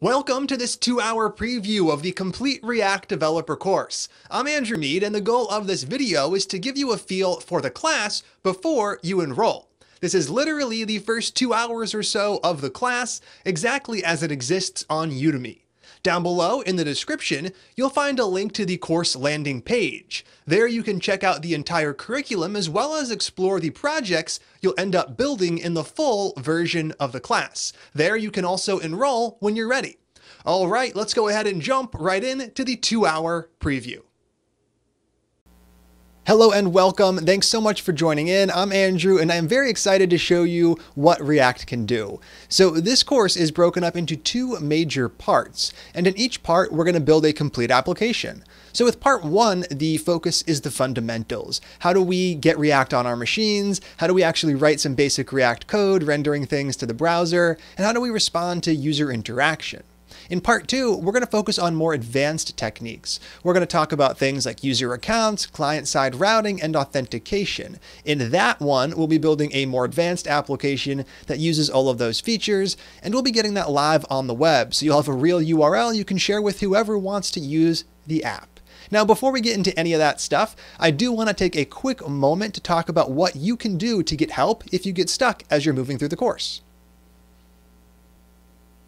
Welcome to this 2-hour preview of the Complete React Developer course. I'm Andrew Mead, and the goal of this video is to give you a feel for the class before you enroll. This is literally the first 2 hours or so of the class, exactly as it exists on Udemy. Down below in the description, you'll find a link to the course landing page. There you can check out the entire curriculum as well as explore the projects you'll end up building in the full version of the class. There you can also enroll when you're ready. All right, let's go ahead and jump right in to the 2-hour preview. Hello and welcome. Thanks so much for joining in. I'm Andrew, and I'm very excited to show you what React can do. So this course is broken up into 2 major parts, and in each part, we're going to build a complete application. So with part 1, the focus is the fundamentals. How do we get React on our machines? How do we actually write some basic React code, rendering things to the browser? And how do we respond to user interaction? In part 2, we're going to focus on more advanced techniques. We're going to talk about things like user accounts, client-side routing, and authentication. In that one, we'll be building a more advanced application that uses all of those features, and we'll be getting that live on the web. So you'll have a real URL you can share with whoever wants to use the app. Now, before we get into any of that stuff, I do want to take a quick moment to talk about what you can do to get help if you get stuck as you're moving through the course.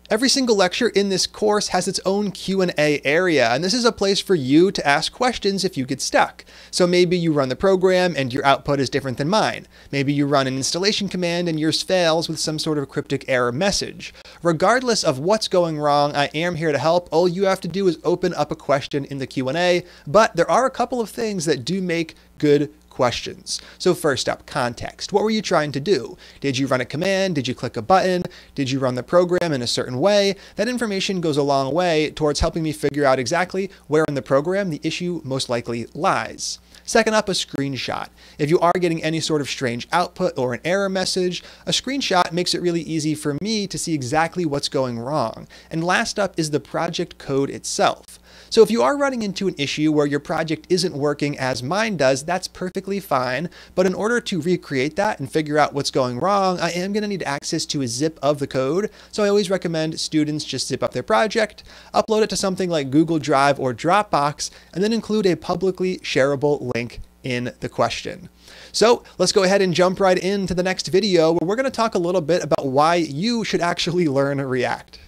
Every single lecture in this course has its own Q&A area, and this is a place for you to ask questions if you get stuck. So maybe you run the program and your output is different than mine. Maybe you run an installation command and yours fails with some sort of cryptic error message. Regardless of what's going wrong, I am here to help. All you have to do is open up a question in the Q&A, but there are a couple of things that do make good questions. So first up, context. What were you trying to do? Did you run a command? Did you click a button? Did you run the program in a certain way? That information goes a long way towards helping me figure out exactly where in the program the issue most likely lies. Second up, a screenshot. If you are getting any sort of strange output or an error message, a screenshot makes it really easy for me to see exactly what's going wrong. And last up is the project code itself. So if you are running into an issue where your project isn't working as mine does, that's perfectly fine. But in order to recreate that and figure out what's going wrong, I am going to need access to a zip of the code. So I always recommend students just zip up their project, upload it to something like Google Drive or Dropbox, and then include a publicly shareable link in the question. So let's go ahead and jump right into the next video where we're going to talk a little bit about why you should actually learn React.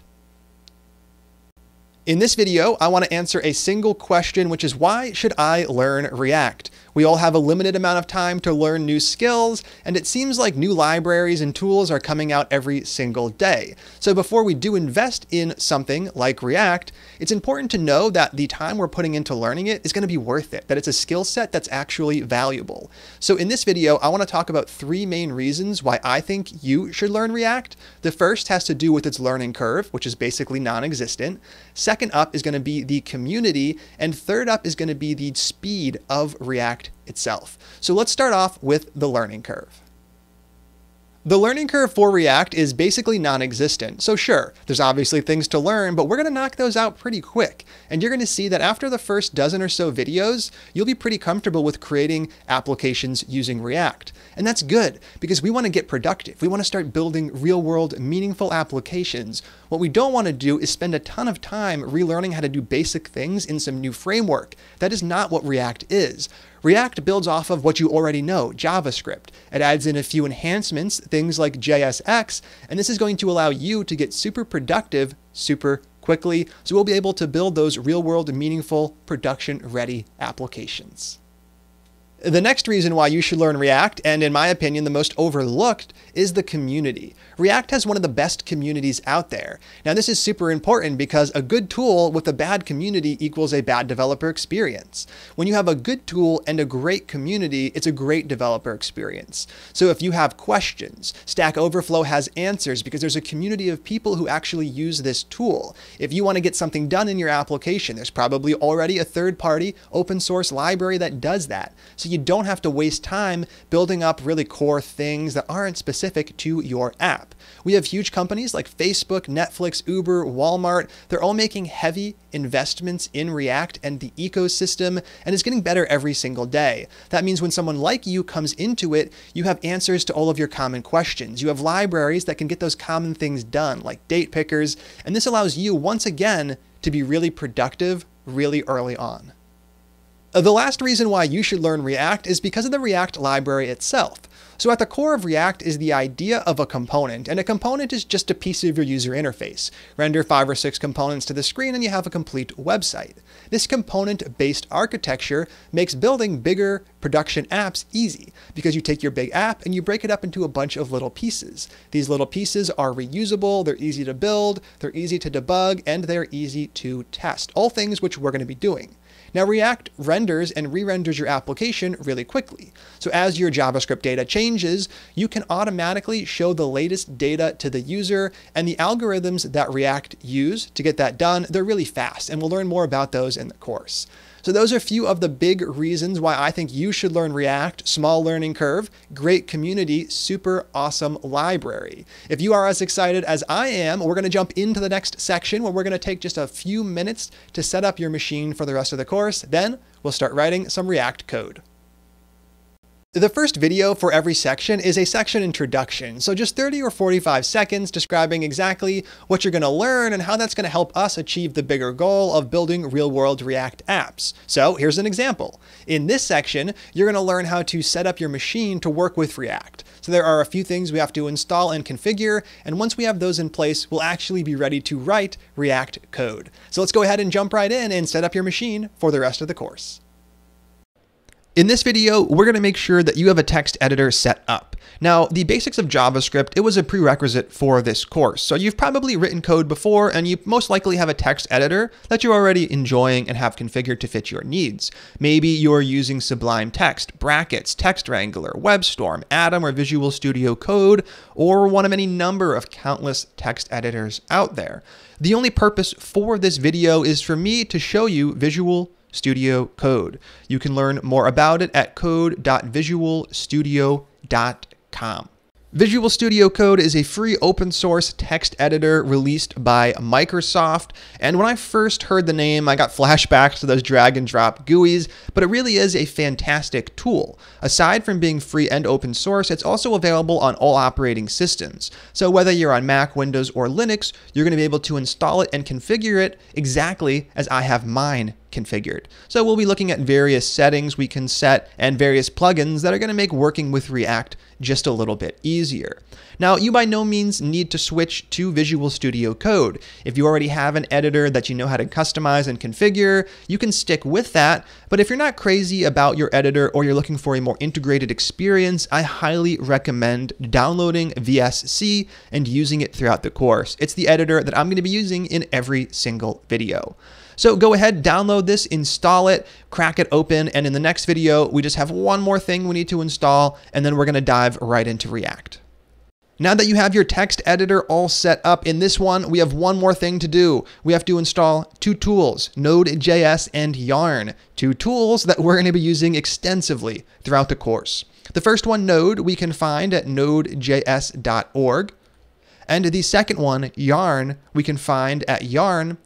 In this video, I want to answer a single question, which is why should I learn React? We all have a limited amount of time to learn new skills, and it seems like new libraries and tools are coming out every single day. So before we do invest in something like React, it's important to know that the time we're putting into learning it is going to be worth it, that it's a skill set that's actually valuable. So in this video, I want to talk about 3 main reasons why I think you should learn React. The first has to do with its learning curve, which is basically non-existent. Second up is going to be the community, and third up is going to be the speed of React itself. So let's start off with the learning curve. The learning curve for React is basically non-existent. So sure, there's obviously things to learn, but we're going to knock those out pretty quick. And you're going to see that after the first dozen or so videos, you'll be pretty comfortable with creating applications using React. And that's good because we want to get productive. We want to start building real-world, meaningful applications. What we don't want to do is spend a ton of time relearning how to do basic things in some new framework. That is not what React is. React builds off of what you already know, JavaScript. It adds in a few enhancements, things like JSX, and this is going to allow you to get super productive super quickly, so we'll be able to build those real-world, meaningful, production-ready applications. The next reason why you should learn React, and in my opinion the most overlooked, is the community. React has one of the best communities out there. Now this is super important because a good tool with a bad community equals a bad developer experience. When you have a good tool and a great community, it's a great developer experience. So if you have questions, Stack Overflow has answers because there's a community of people who actually use this tool. If you want to get something done in your application, there's probably already a third-party open source library that does that. So so you don't have to waste time building up really core things that aren't specific to your app. We have huge companies like Facebook, Netflix, Uber, Walmart. They're all making heavy investments in React and the ecosystem, and it's getting better every single day. That means when someone like you comes into it, you have answers to all of your common questions. You have libraries that can get those common things done, like date pickers, and this allows you, once again, to be really productive really early on. The last reason why you should learn React is because of the React library itself. So at the core of React is the idea of a component, and a component is just a piece of your user interface. Render 5 or 6 components to the screen and you have a complete website. This component-based architecture makes building bigger production apps easy, because you take your big app and you break it up into a bunch of little pieces. These little pieces are reusable, they're easy to build, they're easy to debug, and they're easy to test. All things which we're going to be doing. Now, React renders and re-renders your application really quickly. So as your JavaScript data changes, you can automatically show the latest data to the user, and the algorithms that React use to get that done, they're really fast, and we'll learn more about those in the course. So those are a few of the big reasons why I think you should learn React. Small learning curve, great community, super awesome library. If you are as excited as I am, we're going to jump into the next section where we're going to take just a few minutes to set up your machine for the rest of the course. Then we'll start writing some React code. The first video for every section is a section introduction, so just 30 or 45 seconds describing exactly what you're going to learn and how that's going to help us achieve the bigger goal of building real-world React apps. So here's an example. In this section, you're going to learn how to set up your machine to work with React. So there are a few things we have to install and configure, and once we have those in place, we'll actually be ready to write React code. So let's go ahead and jump right in and set up your machine for the rest of the course. In this video, we're going to make sure that you have a text editor set up. Now, the basics of JavaScript, it was a prerequisite for this course. So you've probably written code before, and you most likely have a text editor that you're already enjoying and have configured to fit your needs. Maybe you're using Sublime Text, Brackets, Text Wrangler, WebStorm, Atom, or Visual Studio Code, or one of any number of countless text editors out there. The only purpose for this video is for me to show you Visual Studio Code. You can learn more about it at code.visualstudio.com. Visual Studio Code is a free open source text editor released by Microsoft, and when I first heard the name, I got flashbacks to those drag and drop GUIs, but it really is a fantastic tool. Aside from being free and open source, it's also available on all operating systems. So whether you're on Mac, Windows, or Linux, you're going to be able to install it and configure it exactly as I have mine configured. So we'll be looking at various settings we can set and various plugins that are going to make working with React just a little bit easier. Now, you by no means need to switch to Visual Studio Code. If you already have an editor that you know how to customize and configure, you can stick with that. But if you're not crazy about your editor or you're looking for a more integrated experience, I highly recommend downloading VSC and using it throughout the course. It's the editor that I'm going to be using in every single video. So go ahead, download this, install it, crack it open, and in the next video, we just have one more thing we need to install, and then we're going to dive right into React. Now that you have your text editor all set up, in this one, we have one more thing to do. We have to install two tools, Node.js and Yarn, two tools that we're going to be using extensively throughout the course. The first one, Node, we can find at nodejs.org. And the second one, Yarn, we can find at yarn.pkg.com.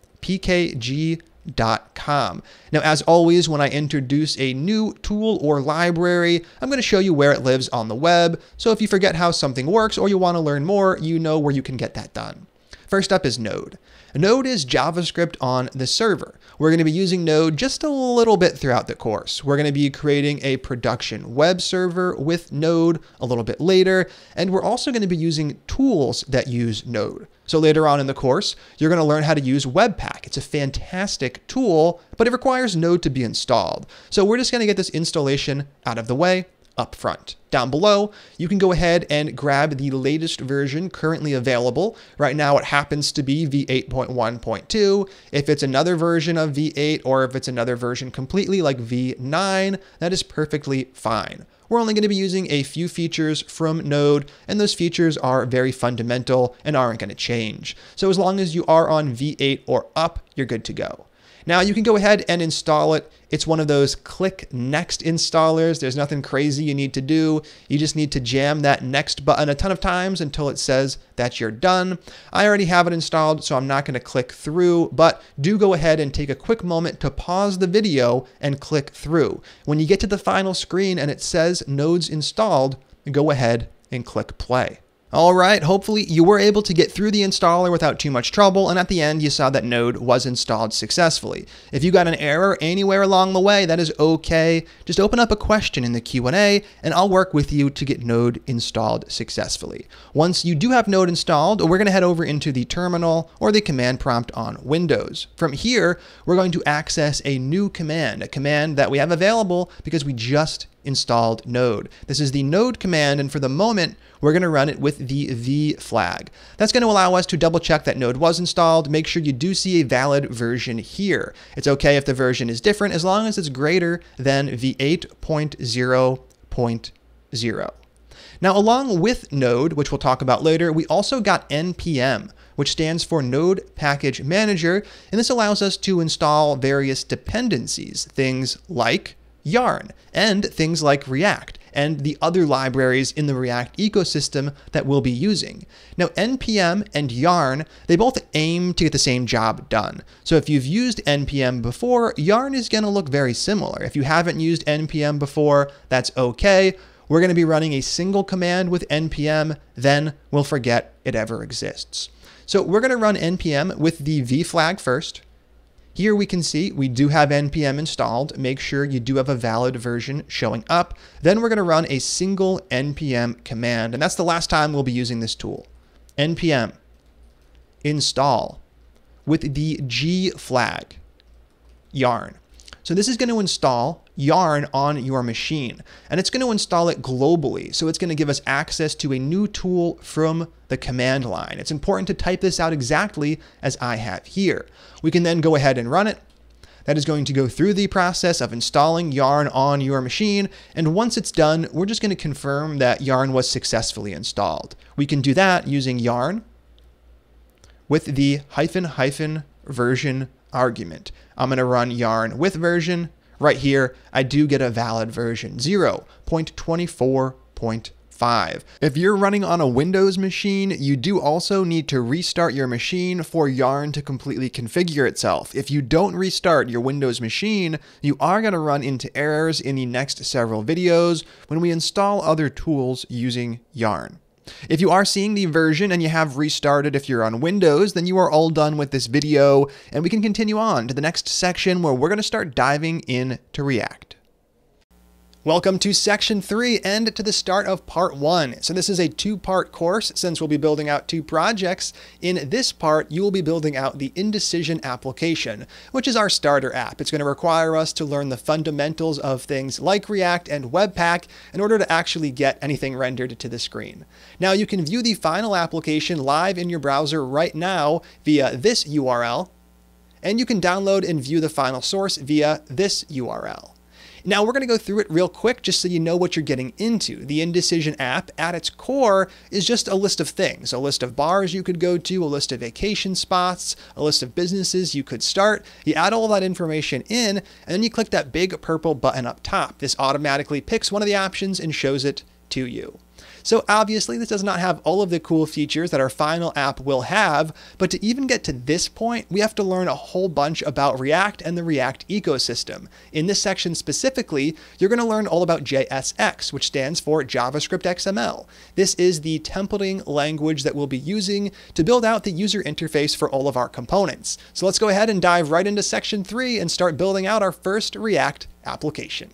Now, as always, when I introduce a new tool or library, I'm going to show you where it lives on the web. So if you forget how something works or you want to learn more, you know where you can get that done. First up is Node. Node is JavaScript on the server. We're going to be using Node just a little bit throughout the course. We're going to be creating a production web server with Node a little bit later, and we're also going to be using tools that use Node. So later on in the course, you're going to learn how to use Webpack. It's a fantastic tool, but it requires Node to be installed. So we're just going to get this installation out of the way up front. Down below, you can go ahead and grab the latest version currently available. Right now, it happens to be v8.1.2. If it's another version of v8 or if it's another version completely like v9, that is perfectly fine. We're only going to be using a few features from Node, and those features are very fundamental and aren't going to change. So as long as you are on v8 or up, you're good to go. Now you can go ahead and install it. It's one of those click next installers. There's nothing crazy you need to do. You just need to jam that next button a ton of times until it says that you're done. I already have it installed, so I'm not going to click through, but do go ahead and take a quick moment to pause the video and click through. When you get to the final screen and it says nodes installed, go ahead and click play. All right, hopefully you were able to get through the installer without too much trouble, and at the end you saw that Node was installed successfully. If you got an error anywhere along the way, that is okay. Just open up a question in the Q&A, and I'll work with you to get Node installed successfully. Once you do have Node installed, we're going to head over into the terminal or the command prompt on Windows. From here, we're going to access a new command, a command that we have available because we just installed Node. This is the Node command, and for the moment, we're going to run it with the V flag. That's going to allow us to double check that Node was installed. Make sure you do see a valid version here. It's okay if the version is different as long as it's greater than v8.0.0. Now, along with Node, which we'll talk about later, we also got NPM, which stands for Node Package Manager, and this allows us to install various dependencies, things like Yarn, and things like React, and the other libraries in the React ecosystem that we'll be using. Now, NPM and Yarn, they both aim to get the same job done. So if you've used NPM before, Yarn is going to look very similar. If you haven't used NPM before, that's okay. We're going to be running a single command with NPM, then we'll forget it ever exists. So we're going to run NPM with the V flag first. Here we can see we do have NPM installed. Make sure you do have a valid version showing up. Then we're going to run a single NPM command, and that's the last time we'll be using this tool. NPM install with the G flag, Yarn. So this is going to install Yarn on your machine, and it's going to install it globally. So it's going to give us access to a new tool from the command line. It's important to type this out exactly as I have here. We can then go ahead and run it. That is going to go through the process of installing Yarn on your machine. And once it's done, we're just going to confirm that Yarn was successfully installed. We can do that using Yarn with the -- version argument. I'm going to run Yarn with version. Right here, I do get a valid version, 0.24.5. If you're running on a Windows machine, you do also need to restart your machine for Yarn to completely configure itself. If you don't restart your Windows machine, you are going to run into errors in the next several videos when we install other tools using Yarn. If you are seeing the version and you have restarted if you're on Windows, then you are all done with this video, and we can continue on to the next section where we're going to start diving into React. Welcome to section 3 and to the start of part 1. So this is a two-part course since we'll be building out two projects. In this part, you will be building out the indecision application, which is our starter app. It's going to require us to learn the fundamentals of things like React and Webpack in order to actually get anything rendered to the screen. Now you can view the final application live in your browser right now via this URL, and you can download and view the final source via this URL. Now we're going to go through it real quick just so you know what you're getting into. The indecision app at its core is just a list of things, a list of bars you could go to, a list of vacation spots, a list of businesses you could start. You add all that information in, and then you click that big purple button up top. This automatically picks one of the options and shows it to you. So obviously this does not have all of the cool features that our final app will have, but to even get to this point, we have to learn a whole bunch about React and the React ecosystem. In this section specifically, you're going to learn all about JSX, which stands for JavaScript XML. This is the templating language that we'll be using to build out the user interface for all of our components. So let's go ahead and dive right into section 3 and start building out our first React application.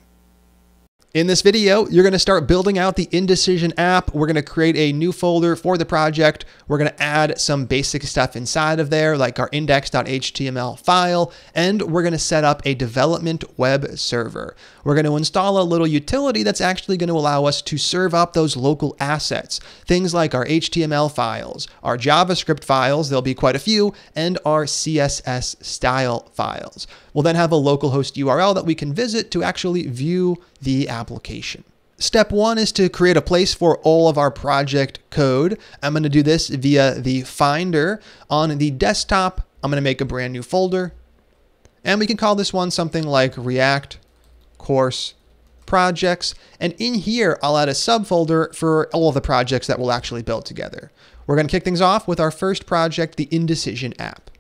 In this video, you're going to start building out the indecision app. We're going to create a new folder for the project. We're going to add some basic stuff inside of there, like our index.html file, and we're going to set up a development web server. We're going to install a little utility that's actually going to allow us to serve up those local assets, things like our HTML files, our JavaScript files, there'll be quite a few, and our CSS style files. We'll then have a localhost URL that we can visit to actually view the application. Step 1 is to create a place for all of our project code. I'm going to do this via the Finder. On the desktop, I'm going to make a brand new folder. And we can call this one something like React Course Projects. And in here, I'll add a subfolder for all of the projects that we'll actually build together. We're going to kick things off with our first project, the Indecision app.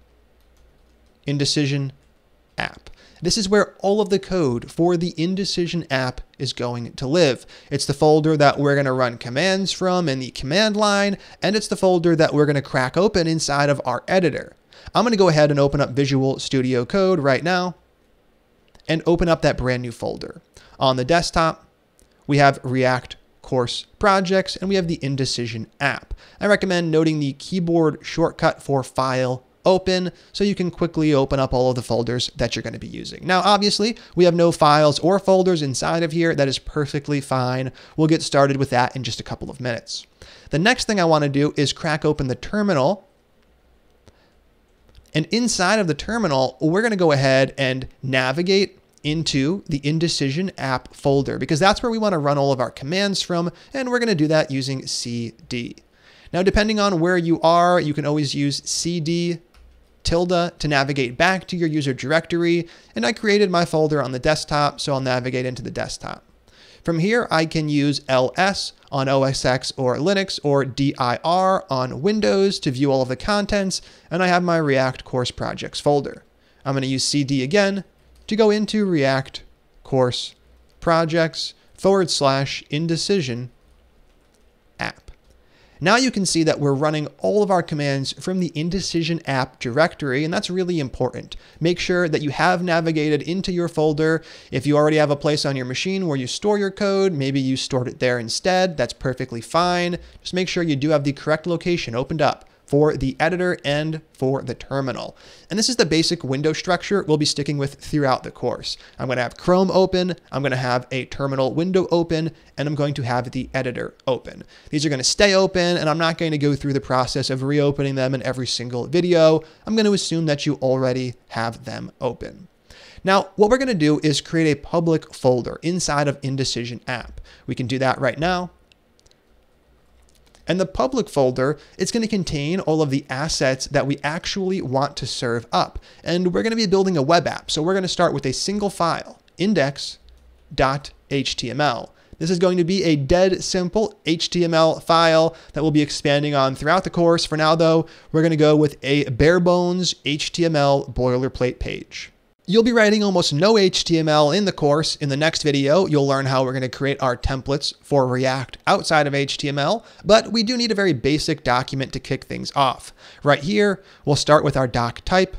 Indecision app. This is where all of the code for the Indecision app is going to live. It's the folder that we're going to run commands from in the command line, and it's the folder that we're going to crack open inside of our editor. I'm going to go ahead and open up Visual Studio Code right now and open up that brand new folder. On the desktop, we have React Course Projects, and we have the Indecision app. I recommend noting the keyboard shortcut for File Open so you can quickly open up all of the folders that you're going to be using. Now, obviously, we have no files or folders inside of here. That is perfectly fine. We'll get started with that in just a couple of minutes. The next thing I want to do is crack open the terminal. And inside of the terminal, we're going to go ahead and navigate into the Indecision app folder, because that's where we want to run all of our commands from, and we're going to do that using cd. Now, depending on where you are, you can always use cd tilde to navigate back to your user directory, and I created my folder on the desktop, so I'll navigate into the desktop. From here, I can use ls on OS X or Linux, or dir on Windows to view all of the contents, and I have my React Course Projects folder. I'm going to use cd again to go into React Course Projects / Indecision app. Now you can see that we're running all of our commands from the Indecision app directory, and that's really important. Make sure that you have navigated into your folder. If you already have a place on your machine where you store your code, maybe you stored it there instead, that's perfectly fine. Just make sure you do have the correct location opened up for the editor and for the terminal. And this is the basic window structure we'll be sticking with throughout the course. I'm going to have Chrome open, I'm going to have a terminal window open, and I'm going to have the editor open. These are going to stay open, and I'm not going to go through the process of reopening them in every single video. I'm going to assume that you already have them open. Now, what we're going to do is create a public folder inside of Indecision app. We can do that right now. And the public folder, it's going to contain all of the assets that we actually want to serve up. And we're going to be building a web app. So we're going to start with a single file, index.html. This is going to be a dead simple HTML file that we'll be expanding on throughout the course. For now, though, we're going to go with a bare bones HTML boilerplate page. You'll be writing almost no HTML in the course. In the next video, you'll learn how we're going to create our templates for React outside of HTML, but we do need a very basic document to kick things off. Right here, we'll start with our doc type.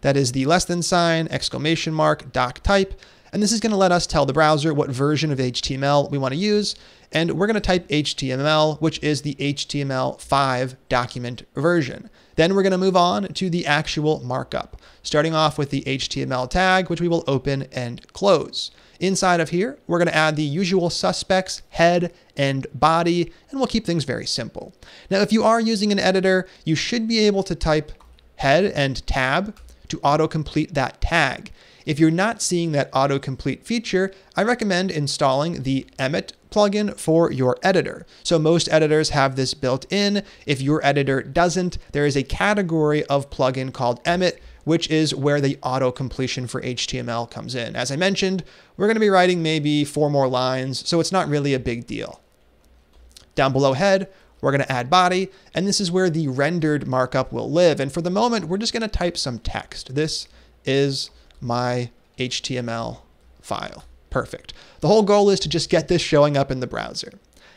That is the $! exclamation mark doc type. And this is going to let us tell the browser what version of HTML we want to use. And we're going to type HTML, which is the HTML5 document version. Then we're going to move on to the actual markup, starting off with the HTML tag, which we will open and close. Inside of here, we're going to add the usual suspects, head and body, and we'll keep things very simple. Now, if you are using an editor, you should be able to type head and tab to autocomplete that tag. If you're not seeing that autocomplete feature, I recommend installing the Emmet plugin for your editor. So most editors have this built in. If your editor doesn't, there is a category of plugin called Emmet, which is where the auto completion for HTML comes in. As I mentioned, we're going to be writing maybe 4 more lines, so it's not really a big deal. Down below head, we're going to add body, and this is where the rendered markup will live. And for the moment, we're just going to type some text. This is my HTML file. Perfect. The whole goal is to just get this showing up in the browser.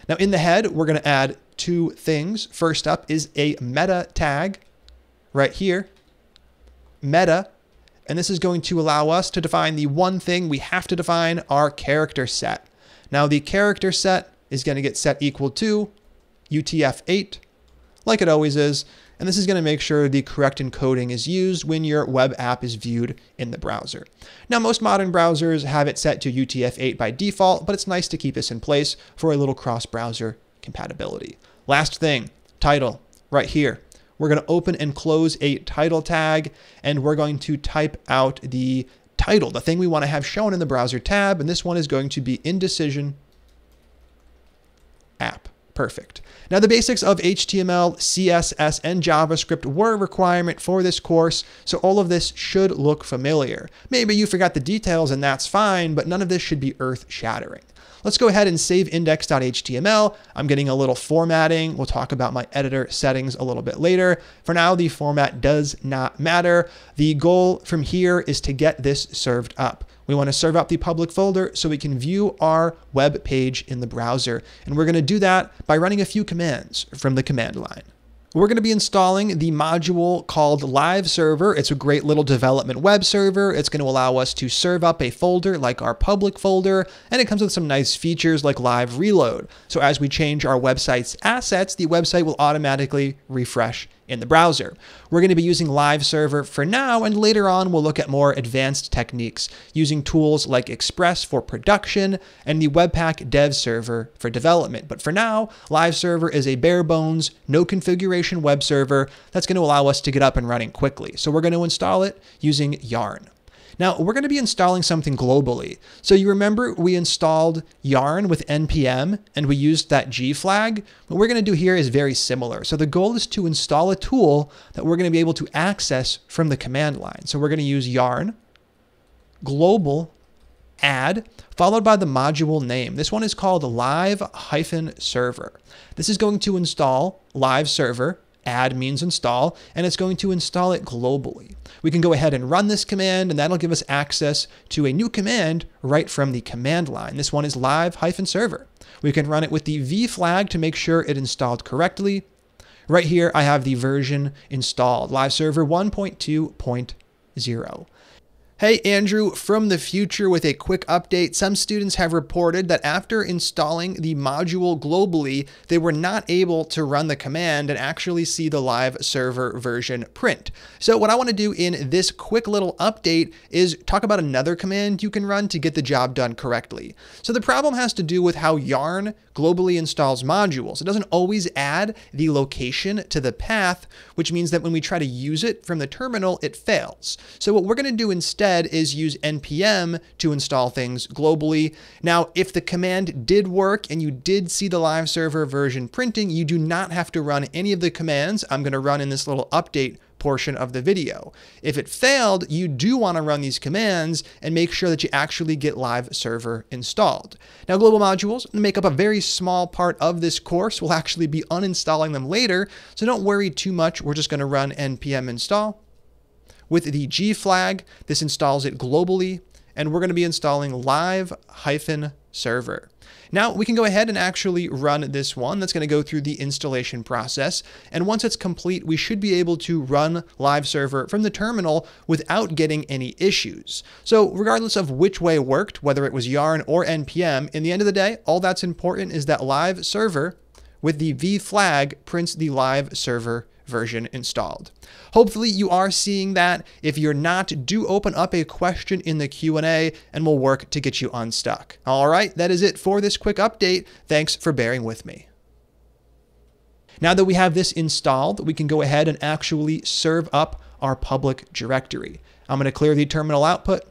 Now in the head, we're going to add 2 things. First up is a meta tag right here. Meta. And this is going to allow us to define the one thing we have to define, our character set. Now the character set is going to get set equal to UTF-8, like it always is. And this is going to make sure the correct encoding is used when your web app is viewed in the browser. Now, most modern browsers have it set to UTF-8 by default, but it's nice to keep this in place for a little cross-browser compatibility. Last thing, title, right here. We're going to open and close a title tag, and we're going to type out the title, the thing we want to have shown in the browser tab, and this one is going to be Indecision app. Perfect. Now, the basics of HTML, CSS, and JavaScript were a requirement for this course, so all of this should look familiar. Maybe you forgot the details and that's fine, but none of this should be earth-shattering. Let's go ahead and save index.html. I'm getting a little formatting. We'll talk about my editor settings a little bit later. For now, the format does not matter. The goal from here is to get this served up. We want to serve up the public folder so we can view our web page in the browser. And we're going to do that by running a few commands from the command line. We're going to be installing the module called Live Server. It's a great little development web server. It's going to allow us to serve up a folder like our public folder, and it comes with some nice features like live reload. So as we change our website's assets, the website will automatically refresh in the browser. We're going to be using Live Server for now, and later on we'll look at more advanced techniques using tools like Express for production and the Webpack Dev Server for development. But for now, Live Server is a bare bones, no configuration web server that's going to allow us to get up and running quickly. So we're going to install it using Yarn. Now, we're going to be installing something globally. So you remember we installed Yarn with npm and we used that G flag. What we're going to do here is very similar. So the goal is to install a tool that we're going to be able to access from the command line. So we're going to use Yarn global add followed by the module name. This one is called live-server. This is going to install Live Server. Add means install, and it's going to install it globally. We can go ahead and run this command, and that'll give us access to a new command right from the command line. This one is live-server. We can run it with the V flag to make sure it installed correctly. Right here, I have the version installed, Live Server 1.2.0. Hey, Andrew from the future with a quick update. Some students have reported that after installing the module globally, they were not able to run the command and actually see the live server version print. So what I want to do in this quick little update is talk about another command you can run to get the job done correctly. So the problem has to do with how Yarn globally installs modules. It doesn't always add the location to the path, which means that when we try to use it from the terminal, it fails. So what we're going to do instead is use npm to install things globally. Now, if the command did work and you did see the live server version printing, you do not have to run any of the commands I'm going to run in this little update portion of the video. If it failed, you do want to run these commands and make sure that you actually get live server installed. Now, global modules make up a very small part of this course. We'll actually be uninstalling them later, so don't worry too much. We're just going to run npm install. With the G flag, this installs it globally, and we're going to be installing live-server. Now we can go ahead and actually run this one. That's going to go through the installation process. And once it's complete, we should be able to run live server from the terminal without getting any issues. So regardless of which way worked, whether it was Yarn or npm, in the end of the day, all that's important is that live server with the V flag prints the live server version installed. Hopefully you are seeing that. If you're not, do open up a question in the Q&A and we'll work to get you unstuck. All right, that is it for this quick update. Thanks for bearing with me. Now that we have this installed, we can go ahead and actually serve up our public directory. I'm going to clear the terminal output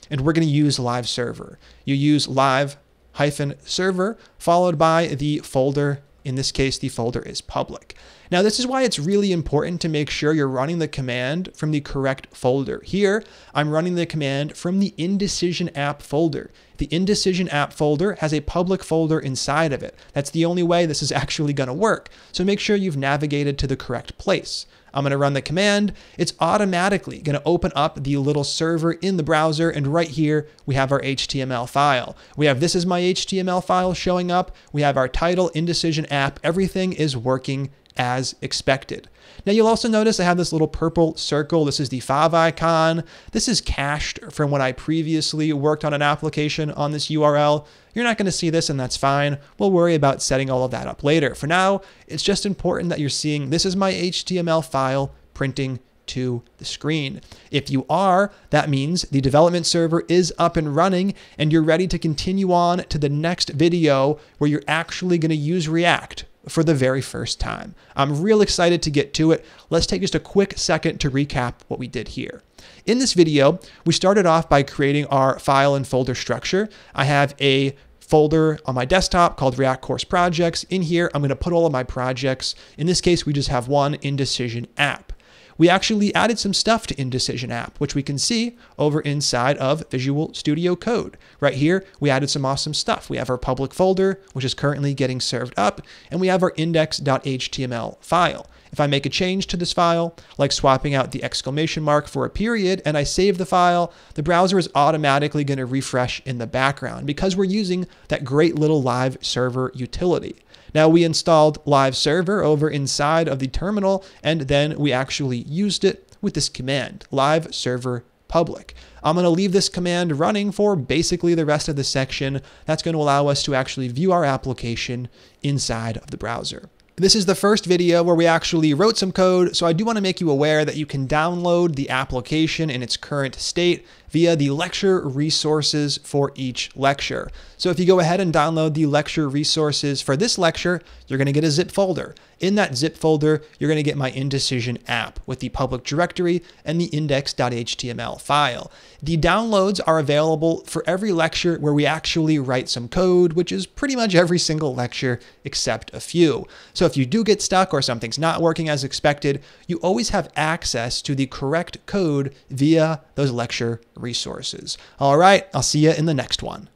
and we're going to use live server. You use live-server followed by the folder. In this case, the folder is public. Now, this is why it's really important to make sure you're running the command from the correct folder. Here, I'm running the command from the Indecision app folder. The Indecision app folder has a public folder inside of it. That's the only way this is actually going to work. So make sure you've navigated to the correct place. I'm going to run the command. It's automatically going to open up the little server in the browser. And right here, we have our HTML file. We have this is my HTML file showing up. We have our title, Indecision app. Everything is working as expected. Now you'll also notice I have this little purple circle. This is the fav icon. This is cached from when I previously worked on an application on this URL. You're not going to see this and that's fine. We'll worry about setting all of that up later. For now, it's just important that you're seeing this is my HTML file printing to the screen. If you are, that means the development server is up and running and you're ready to continue on to the next video where you're actually going to use React for the very first time. I'm real excited to get to it. Let's take just a quick second to recap what we did here. In this video, we started off by creating our file and folder structure. I have a folder on my desktop called React Course Projects. In here, I'm going to put all of my projects. In this case, we just have one Indecision app. We actually added some stuff to Indecision app, which we can see over inside of Visual Studio Code. Right here, we added some awesome stuff. We have our public folder, which is currently getting served up, and we have our index.html file. If I make a change to this file, like swapping out the exclamation mark for a period, and I save the file, the browser is automatically going to refresh in the background because we're using that great little live server utility. Now we installed live server over inside of the terminal, and then we actually used it with this command, live server public. I'm going to leave this command running for basically the rest of the section. That's going to allow us to actually view our application inside of the browser. This is the first video where we actually wrote some code, so I do want to make you aware that you can download the application in its current state via the lecture resources for each lecture. So if you go ahead and download the lecture resources for this lecture, you're going to get a zip folder. In that zip folder, you're going to get my Indecision app with the public directory and the index.html file. The downloads are available for every lecture where we actually write some code, which is pretty much every single lecture except a few. So if you do get stuck or something's not working as expected, you always have access to the correct code via those lecture resources. All right, I'll see you in the next one.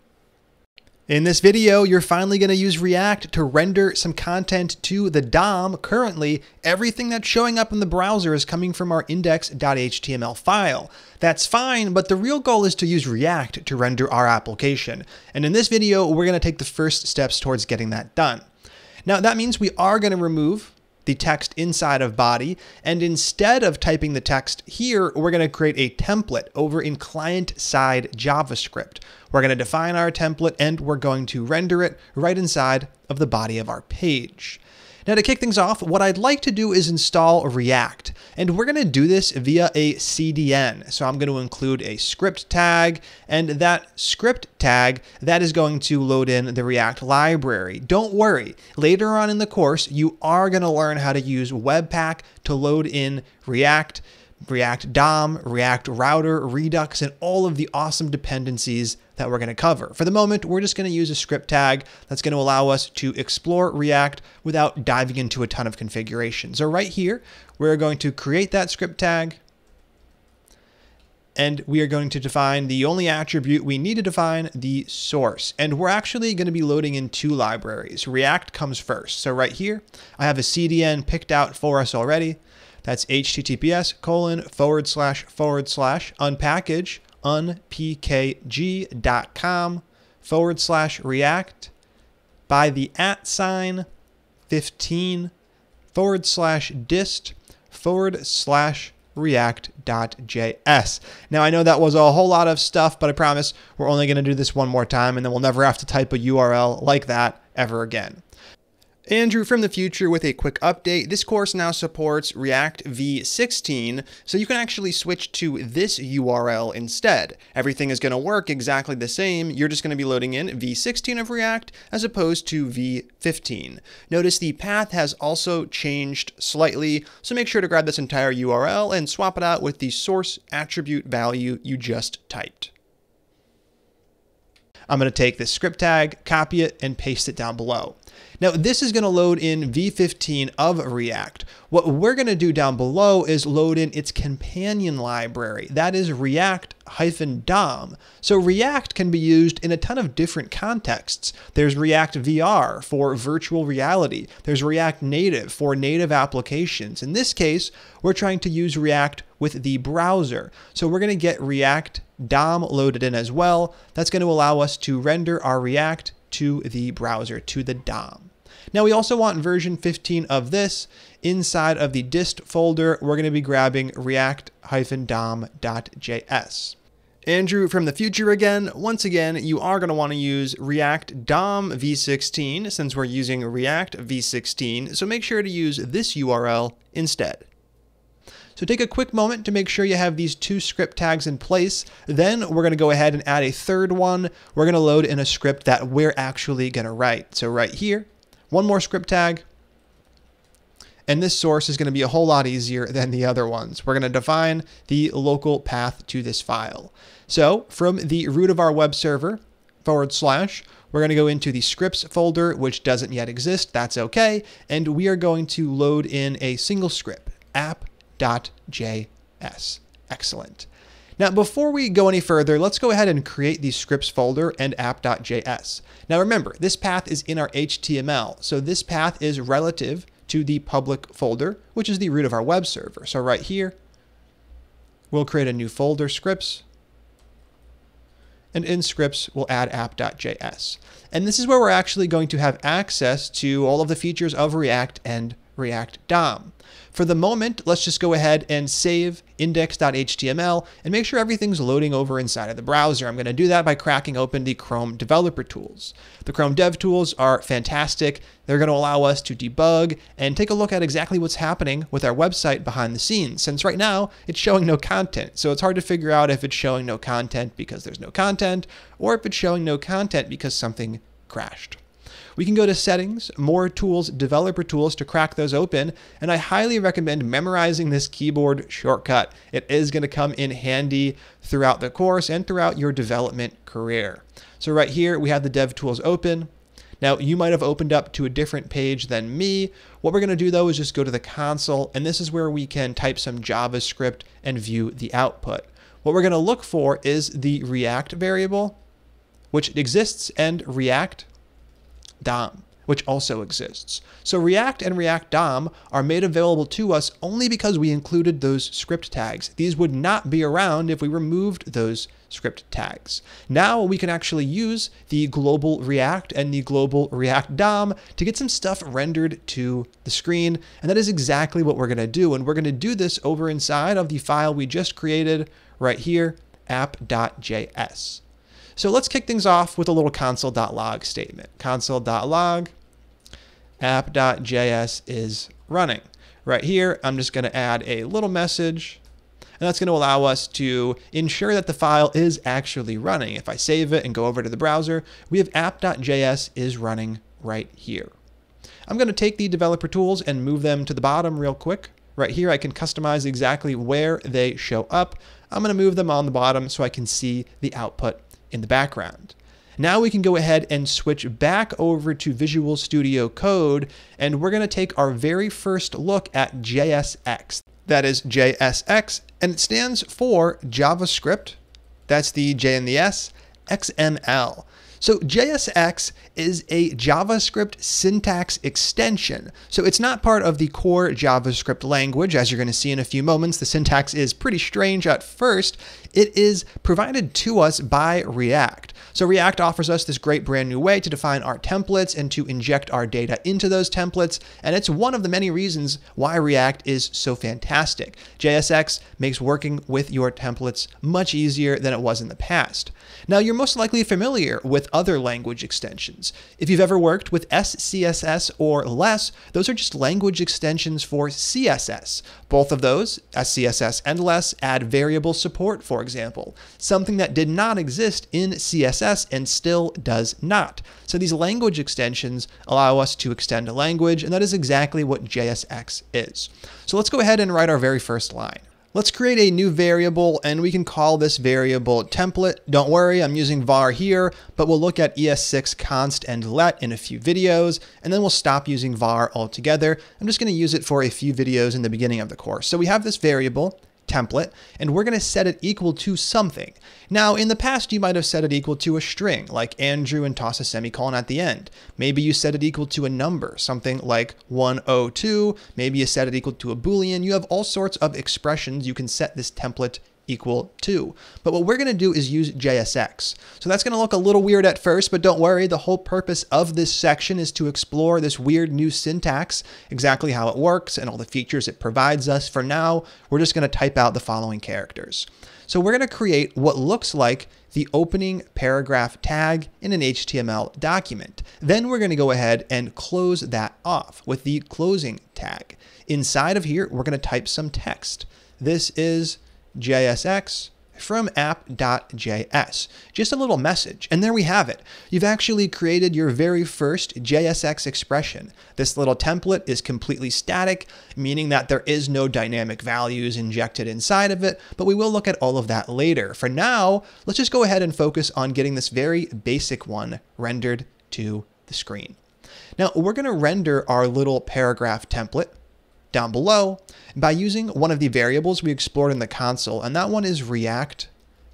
In this video, you're finally going to use React to render some content to the DOM. Currently, everything that's showing up in the browser is coming from our index.html file. That's fine, but the real goal is to use React to render our application. And in this video, we're going to take the first steps towards getting that done. Now, that means we are going to remove the text inside of body, and instead of typing the text here, we're going to create a template over in client-side JavaScript. We're going to define our template and we're going to render it right inside of the body of our page. Now to kick things off, what I'd like to do is install React, and we're going to do this via a CDN. So I'm going to include a script tag, and that script tag, that is going to load in the React library. Don't worry, later on in the course, you are going to learn how to use Webpack to load in React, React DOM, React Router, Redux, and all of the awesome dependencies that we're going to cover. For the moment, we're just going to use a script tag that's going to allow us to explore React without diving into a ton of configuration. So right here, we're going to create that script tag, and we are going to define the only attribute we need to define, the source. And we're actually going to be loading in two libraries. React comes first. So right here, I have a CDN picked out for us already. That's https://unpkg.com/react by the @15/dist/react.js. Now I know that was a whole lot of stuff, but I promise we're only going to do this one more time, and then we'll never have to type a URL like that ever again. Andrew from the future with a quick update. This course now supports React v16, so you can actually switch to this URL instead. Everything is going to work exactly the same. You're just going to be loading in v16 of React as opposed to v15. Notice the path has also changed slightly, so make sure to grab this entire URL and swap it out with the source attribute value you just typed. I'm going to take this script tag, copy it, and paste it down below. Now, this is going to load in v15 of React. What we're going to do down below is load in its companion library. That is React-DOM. So React can be used in a ton of different contexts. There's React VR for virtual reality. There's React Native for native applications. In this case, we're trying to use React with the browser. So we're going to get React DOM loaded in as well. That's going to allow us to render our React to the browser, to the DOM. Now we also want version 15 of this. Inside of the dist folder, we're going to be grabbing react-dom.js. Andrew from the future again. Once again, you are going to want to use React DOM v16 since we're using React v16. So make sure to use this URL instead. So take a quick moment to make sure you have these two script tags in place. Then we're going to go ahead and add a third one. We're going to load in a script that we're actually going to write. So right here, one more script tag. And this source is going to be a whole lot easier than the other ones. We're going to define the local path to this file. So from the root of our web server, /, We're going to go into the scripts folder, which doesn't yet exist. That's okay. And we are going to load in a single script, app.js. Excellent. Now, before we go any further, let's go ahead and create the scripts folder and app.js. Now, remember, this path is in our HTML. So this path is relative to the public folder, which is the root of our web server. So right here, we'll create a new folder, scripts. And in scripts, we'll add app.js. And this is where we're actually going to have access to all of the features of React and React DOM. For the moment, let's just go ahead and save index.html and make sure everything's loading over inside of the browser. I'm going to do that by cracking open the Chrome developer tools. The Chrome dev tools are fantastic. They're going to allow us to debug and take a look at exactly what's happening with our website behind the scenes, since right now it's showing no content. So it's hard to figure out if it's showing no content because there's no content, or if it's showing no content because something crashed. We can go to settings, more tools, developer tools to crack those open. And I highly recommend memorizing this keyboard shortcut. It is going to come in handy throughout the course and throughout your development career. So right here, we have the dev tools open. Now you might have opened up to a different page than me. What we're going to do though is just go to the console, and this is where we can type some JavaScript and view the output. What we're going to look for is the React variable, which exists, and React DOM, which also exists. So React and React DOM are made available to us only because we included those script tags. These would not be around if we removed those script tags. Now we can actually use the global React and the global React DOM to get some stuff rendered to the screen. And that is exactly what we're going to do. And we're going to do this over inside of the file we just created right here, app.js. So let's kick things off with a little console.log statement. Console.log, app.js is running. Right here, I'm just going to add a little message, and that's going to allow us to ensure that the file is actually running. If I save it and go over to the browser, we have app.js is running right here. I'm going to take the developer tools and move them to the bottom real quick. Right here, I can customize exactly where they show up. I'm going to move them on the bottom so I can see the output in the background. Now we can go ahead and switch back over to Visual Studio Code, and we're going to take our very first look at JSX. That is JSX, and it stands for JavaScript. That's the J and the S, XML. So JSX is a JavaScript syntax extension. So it's not part of the core JavaScript language. As you're going to see in a few moments, the syntax is pretty strange at first. It is provided to us by React. So React offers us this great brand new way to define our templates and to inject our data into those templates. And it's one of the many reasons why React is so fantastic. JSX makes working with your templates much easier than it was in the past. Now, you're most likely familiar with other language extensions. If you've ever worked with SCSS or less, those are just language extensions for CSS. Both of those, SCSS and less, add variable support, for example, something that did not exist in CSS and still does not. So these language extensions allow us to extend a language, and that is exactly what JSX is. So let's go ahead and write our very first line. Let's create a new variable, and we can call this variable template. Don't worry, I'm using var here, but we'll look at ES6 const and let in a few videos, and then we'll stop using var altogether. I'm just going to use it for a few videos in the beginning of the course. So we have this variable, template, and we're going to set it equal to something. Now, in the past, you might have set it equal to a string, like Andrew, and toss a semicolon at the end. Maybe you set it equal to a number, something like 102. Maybe you set it equal to a Boolean. You have all sorts of expressions you can set this template equal to. But what we're going to do is use JSX. So that's going to look a little weird at first, but don't worry. The whole purpose of this section is to explore this weird new syntax, exactly how it works and all the features it provides us. For now, we're just going to type out the following characters. So we're going to create what looks like the opening paragraph tag in an HTML document. Then we're going to go ahead and close that off with the closing tag. Inside of here, we're going to type some text. This is JSX, from app.js. Just a little message, and there we have it. You've actually created your very first JSX expression. This little template is completely static, meaning that there is no dynamic values injected inside of it, but we will look at all of that later. For now, let's just go ahead and focus on getting this very basic one rendered to the screen. Now, we're going to render our little paragraph template down below by using one of the variables we explored in the console, and that one is React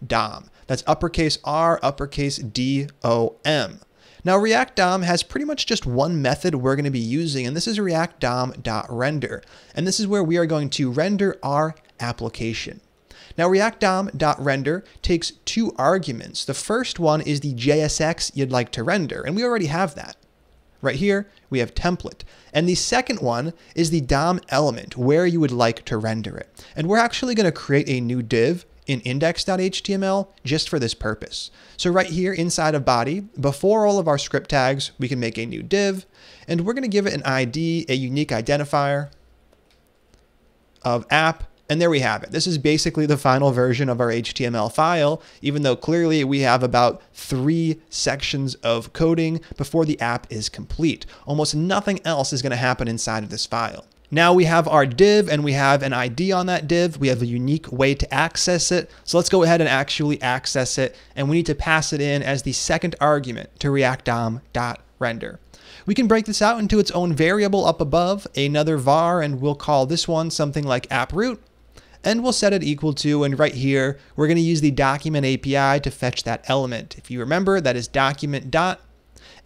DOM. That's uppercase R, uppercase DOM. Now, React DOM has pretty much just one method we're going to be using, and this is React DOM.render. And this is where we are going to render our application. Now, React DOM.render takes two arguments. The first one is the JSX you'd like to render, and we already have that. Right here, we have template. And the second one is the DOM element, where you would like to render it. And we're actually going to create a new div in index.html just for this purpose. So right here inside of body, before all of our script tags, we can make a new div, and we're going to give it an ID, a unique identifier of app. And there we have it. This is basically the final version of our HTML file, even though clearly we have about 3 sections of coding before the app is complete. Almost nothing else is going to happen inside of this file. Now we have our div and we have an ID on that div. We have a unique way to access it. So let's go ahead and actually access it. And we need to pass it in as the second argument to React DOM.render. We can break this out into its own variable up above, another var, and we'll call this one something like approot. And we'll set it equal to, and right here, we're going to use the document API to fetch that element. If you remember, that is document dot.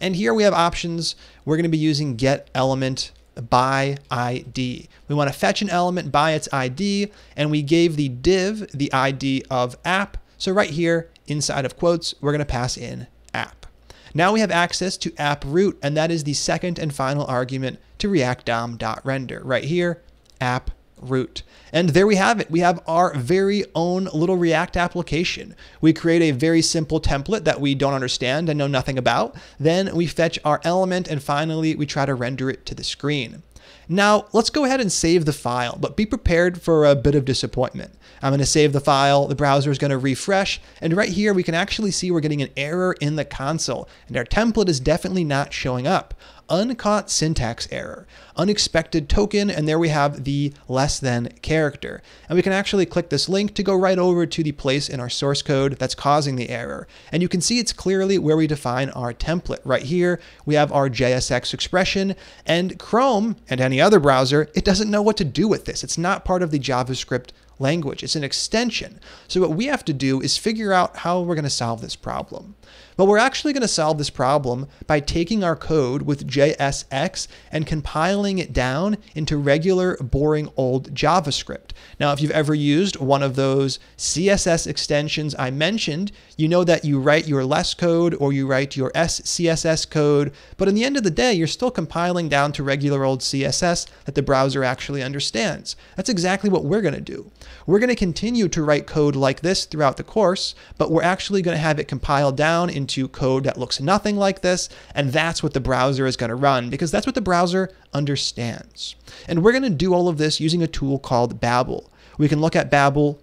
And here we have options. We're going to be using get element by ID. We want to fetch an element by its ID, and we gave the div the ID of app. So right here, inside of quotes, we're going to pass in app. Now we have access to approot, and that is the second and final argument to React DOM.render. Right here, approot. And there we have it. We have our very own little React application. We create a very simple template that we don't understand and know nothing about. Then we fetch our element, and finally we try to render it to the screen. Now, let's go ahead and save the file, but be prepared for a bit of disappointment. I'm going to save the file, the browser is going to refresh, and right here we can actually see we're getting an error in the console, and our template is definitely not showing up. Uncaught syntax error, unexpected token, and there we have the less than character. And we can actually click this link to go right over to the place in our source code that's causing the error. And you can see it's clearly where we define our template. Right here, we have our JSX expression, and Chrome and any other browser, it doesn't know what to do with this. It's not part of the JavaScript language. It's an extension. So what we have to do is figure out how we're going to solve this problem. But we're actually going to solve this problem by taking our code with JSX and compiling it down into regular, boring old JavaScript. Now, if you've ever used one of those CSS extensions I mentioned, you know that you write your less code or you write your SCSS code, but in the end of the day, you're still compiling down to regular old CSS that the browser actually understands. That's exactly what we're going to do. We're going to continue to write code like this throughout the course, but we're actually going to have it compiled down into code that looks nothing like this, and that's what the browser is going to run, because that's what the browser understands. And we're going to do all of this using a tool called Babel. We can look at Babel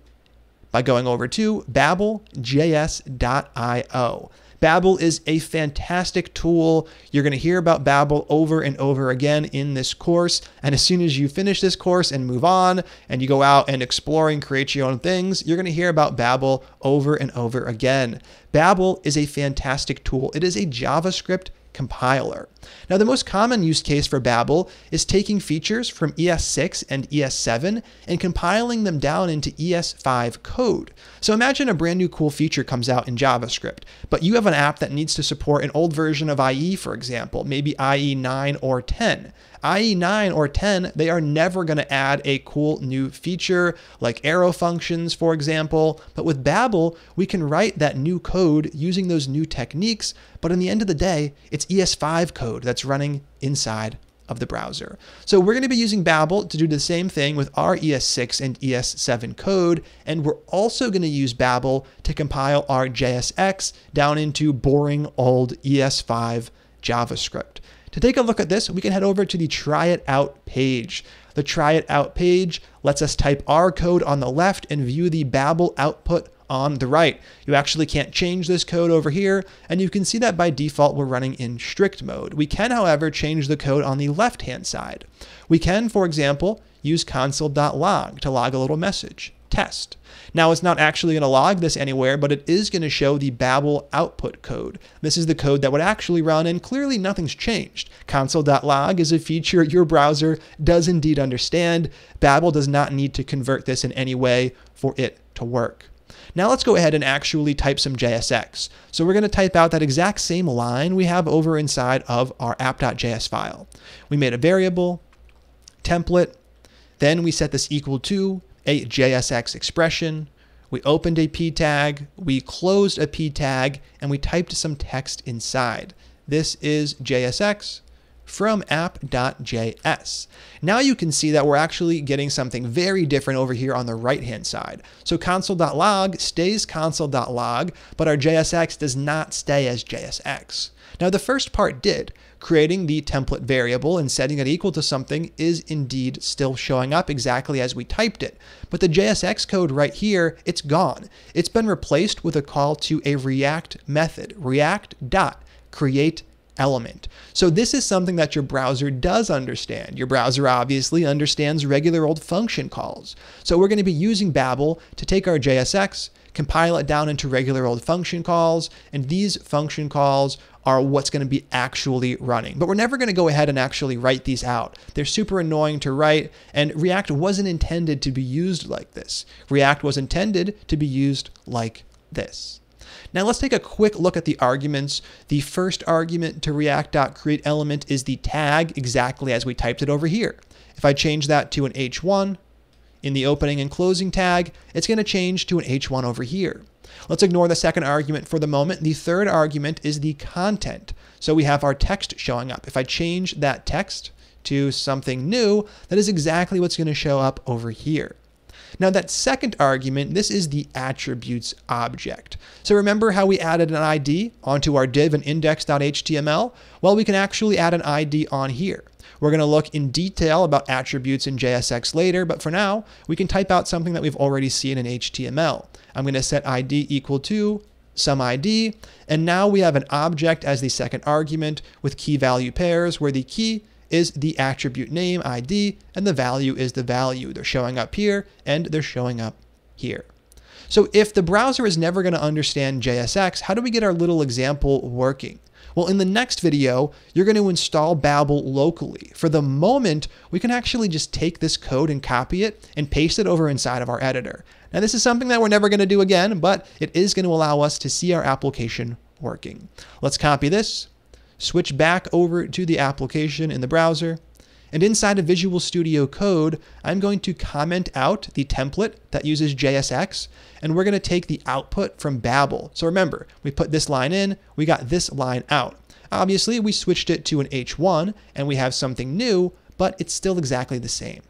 by going over to babeljs.io. Babel is a fantastic tool. You're going to hear about Babel over and over again in this course. And as soon as you finish this course and move on and you go out and explore and create your own things, you're going to hear about Babel over and over again. Babel is a fantastic tool. It is a JavaScript compiler. Now, the most common use case for Babel is taking features from ES6 and ES7 and compiling them down into ES5 code. So imagine a brand new cool feature comes out in JavaScript, but you have an app that needs to support an old version of IE, for example, maybe IE 9 or 10. IE 9 or 10, they are never going to add a cool new feature like arrow functions, for example. But with Babel, we can write that new code using those new techniques. But in the end of the day, it's ES5 code that's running inside of the browser. So we're going to be using Babel to do the same thing with our ES6 and ES7 code. And we're also going to use Babel to compile our JSX down into boring old ES5 JavaScript. To take a look at this, we can head over to the Try It Out page. The Try It Out page lets us type our code on the left and view the Babel output on the right. You actually can't change this code over here, and you can see that by default we're running in strict mode. We can, however, change the code on the left-hand side. We can, for example, use console.log to log a little message, test. Now it's not actually going to log this anywhere, but it is going to show the Babel output code. This is the code that would actually run, and clearly nothing's changed. Console.log is a feature your browser does indeed understand. Babel does not need to convert this in any way for it to work. Now let's go ahead and actually type some JSX. So we're going to type out that exact same line we have over inside of our app.js file. We made a variable, template, then we set this equal to a JSX expression. We opened a p tag, we closed a p tag, and we typed some text inside. This is JSX from app.js. Now you can see that we're actually getting something very different over here on the right-hand side. So console.log stays console.log, but our JSX does not stay as JSX. Now the first part did. Creating the template variable and setting it equal to something is indeed still showing up exactly as we typed it. But the JSX code right here, it's gone. It's been replaced with a call to a React method, react.createElement. So this is something that your browser does understand. Your browser obviously understands regular old function calls. So we're going to be using Babel to take our JSX, compile it down into regular old function calls, and these function calls are what's going to be actually running. But we're never going to go ahead and actually write these out. They're super annoying to write, and React wasn't intended to be used like this. React was intended to be used like this. Now let's take a quick look at the arguments. The first argument to react.createElement is the tag, exactly as we typed it over here. If I change that to an h1, in the opening and closing tag, it's going to change to an h1 over here. Let's ignore the second argument for the moment. The third argument is the content. So we have our text showing up. If I change that text to something new, that is exactly what's going to show up over here. Now that second argument, this is the attributes object. So remember how we added an ID onto our div and index.html? Well, we can actually add an ID on here. We're going to look in detail about attributes in JSX later, but for now, we can type out something that we've already seen in HTML. I'm going to set ID equal to some ID, and now we have an object as the second argument with key value pairs, where the key is the attribute name ID and the value is the value. They're showing up here and they're showing up here. So if the browser is never going to understand JSX, how do we get our little example working? Well, in the next video, you're going to install Babel locally. For the moment, we can actually just take this code and copy it and paste it over inside of our editor. Now, this is something that we're never going to do again, but it is going to allow us to see our application working. Let's copy this, switch back over to the application in the browser, and inside of Visual Studio Code, I'm going to comment out the template that uses JSX, and we're going to take the output from Babel. So remember, we put this line in, we got this line out. Obviously, we switched it to an H1, and we have something new, but it's still exactly the same.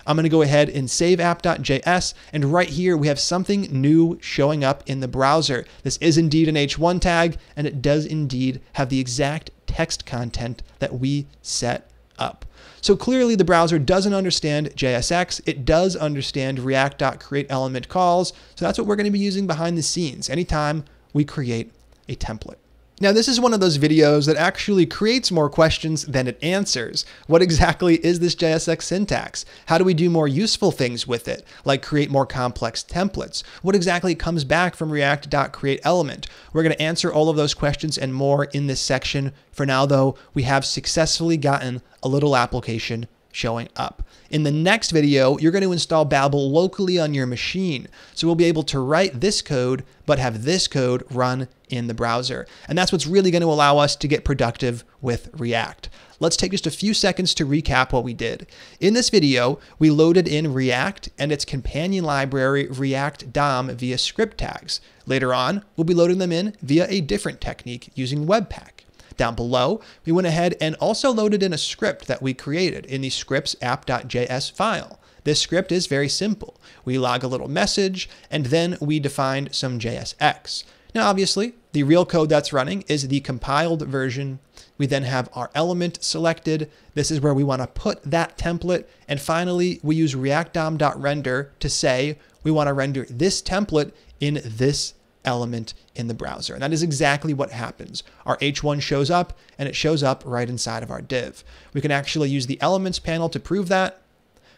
I'm going to go ahead and save app.js, and right here we have something new showing up in the browser. This is indeed an H1 tag, and it does indeed have the exact text content that we set up. So clearly the browser doesn't understand JSX. It does understand react.createElement calls. So that's what we're going to be using behind the scenes anytime we create a template. Now, this is one of those videos that actually creates more questions than it answers. What exactly is this JSX syntax? How do we do more useful things with it, like create more complex templates? What exactly comes back from react.createElement? We're going to answer all of those questions and more in this section. For now, though, we have successfully gotten a little application showing up. In the next video, you're going to install Babel locally on your machine. So we'll be able to write this code, but have this code run in the browser. And that's what's really going to allow us to get productive with React. Let's take just a few seconds to recap what we did. In this video, we loaded in React and its companion library, React DOM, via script tags. Later on, we'll be loading them in via a different technique using Webpack. Down below, we went ahead and also loaded in a script that we created in the scripts app.js file. This script is very simple. We log a little message, and then we defined some JSX. Now, obviously, the real code that's running is the compiled version. We then have our element selected. This is where we want to put that template. And finally, we use react DOM.render to say we want to render this template in this element in the browser. And that is exactly what happens. Our H1 shows up, and it shows up right inside of our div. We can actually use the Elements panel to prove that.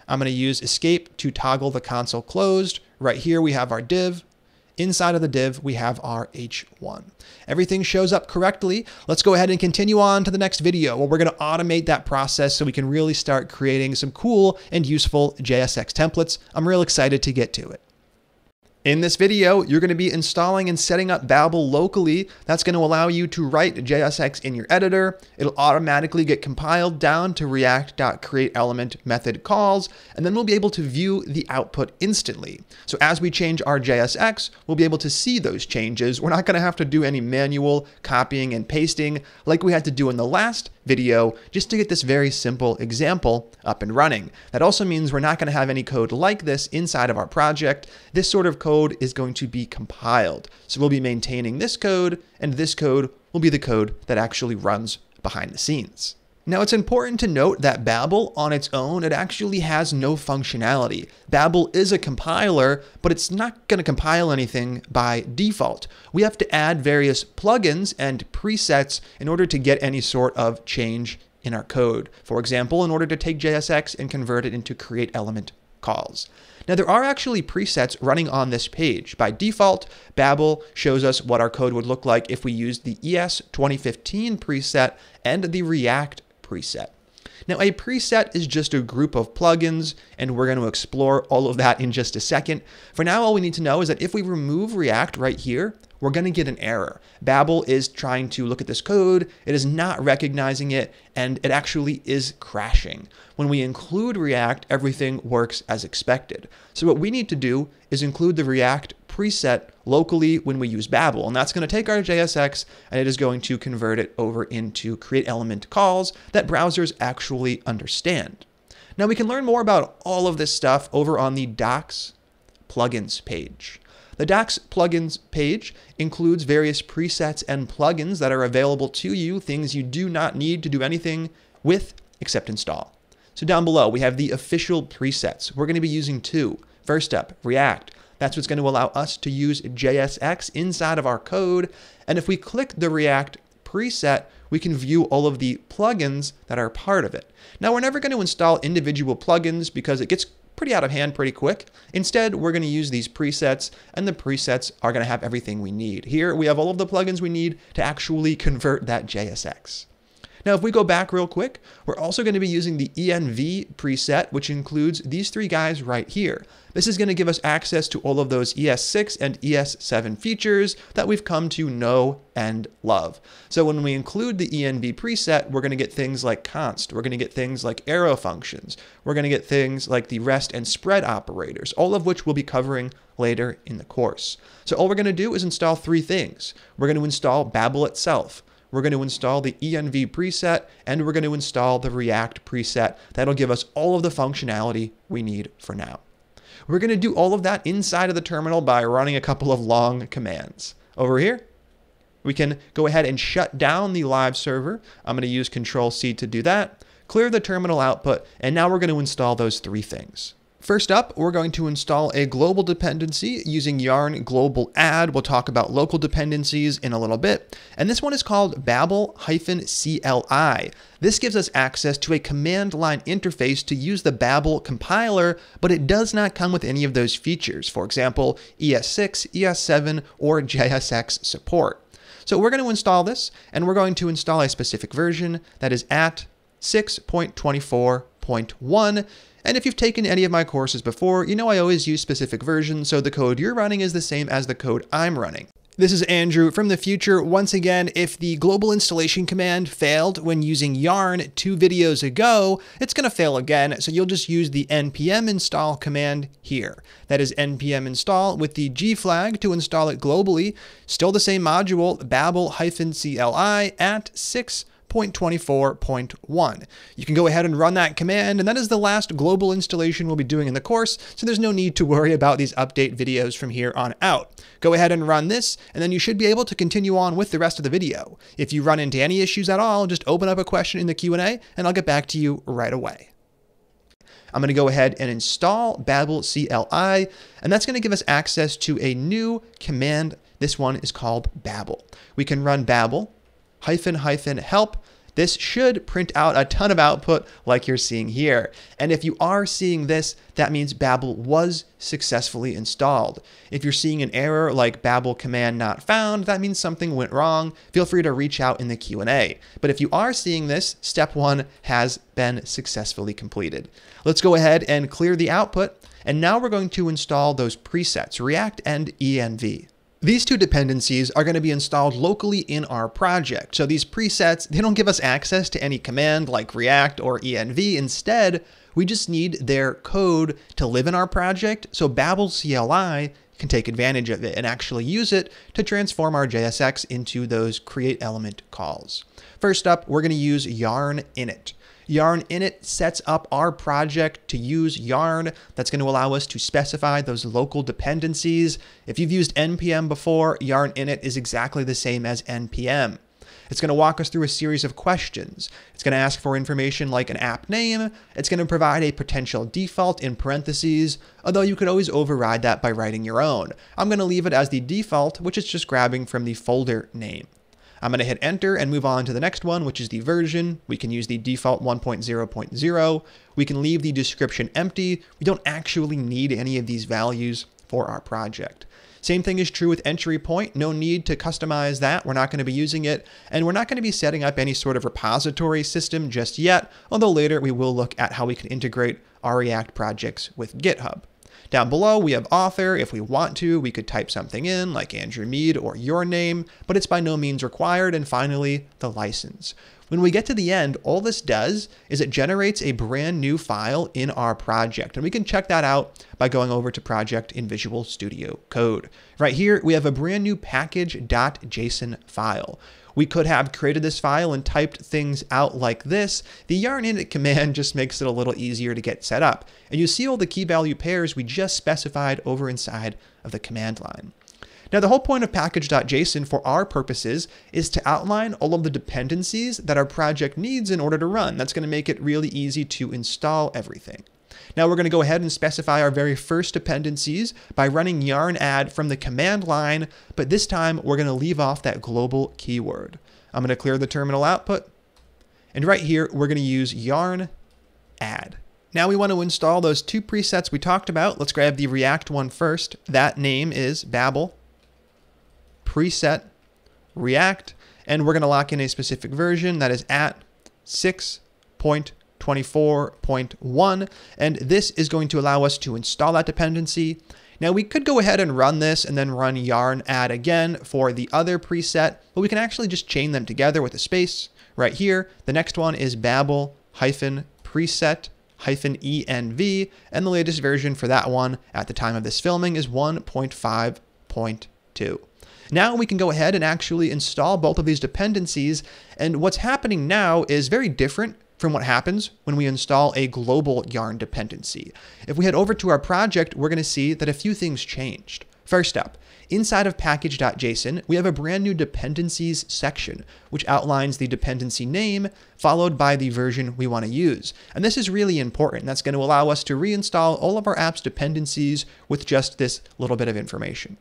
I'm going to use escape to toggle the console closed. Right here we have our div. Inside of the div, we have our H1. Everything shows up correctly. Let's go ahead and continue on to the next video where we're going to automate that process so we can really start creating some cool and useful JSX templates. I'm real excited to get to it. In this video, you're going to be installing and setting up Babel locally. That's going to allow you to write JSX in your editor. It'll automatically get compiled down to react.createElement method calls, and then we'll be able to view the output instantly. So as we change our JSX, we'll be able to see those changes. We're not going to have to do any manual copying and pasting like we had to do in the last video just to get this very simple example up and running. That also means we're not going to have any code like this inside of our project. This sort of code is going to be compiled. So we'll be maintaining this code, and this code will be the code that actually runs behind the scenes. Now, it's important to note that Babel on its own, it actually has no functionality. Babel is a compiler, but it's not going to compile anything by default. We have to add various plugins and presets in order to get any sort of change in our code. For example, in order to take JSX and convert it into createElement calls. Now, there are actually presets running on this page. By default, Babel shows us what our code would look like if we used the ES 2015 preset and the React preset. Now, a preset is just a group of plugins, and we're going to explore all of that in just a second. For now, all we need to know is that if we remove React right here, we're going to get an error. Babel is trying to look at this code, it is not recognizing it, and it actually is crashing. When we include React, everything works as expected. So what we need to do is include the React preset locally when we use Babel, and that's going to take our JSX and it is going to convert it over into createElement calls that browsers actually understand. Now, we can learn more about all of this stuff over on the Docs plugins page. The Docs plugins page includes various presets and plugins that are available to you, things you do not need to do anything with except install. So down below, we have the official presets. We're going to be using two. First up, React. That's what's going to allow us to use JSX inside of our code. And if we click the React preset, we can view all of the plugins that are part of it. Now, we're never going to install individual plugins because it gets pretty out of hand pretty quick. Instead, we're going to use these presets, and the presets are going to have everything we need. Here, we have all of the plugins we need to actually convert that JSX. Now, if we go back real quick, we're also going to be using the env preset, which includes these three guys right here. This is going to give us access to all of those ES6 and ES7 features that we've come to know and love. So when we include the env preset, we're going to get things like const, we're going to get things like arrow functions, we're going to get things like the rest and spread operators, all of which we'll be covering later in the course. So all we're going to do is install three things. We're going to install Babel itself. We're going to install the env preset, and we're going to install the React preset. That'll give us all of the functionality we need for now. We're going to do all of that inside of the terminal by running a couple of long commands. Over here, we can go ahead and shut down the live server. I'm going to use Control-C to do that, clear the terminal output, and now we're going to install those three things. First up, we're going to install a global dependency using yarn global add. We'll talk about local dependencies in a little bit. And this one is called Babel-CLI. This gives us access to a command line interface to use the Babel compiler, but it does not come with any of those features. For example, ES6, ES7, or JSX support. So we're going to install this, and we're going to install a specific version that is at 6.24.1. And if you've taken any of my courses before, you know I always use specific versions, so the code you're running is the same as the code I'm running. This is Andrew from the future. Once again, if the global installation command failed when using yarn 2 videos ago, it's going to fail again, so you'll just use the npm install command here. That is npm install with the G flag to install it globally. Still the same module, Babel-CLI at 6.24.1. You can go ahead and run that command, and that is the last global installation we'll be doing in the course, so there's no need to worry about these update videos from here on out. Go ahead and run this, and then you should be able to continue on with the rest of the video. If you run into any issues at all, just open up a question in the Q&A, and I'll get back to you right away. I'm going to go ahead and install Babel CLI, and that's going to give us access to a new command. This one is called Babel. We can run Babel --help. This should print out a ton of output like you're seeing here. And if you are seeing this, that means Babel was successfully installed. If you're seeing an error like Babel command not found, that means something went wrong. Feel free to reach out in the Q&A. But if you are seeing this, step 1 has been successfully completed. Let's go ahead and clear the output. And now we're going to install those presets, React and env. These two dependencies are going to be installed locally in our project. So these presets, they don't give us access to any command like React or env. Instead, we just need their code to live in our project. So Babel CLI can take advantage of it and actually use it to transform our JSX into those create element calls. First up, we're going to use yarn init. Yarn init sets up our project to use yarn. That's going to allow us to specify those local dependencies. If you've used npm before, yarn init is exactly the same as npm. It's going to walk us through a series of questions. It's going to ask for information like an app name. It's going to provide a potential default in parentheses, although you could always override that by writing your own. I'm going to leave it as the default, which is just grabbing from the folder name. I'm going to hit enter and move on to the next one, which is the version. We can use the default 1.0.0. We can leave the description empty. We don't actually need any of these values for our project. Same thing is true with entry point. No need to customize that. We're not going to be using it. And we're not going to be setting up any sort of repository system just yet, although later we will look at how we can integrate our React projects with GitHub. Down below, we have author. If we want to, we could type something in like Andrew Mead or your name, but it's by no means required. And finally, the license. When we get to the end, all this does is it generates a brand new file in our project. And we can check that out by going over to project in Visual Studio Code. Right here, we have a brand new package.json file. We could have created this file and typed things out like this. The yarn init command just makes it a little easier to get set up. And you see all the key value pairs we just specified over inside of the command line. Now, the whole point of package.json for our purposes is to outline all of the dependencies that our project needs in order to run. That's going to make it really easy to install everything. Now we're going to go ahead and specify our very first dependencies by running yarn add from the command line, but this time we're going to leave off that global keyword. I'm going to clear the terminal output, and right here we're going to use yarn add. Now we want to install those two presets we talked about. Let's grab the React one first. That name is Babel preset React, and we're going to lock in a specific version that is at 6.24.1, and this is going to allow us to install that dependency. Now we could go ahead and run this and then run yarn add again for the other preset, but we can actually just chain them together with a space right here. The next one is Babel -preset -env, and the latest version for that one at the time of this filming is 1.5.2. Now we can go ahead and actually install both of these dependencies, and what's happening now is very different from what happens when we install a global yarn dependency. If we head over to our project, we're going to see that a few things changed. First up, inside of package.json, we have a brand new dependencies section, which outlines the dependency name followed by the version we want to use. And this is really important. That's going to allow us to reinstall all of our app's dependencies with just this little bit of information.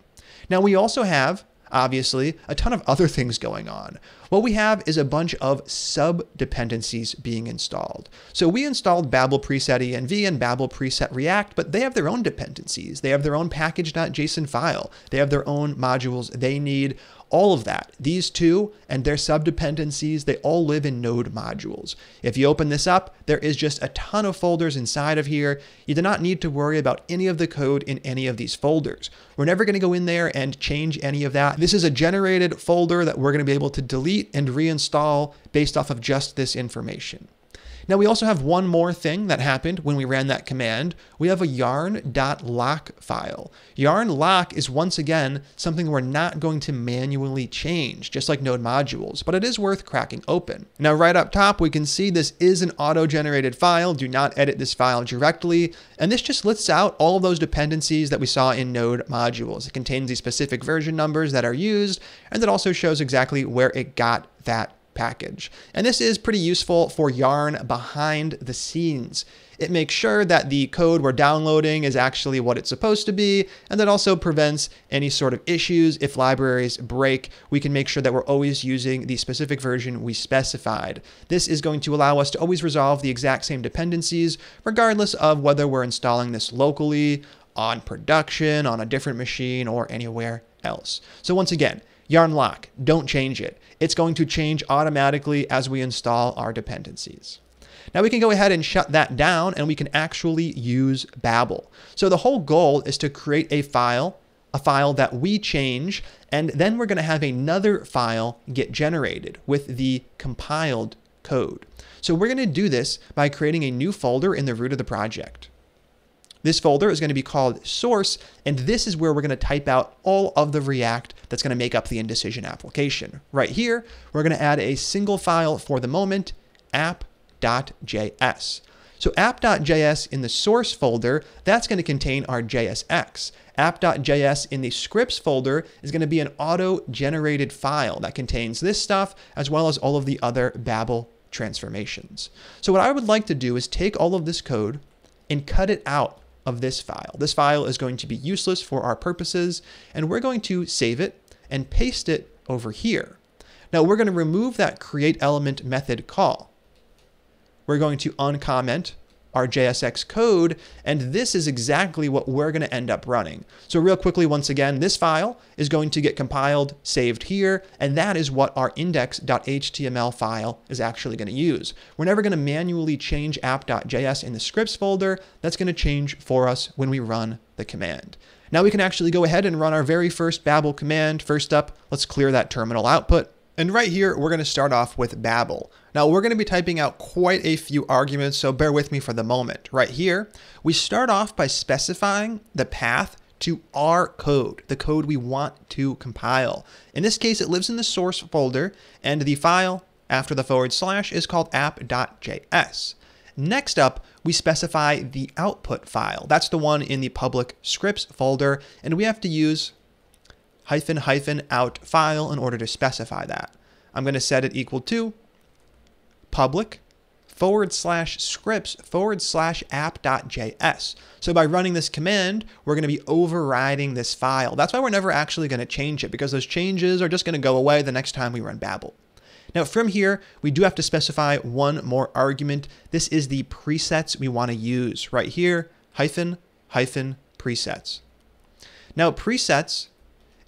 Now we also have, obviously, a ton of other things going on. What we have is a bunch of sub-dependencies being installed. So we installed Babel preset env and Babel preset React, but they have their own dependencies. They have their own package.json file. They have their own modules they need. All of that, these two and their sub-dependencies, they all live in Node modules. If you open this up, there is just a ton of folders inside of here. You do not need to worry about any of the code in any of these folders. We're never going to go in there and change any of that. This is a generated folder that we're going to be able to delete and reinstall based off of just this information. Now we also have one more thing that happened when we ran that command. We have a yarn.lock file. Yarn lock is once again something we're not going to manually change, just like Node modules, but it is worth cracking open. Now right up top, we can see this is an auto-generated file. Do not edit this file directly. And this just lists out all of those dependencies that we saw in Node modules. It contains the specific version numbers that are used, and it also shows exactly where it got that package. And this is pretty useful for Yarn behind the scenes. It makes sure that the code we're downloading is actually what it's supposed to be, and that also prevents any sort of issues. If libraries break, we can make sure that we're always using the specific version we specified. This is going to allow us to always resolve the exact same dependencies, regardless of whether we're installing this locally, on production, on a different machine, or anywhere else. So once again, yarn lock, don't change it. It's going to change automatically as we install our dependencies. Now we can go ahead and shut that down, and we can actually use Babel. So the whole goal is to create a file that we change, and then we're going to have another file get generated with the compiled code. So we're going to do this by creating a new folder in the root of the project. This folder is going to be called source, and this is where we're going to type out all of the React that's going to make up the Indecision application. Right here, we're going to add a single file for the moment, app.js. So app.js in the source folder, that's going to contain our JSX. App.js in the scripts folder is going to be an auto-generated file that contains this stuff, as well as all of the other Babel transformations. So what I would like to do is take all of this code and cut it out of this file. This file is going to be useless for our purposes, and we're going to save it and paste it over here. Now we're going to remove that create element method call. We're going to uncomment our JSX code, and this is exactly what we're going to end up running. So real quickly, once again, this file is going to get compiled, saved here, and that is what our index.html file is actually going to use. We're never going to manually change app.js in the scripts folder. That's going to change for us when we run the command. Now we can actually go ahead and run our very first Babel command. First up, let's clear that terminal output. And right here, we're going to start off with Babel. Now we're going to be typing out quite a few arguments, so bear with me for the moment. Right here, we start off by specifying the path to our code, the code we want to compile. In this case, it lives in the source folder, and the file after the / is called app.js. Next up, we specify the output file. That's the one in the public scripts folder, and we have to use --out file in order to specify that. I'm going to set it equal to public /scripts /app.js. So by running this command, we're going to be overriding this file. That's why we're never actually going to change it, because those changes are just going to go away the next time we run Babel. Now from here, we do have to specify one more argument. This is the presets we want to use. Right here, --presets. Now presets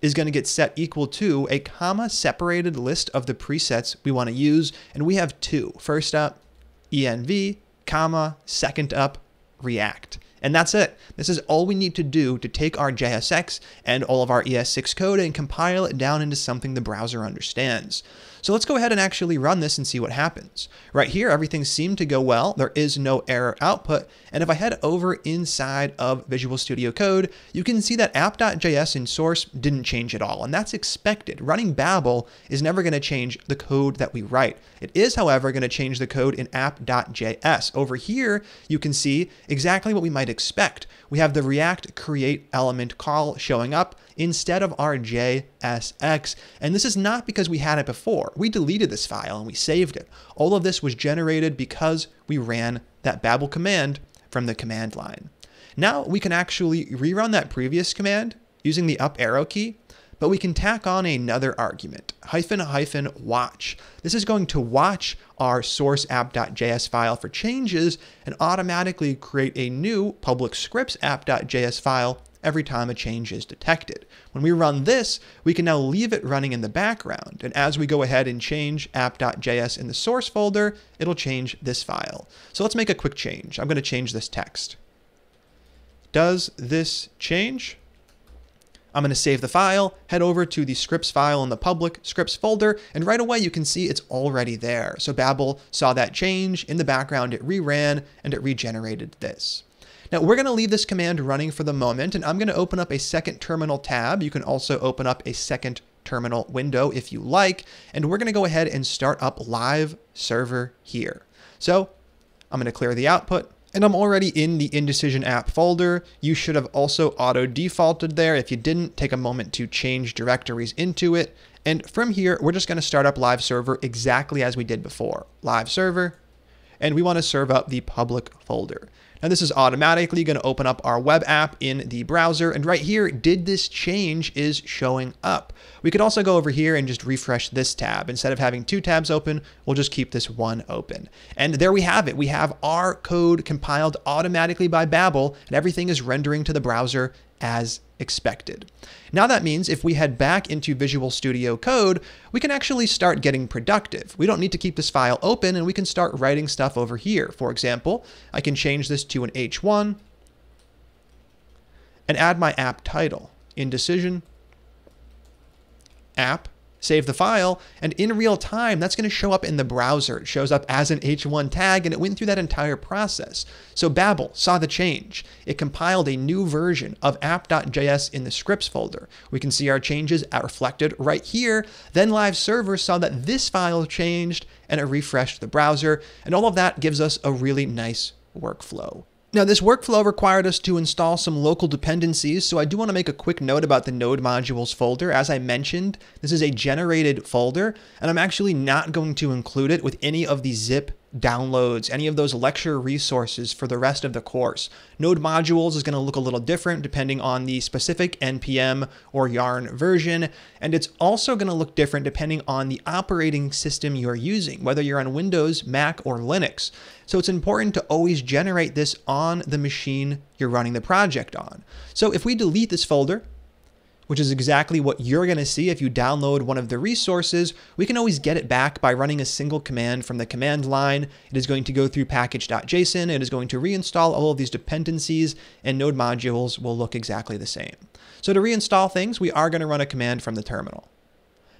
is going to get set equal to a comma separated list of the presets we want to use, and we have two. First up, env, comma, second up, React. And that's it. This is all we need to do to take our JSX and all of our ES6 code and compile it down into something the browser understands. So let's go ahead and actually run this and see what happens. Right here, everything seemed to go well. There is no error output. And if I head over inside of Visual Studio Code, you can see that app.js in source didn't change at all. And that's expected. Running Babel is never going to change the code that we write. It is, however, going to change the code in app.js. Over here, you can see exactly what we might expect. We have the React create element call showing up instead of our JSX. And this is not because we had it before. We deleted this file and we saved it. All of this was generated because we ran that Babel command from the command line. Now we can actually rerun that previous command using the up arrow key, but we can tack on another argument, --watch. This is going to watch our source app.js file for changes and automatically create a new public scripts app.js file every time a change is detected. When we run this, we can now leave it running in the background. And as we go ahead and change app.js in the source folder, it'll change this file. So let's make a quick change. I'm going to change this text. Does this change? I'm going to save the file, head over to the scripts file in the public scripts folder, and right away you can see it's already there. So Babel saw that change. In the background, it reran and it regenerated this. Now we're going to leave this command running for the moment, and I'm going to open up a second terminal tab. You can also open up a second terminal window if you like, and we're going to go ahead and start up live server here. So I'm going to clear the output, And I'm already in the Indecision app folder. You should have also auto defaulted there. If you didn't, take a moment to change directories into it. And from here, we're just going to start up live server exactly as we did before. Live server, and we want to serve up the public folder. Now this is automatically going to open up our web app in the browser. And right here, did this change is showing up. We could also go over here and just refresh this tab. Instead of having 2 tabs open, we'll just keep this one open. And there we have it. We have our code compiled automatically by Babel, and everything is rendering to the browser as expected. Now that means if we head back into Visual Studio Code, we can actually start getting productive. We don't need to keep this file open, and we can start writing stuff over here. For example, I can change this to an H1 and add my app title, Indecision app, save the file, and in real time, that's going to show up in the browser. It shows up as an H1 tag, and it went through that entire process. So Babel saw the change. It compiled a new version of app.js in the scripts folder. We can see our changes are reflected right here. Then Live Server saw that this file changed, and it refreshed the browser, and all of that gives us a really nice workflow. Now this workflow required us to install some local dependencies, so I do want to make a quick note about the node modules folder. As I mentioned, this is a generated folder, and I'm actually not going to include it with any of the zip downloads, any of those lecture resources for the rest of the course. Node modules is going to look a little different depending on the specific NPM or Yarn version, and it's also going to look different depending on the operating system you're using, whether you're on Windows, Mac, or Linux. So it's important to always generate this on the machine you're running the project on. So if we delete this folder, which is exactly what you're going to see if you download one of the resources, we can always get it back by running a single command from the command line. It is going to go through package.json. It is going to reinstall all of these dependencies, and node modules will look exactly the same. So to reinstall things, we are going to run a command from the terminal.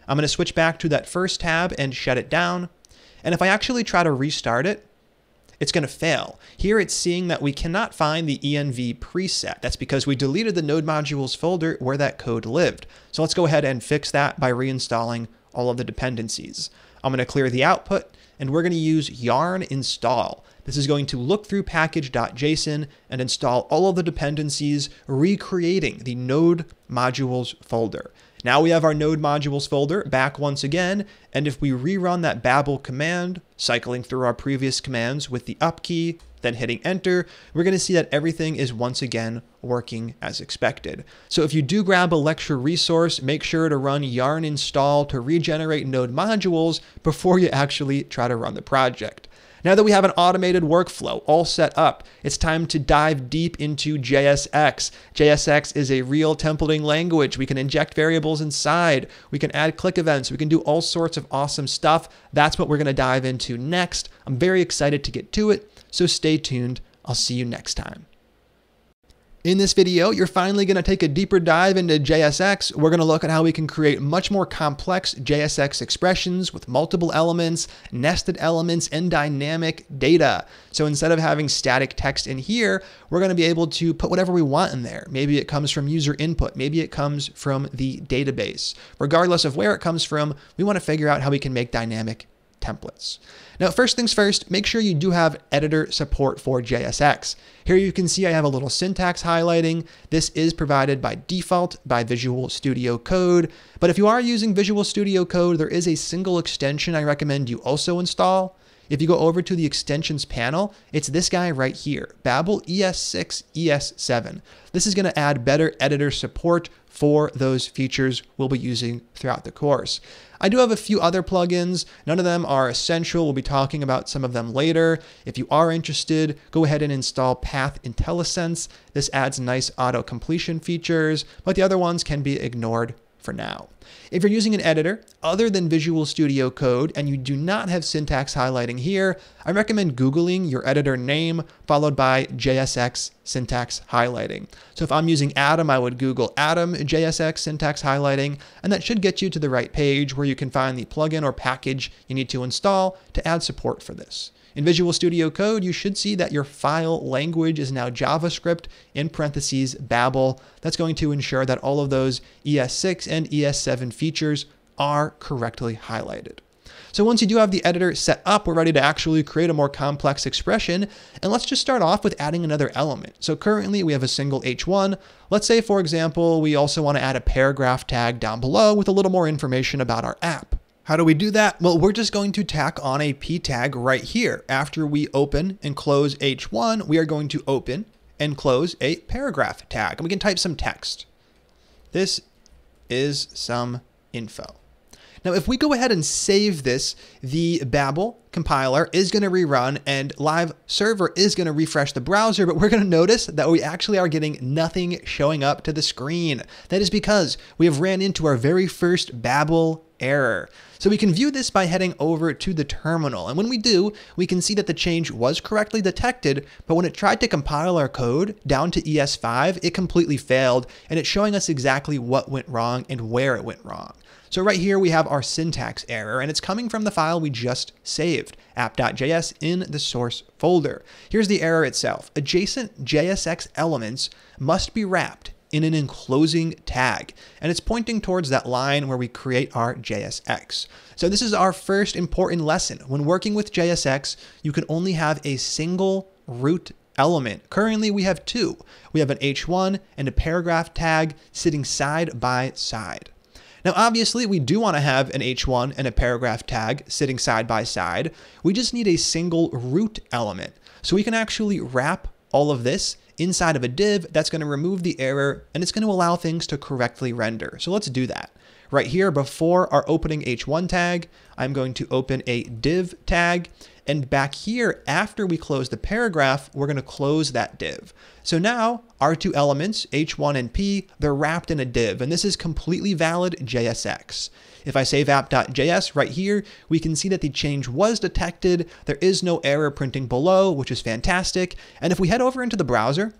I'm going to switch back to that first tab and shut it down. And if I actually try to restart it, it's going to fail. Here it's seeing that we cannot find the env preset. That's because we deleted the node modules folder where that code lived. So let's go ahead and fix that by reinstalling all of the dependencies. I'm going to clear the output, and we're going to use yarn install. This is going to look through package.json and install all of the dependencies, recreating the node modules folder. Now we have our node modules folder back once again, and if we rerun that Babel command, cycling through our previous commands with the up key, then hitting enter, we're going to see that everything is once again working as expected. So if you do grab a lecture resource, make sure to run yarn install to regenerate node modules before you actually try to run the project. Now that we have an automated workflow all set up, it's time to dive deep into JSX. JSX is a real templating language. We can inject variables inside. We can add click events. We can do all sorts of awesome stuff. That's what we're going to dive into next. I'm very excited to get to it, so stay tuned. I'll see you next time. In this video, you're finally going to take a deeper dive into JSX. We're going to look at how we can create much more complex JSX expressions with multiple elements, nested elements, and dynamic data. So instead of having static text in here, we're going to be able to put whatever we want in there. Maybe it comes from user input. Maybe it comes from the database. Regardless of where it comes from, we want to figure out how we can make dynamic templates. Now, first things first, make sure you do have editor support for JSX. Here you can see I have a little syntax highlighting. This is provided by default by Visual Studio Code. But if you are using Visual Studio Code, there is a single extension I recommend you also install. If you go over to the extensions panel, it's this guy right here, Babel ES6 ES7. This is going to add better editor support for those features we'll be using throughout the course. I do have a few other plugins. None of them are essential. We'll be talking about some of them later. If you are interested, go ahead and install Path IntelliSense. This adds nice auto completion features, but the other ones can be ignored for now. If you're using an editor other than Visual Studio Code and you do not have syntax highlighting here, I recommend Googling your editor name followed by JSX syntax highlighting. So if I'm using Atom, I would Google Atom JSX syntax highlighting, and that should get you to the right page where you can find the plugin or package you need to install to add support for this. In Visual Studio Code, you should see that your file language is now JavaScript, in parentheses Babel. That's going to ensure that all of those ES6 and ES7 features are correctly highlighted. So once you do have the editor set up, we're ready to actually create a more complex expression. And let's just start off with adding another element. So currently we have a single H1. Let's say, for example, we also want to add a paragraph tag down below with a little more information about our app. How do we do that? Well, we're just going to tack on a p tag right here. After we open and close H1, we are going to open and close a paragraph tag, and we can type some text. This is some info. Now, if we go ahead and save this, the Babel compiler is going to rerun and live server is going to refresh the browser, but we're going to notice that we actually are getting nothing showing up to the screen. That is because we have ran into our very first Babel error. So we can view this by heading over to the terminal. And when we do, we can see that the change was correctly detected, but when it tried to compile our code down to ES5, it completely failed, and it's showing us exactly what went wrong and where it went wrong. So right here we have our syntax error, and it's coming from the file we just saved, app.js, in the source folder. Here's the error itself. Adjacent JSX elements must be wrapped in an enclosing tag, and it's pointing towards that line where we create our JSX. So this is our first important lesson. When working with JSX, you can only have a single root element. Currently we have two. We have an H1 and a paragraph tag sitting side by side. Now, obviously, we do want to have an H1 and a paragraph tag sitting side by side. We just need a single root element. So we can actually wrap all of this inside of a div that's going to remove the error, and it's going to allow things to correctly render. So let's do that. Right here, before our opening H1 tag, I'm going to open a div tag. And back here, after we close the paragraph, we're going to close that div. So now our two elements, H1 and P, they're wrapped in a div, and this is completely valid JSX. If I save app.js right here, we can see that the change was detected. There is no error printing below, which is fantastic. And if we head over into the browser,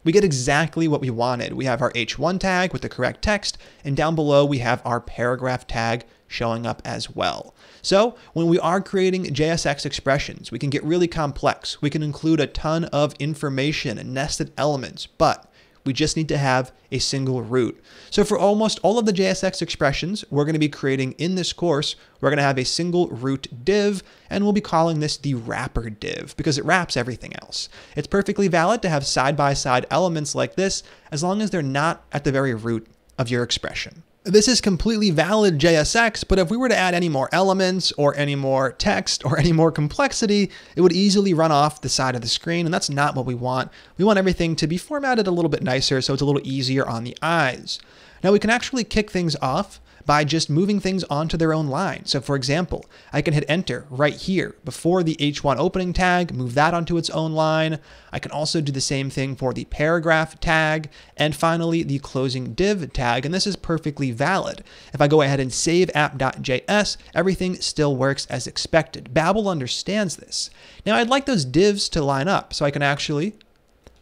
we get exactly what we wanted. We have our H1 tag with the correct text, and down below we have our paragraph tag showing up as well. So when we are creating JSX expressions, we can get really complex. We can include a ton of information and nested elements, but we just need to have a single root. So for almost all of the JSX expressions we're going to be creating in this course, we're going to have a single root div, and we'll be calling this the wrapper div because it wraps everything else. It's perfectly valid to have side-by-side elements like this as long as they're not at the very root of your expression. This is completely valid JSX, but if we were to add any more elements or any more text or any more complexity, it would easily run off the side of the screen, and that's not what we want. We want everything to be formatted a little bit nicer so it's a little easier on the eyes. Now we can actually kick things off by just moving things onto their own line. So for example, I can hit enter right here before the H1 opening tag, move that onto its own line. I can also do the same thing for the paragraph tag, and finally the closing div tag, and this is perfectly valid. If I go ahead and save app.js, everything still works as expected. Babel understands this. Now I'd like those divs to line up, so I can actually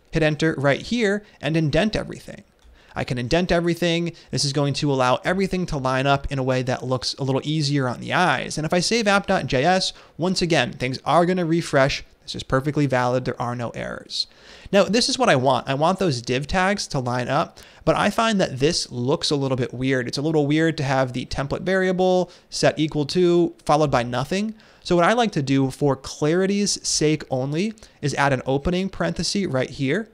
hit enter right here and indent everything. I can indent everything. This is going to allow everything to line up in a way that looks a little easier on the eyes. And if I save app.js, once again, things are going to refresh. This is perfectly valid. There are no errors. Now, this is what I want. I want those div tags to line up, but I find that this looks a little bit weird. It's a little weird to have the template variable set equal to followed by nothing. So what I like to do for clarity's sake only is add an opening parenthesis right here,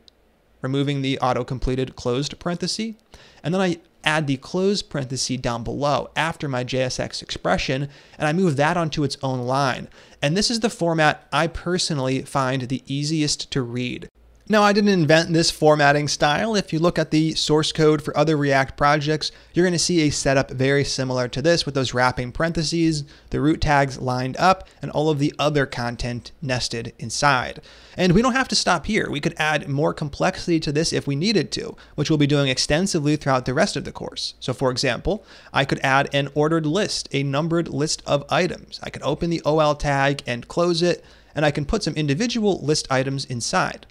removing the auto-completed closed parenthesis, and then I add the closed parenthesis down below after my JSX expression, and I move that onto its own line. And this is the format I personally find the easiest to read. Now, I didn't invent this formatting style. If you look at the source code for other React projects, you're going to see a setup very similar to this with those wrapping parentheses, the root tags lined up, and all of the other content nested inside. And we don't have to stop here. We could add more complexity to this if we needed to, which we'll be doing extensively throughout the rest of the course. So for example, I could add an ordered list, a numbered list of items. I could open the OL tag and close it, and I can put some individual list items inside.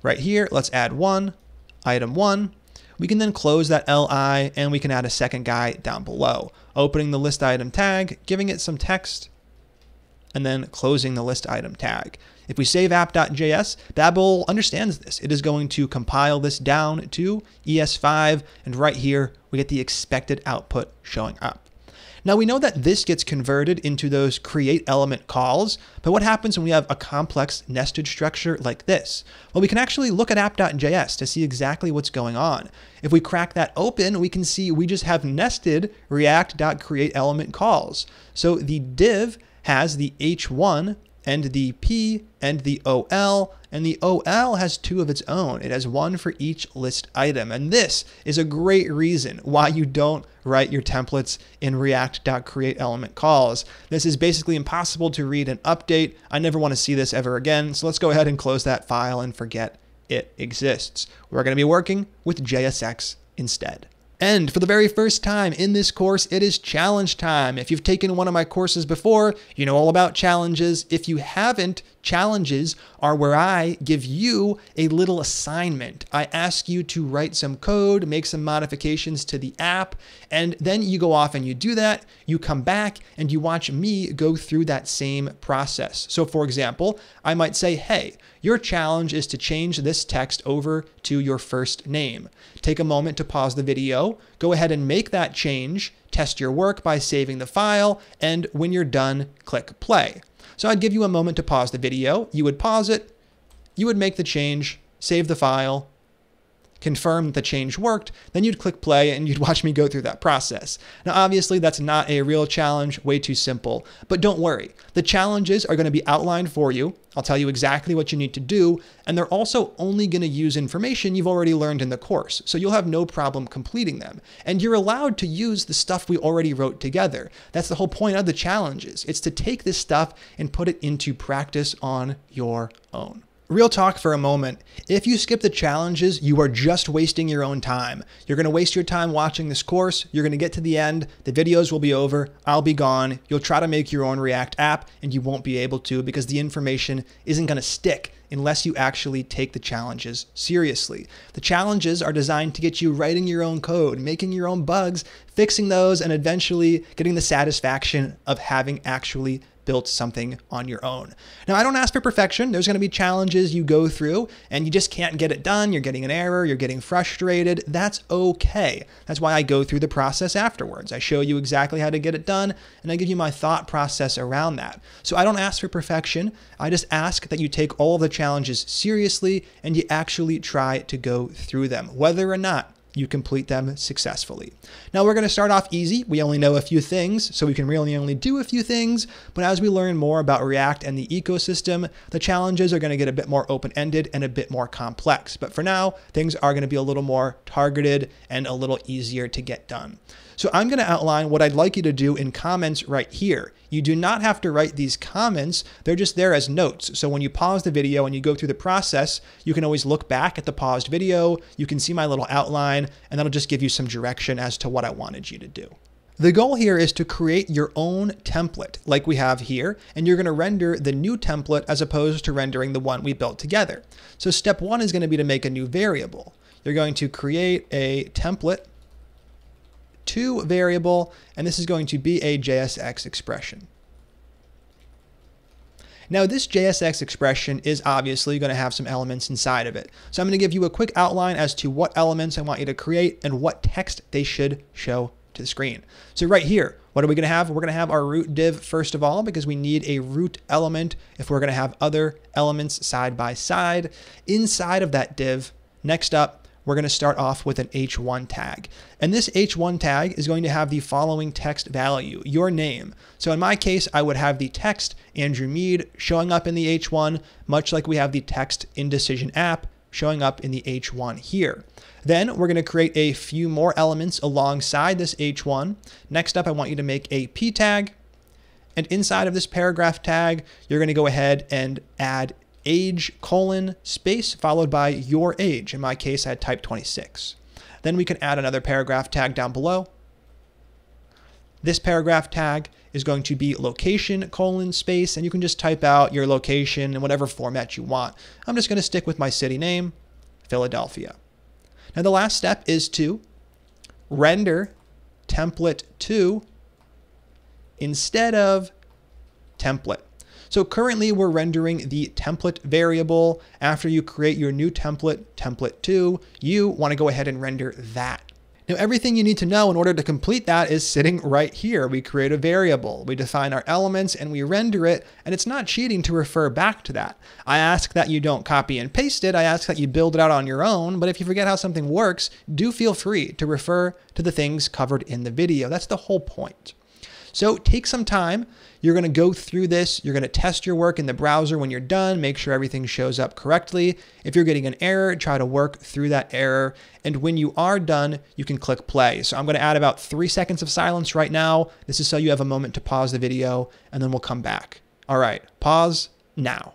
Right here, let's add one, item 1. We can then close that LI, and we can add a second guy down below, opening the list item tag, giving it some text, and then closing the list item tag. If we save app.js, Babel understands this. It is going to compile this down to ES5, and right here, we get the expected output showing up. Now we know that this gets converted into those create element calls, but what happens when we have a complex nested structure like this? Well, we can actually look at app.js to see exactly what's going on. If we crack that open, we can see we just have nested react.createElement calls. So the div has the h1 and the p and the ol, and the ol has two of its own. It has one for each list item. And this is a great reason why you don't write your templates in react.createElement calls. This is basically impossible to read and update. I never want to see this ever again. So let's go ahead and close that file and forget it exists. We're going to be working with JSX instead. And for the very first time in this course, it is challenge time. If you've taken one of my courses before, you know all about challenges. If you haven't, challenges are where I give you a little assignment. I ask you to write some code, make some modifications to the app, and then you go off and you do that. You come back and you watch me go through that same process. So for example, I might say, hey, your challenge is to change this text over to your first name. Take a moment to pause the video, go ahead and make that change, test your work by saving the file, and when you're done, click play. So I'd give you a moment to pause the video, you would pause it, you would make the change, save the file, confirm that the change worked, then you'd click play and you'd watch me go through that process. Now, obviously that's not a real challenge, way too simple, but don't worry. The challenges are going to be outlined for you. I'll tell you exactly what you need to do, and they're also only going to use information you've already learned in the course, so you'll have no problem completing them. And you're allowed to use the stuff we already wrote together. That's the whole point of the challenges. It's to take this stuff and put it into practice on your own. Real talk for a moment. If you skip the challenges, you are just wasting your own time. You're going to waste your time watching this course. You're going to get to the end. The videos will be over. I'll be gone. You'll try to make your own React app and you won't be able to because the information isn't going to stick unless you actually take the challenges seriously. The challenges are designed to get you writing your own code, making your own bugs, fixing those, and eventually getting the satisfaction of having actually built something on your own. Now, I don't ask for perfection. There's going to be challenges you go through and you just can't get it done. You're getting an error. You're getting frustrated. That's okay. That's why I go through the process afterwards. I show you exactly how to get it done and I give you my thought process around that. So I don't ask for perfection. I just ask that you take all of the challenges seriously and you actually try to go through them, whether or not you complete them successfully. Now we're going to start off easy. We only know a few things, so we can really only do a few things. But as we learn more about React and the ecosystem, the challenges are going to get a bit more open-ended and a bit more complex. But for now, things are going to be a little more targeted and a little easier to get done. So I'm going to outline what I'd like you to do in comments right here. You do not have to write these comments. They're just there as notes. So when you pause the video and you go through the process, you can always look back at the paused video. You can see my little outline, and that'll just give you some direction as to what I wanted you to do. The goal here is to create your own template like we have here, and you're going to render the new template as opposed to rendering the one we built together. So step one is going to be to make a new variable. You're going to create a template to variable, and this is going to be a JSX expression. Now this JSX expression is obviously going to have some elements inside of it. So I'm going to give you a quick outline as to what elements I want you to create and what text they should show to the screen. So right here, what are we going to have? We're going to have our root div first of all, because we need a root element if we're going to have other elements side by side. Inside of that div, next up, we're going to start off with an h1 tag. And this h1 tag is going to have the following text value, your name. So in my case, I would have the text Andrew Mead showing up in the h1, much like we have the text Indecision app showing up in the h1 here. Then we're going to create a few more elements alongside this h1. Next up, I want you to make a p tag. And inside of this paragraph tag, you're going to go ahead and add age :space followed by your age. In my case, I had typed 26. Then we can add another paragraph tag down below. This paragraph tag is going to be location :space, and you can just type out your location in whatever format you want. I'm just going to stick with my city name, Philadelphia. Now the last step is to render template to instead of template. So currently we're rendering the template variable. After you create your new template, template2, you want to go ahead and render that. Now, everything you need to know in order to complete that is sitting right here. We create a variable, we define our elements, and we render it, and it's not cheating to refer back to that. I ask that you don't copy and paste it, I ask that you build it out on your own, but if you forget how something works, do feel free to refer to the things covered in the video. That's the whole point. So take some time. You're going to go through this. You're going to test your work in the browser when you're done. Make sure everything shows up correctly. If you're getting an error, try to work through that error. And when you are done, you can click play. So I'm going to add about 3 seconds of silence right now. This is so you have a moment to pause the video, and then we'll come back. All right, pause now.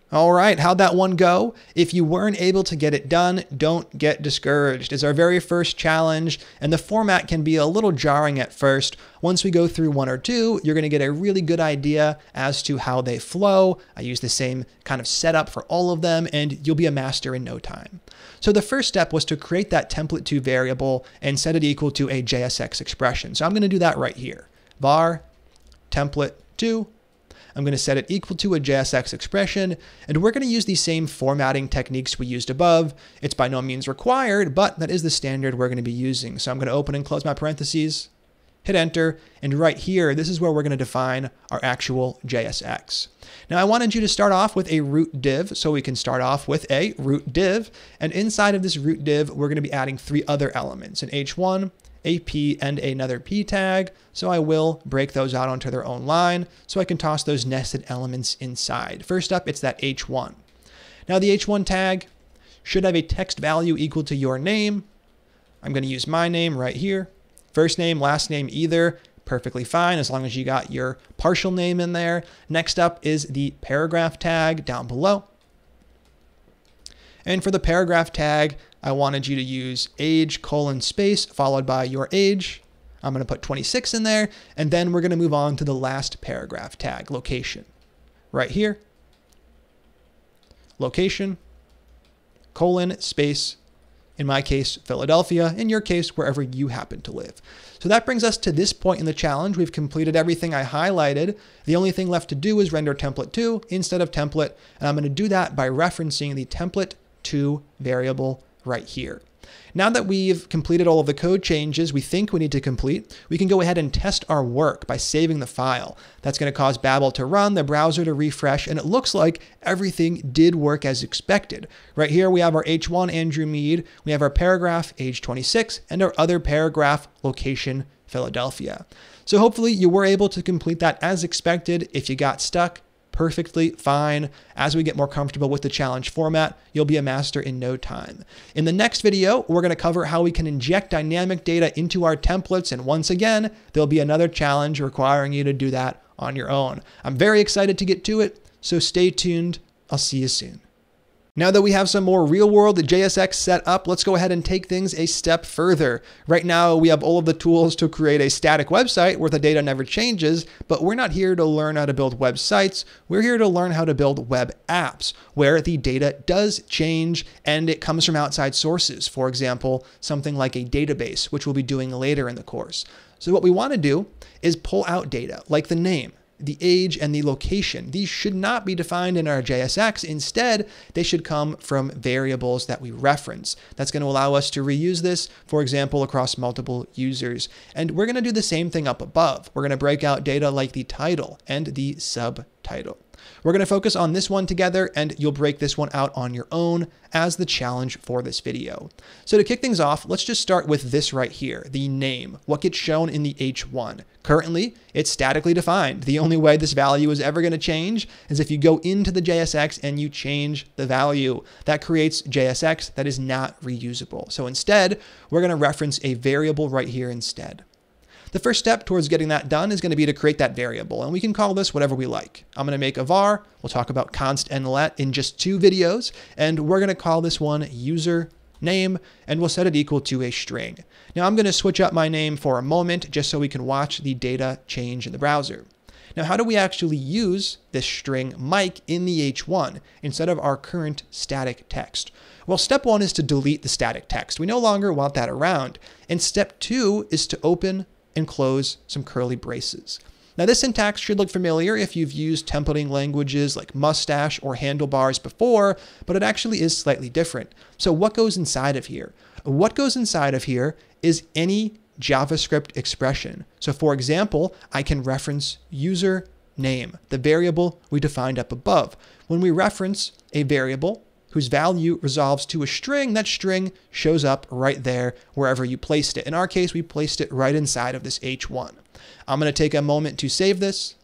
All right, how'd that one go? If you weren't able to get it done, don't get discouraged. It's our very first challenge, and the format can be a little jarring at first. Once we go through 1 or 2, you're gonna get a really good idea as to how they flow. I use the same kind of setup for all of them, and you'll be a master in no time. So the first step was to create that template2 variable and set it equal to a JSX expression. So I'm gonna do that right here. Var template2. I'm going to set it equal to a JSX expression, and we're going to use the same formatting techniques we used above. It's by no means required, but that is the standard we're going to be using. So I'm going to open and close my parentheses, hit enter, and right here, this is where we're going to define our actual JSX. Now I wanted you to start off with a root div, so we can start off with a root div, and inside of this root div, we're going to be adding 3 other elements, an h1, a p, and another p tag. So I will break those out onto their own line so I can toss those nested elements inside. First up, it's that h1. Now the h1 tag should have a text value equal to your name. I'm going to use my name right here. First name, last name, either. Perfectly fine as long as you got your partial name in there. Next up is the paragraph tag down below. And for the paragraph tag, I wanted you to use age : space followed by your age. I'm going to put 26 in there, and then we're going to move on to the last paragraph tag, location. Right here, location, : space, in my case, Philadelphia, in your case, wherever you happen to live. So that brings us to this point in the challenge. We've completed everything I highlighted. The only thing left to do is render template2 instead of template, and I'm going to do that by referencing the template2 variable right here. Now that we've completed all of the code changes we think we need to complete, we can go ahead and test our work by saving the file. That's going to cause Babel to run, the browser to refresh, and it looks like everything did work as expected. Right here we have our h1 Andrew Mead, we have our paragraph age 26, and our other paragraph location Philadelphia. So hopefully you were able to complete that as expected. If you got stuck, perfectly fine. As we get more comfortable with the challenge format, you'll be a master in no time. In the next video, we're going to cover how we can inject dynamic data into our templates. And once again, there'll be another challenge requiring you to do that on your own. I'm very excited to get to it, so stay tuned. I'll see you soon. Now that we have some more real-world JSX set up, let's go ahead and take things a step further. Right now, we have all of the tools to create a static website where the data never changes, but we're not here to learn how to build websites. We're here to learn how to build web apps where the data does change and it comes from outside sources. For example, something like a database, which we'll be doing later in the course. So what we want to do is pull out data like the name, the age, and the location. These should not be defined in our JSX. Instead, they should come from variables that we reference. That's going to allow us to reuse this, for example, across multiple users. And we're going to do the same thing up above. We're going to break out data like the title and the subtitle. We're going to focus on this one together, and you'll break this one out on your own as the challenge for this video. So to kick things off, let's just start with this right here, the name, what gets shown in the H1. Currently, it's statically defined. The only way this value is ever going to change is if you go into the JSX and you change the value. That creates JSX that is not reusable. So instead, we're going to reference a variable right here instead. The first step towards getting that done is going to be to create that variable, and we can call this whatever we like. I'm going to make a var. We'll talk about const and let in just 2 videos, and we're going to call this one user name, and we'll set it equal to a string. Now I'm going to switch up my name for a moment just so we can watch the data change in the browser. Now, how do we actually use this string Mike in the H1 instead of our current static text? Well, step 1 is to delete the static text. We no longer want that around. And step 2 is to open and close some curly braces. Now this syntax should look familiar if you've used templating languages like Mustache or Handlebars before, but it actually is slightly different. So what goes inside of here? What goes inside of here is any JavaScript expression. So for example, I can reference user name, the variable we defined up above. When we reference a variable whose value resolves to a string, that string shows up right there wherever you placed it. In our case, we placed it right inside of this H1. I'm going to take a moment to save this.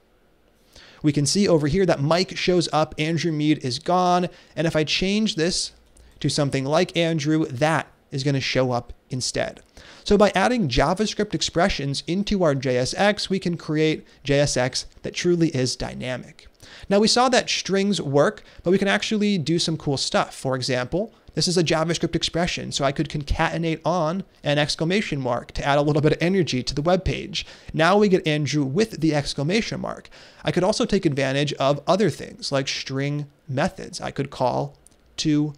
We can see over here that Mike shows up, Andrew Mead is gone. And if I change this to something like Andrew, that is going to show up instead. So by adding JavaScript expressions into our JSX, we can create JSX that truly is dynamic. Now we saw that strings work, but we can actually do some cool stuff. For example, this is a JavaScript expression, so I could concatenate on an exclamation mark to add a little bit of energy to the web page. Now we get Andrew with the exclamation mark. I could also take advantage of other things like string methods. I could call to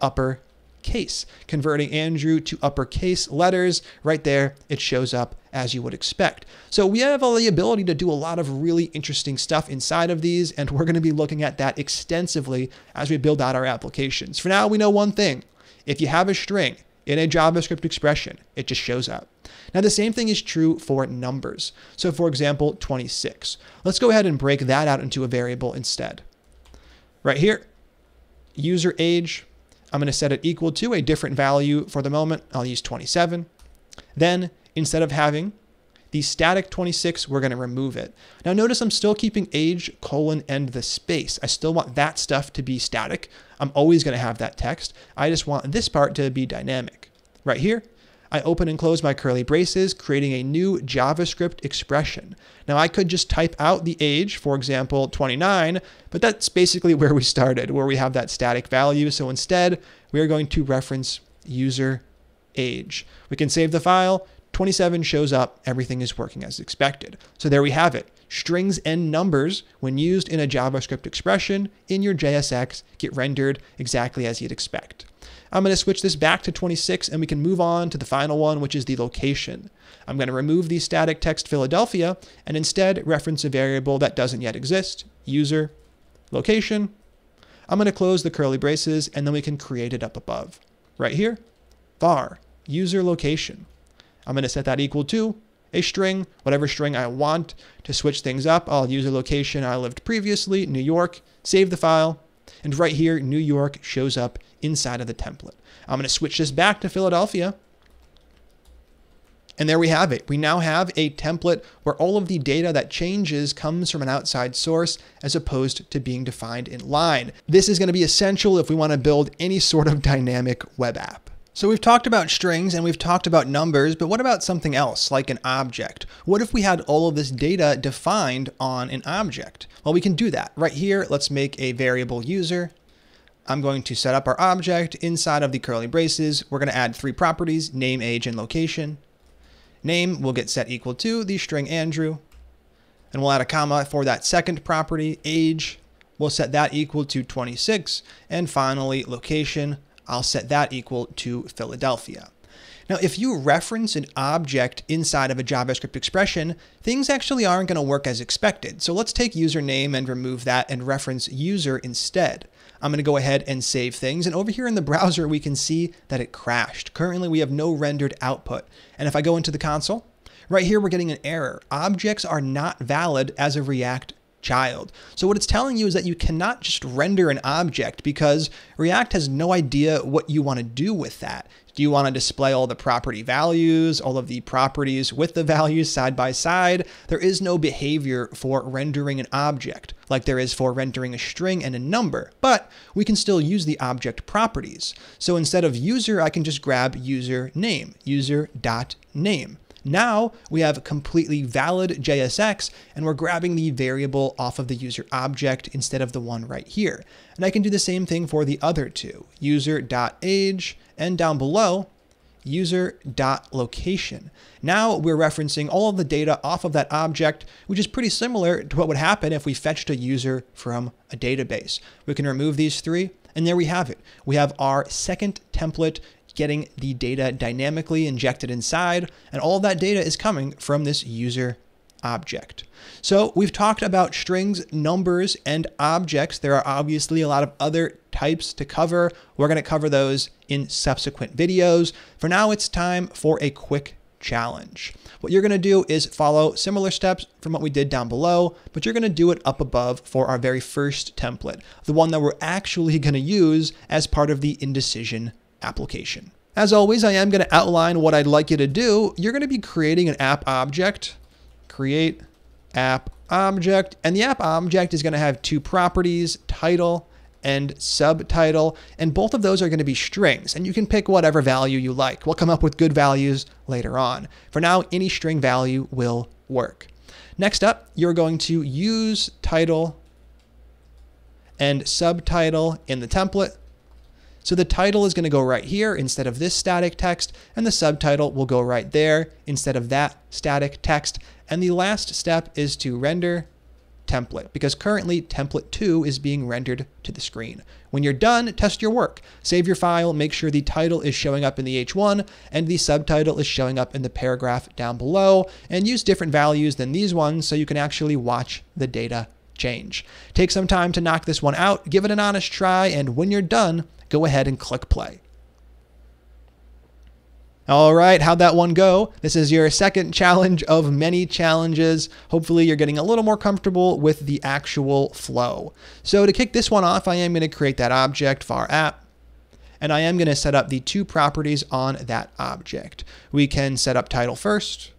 uppercase, converting Andrew to uppercase letters. Right there, it shows up as you would expect. So we have the ability to do a lot of really interesting stuff inside of these, and we're going to be looking at that extensively as we build out our applications. For now, we know one thing. If you have a string in a JavaScript expression, it just shows up. Now, the same thing is true for numbers. So for example, 26. Let's go ahead and break that out into a variable instead. Right here, user age, I'm going to set it equal to a different value for the moment. I'll use 27. Then instead of having the static 26, we're going to remove it. Now notice I'm still keeping age, colon, and the space. I still want that stuff to be static. I'm always going to have that text. I just want this part to be dynamic. Right here, I open and close my curly braces, creating a new JavaScript expression. Now I could just type out the age, for example, 29, but that's basically where we started, where we have that static value. So instead, we are going to reference user age. We can save the file. 27 shows up, everything is working as expected. So there we have it. Strings and numbers, when used in a JavaScript expression in your JSX, get rendered exactly as you'd expect. I'm going to switch this back to 26 and we can move on to the final one, which is the location. I'm going to remove the static text Philadelphia and instead reference a variable that doesn't yet exist, user location. I'm going to close the curly braces and then we can create it up above. Right here, var, user location. I'm going to set that equal to a string, whatever string I want. To switch things up, I'll use a location I lived previously, New York, save the file, and right here, New York shows up inside of the template. I'm going to switch this back to Philadelphia, and there we have it. We now have a template where all of the data that changes comes from an outside source as opposed to being defined in line. This is going to be essential if we want to build any sort of dynamic web app. So we've talked about strings and we've talked about numbers, but what about something else like an object? What if we had all of this data defined on an object? Well, we can do that. Right here, let's make a variable user. I'm going to set up our object inside of the curly braces. We're going to add 3 properties, name, age, and location. Name will get set equal to the string Andrew. And we'll add a comma for that second property, age. We'll set that equal to 26. And finally, location. I'll set that equal to Philadelphia. Now, if you reference an object inside of a JavaScript expression, things actually aren't going to work as expected. So let's take username and remove that and reference user instead. I'm going to go ahead and save things. And over here in the browser, we can see that it crashed. Currently, we have no rendered output. And if I go into the console, right here, we're getting an error. Objects are not valid as a React child. So what it's telling you is that you cannot just render an object because React has no idea what you want to do with that. Do you want to display all the property values, all of the properties with the values side by side? There is no behavior for rendering an object like there is for rendering a string and a number, but we can still use the object properties. So instead of user, I can just grab user name, user.name. Now we have a completely valid JSX and we're grabbing the variable off of the user object instead of the one right here. And I can do the same thing for the other two, user.age and down below, user.location. Now we're referencing all of the data off of that object, which is pretty similar to what would happen if we fetched a user from a database. We can remove these 3 and there we have it. We have our second template getting the data dynamically injected inside, and all of that data is coming from this user object. So we've talked about strings, numbers, and objects. There are obviously a lot of other types to cover. We're going to cover those in subsequent videos. For now, it's time for a quick challenge. What you're going to do is follow similar steps from what we did down below, but you're going to do it up above for our very first template, the one that we're actually going to use as part of the indecision application. As always, I am going to outline what I'd like you to do. You're going to be creating an app object, create app object, and the app object is going to have two properties, title and subtitle, and both of those are going to be strings, and you can pick whatever value you like. We'll come up with good values later on. For now, any string value will work. Next up, you're going to use title and subtitle in the template. So the title is going to go right here instead of this static text, and the subtitle will go right there instead of that static text. And the last step is to render template, because currently template 2 is being rendered to the screen. When you're done, test your work. Save your file, make sure the title is showing up in the H1 and the subtitle is showing up in the paragraph down below, and use different values than these ones so you can actually watch the data change. Take some time to knock this one out, give it an honest try, and when you're done, go ahead and click play. All right, how'd that one go? This is your second challenge of many challenges. Hopefully you're getting a little more comfortable with the actual flow. So to kick this one off, I am going to create that object var app, and I am going to set up the two properties on that object. We can set up title first,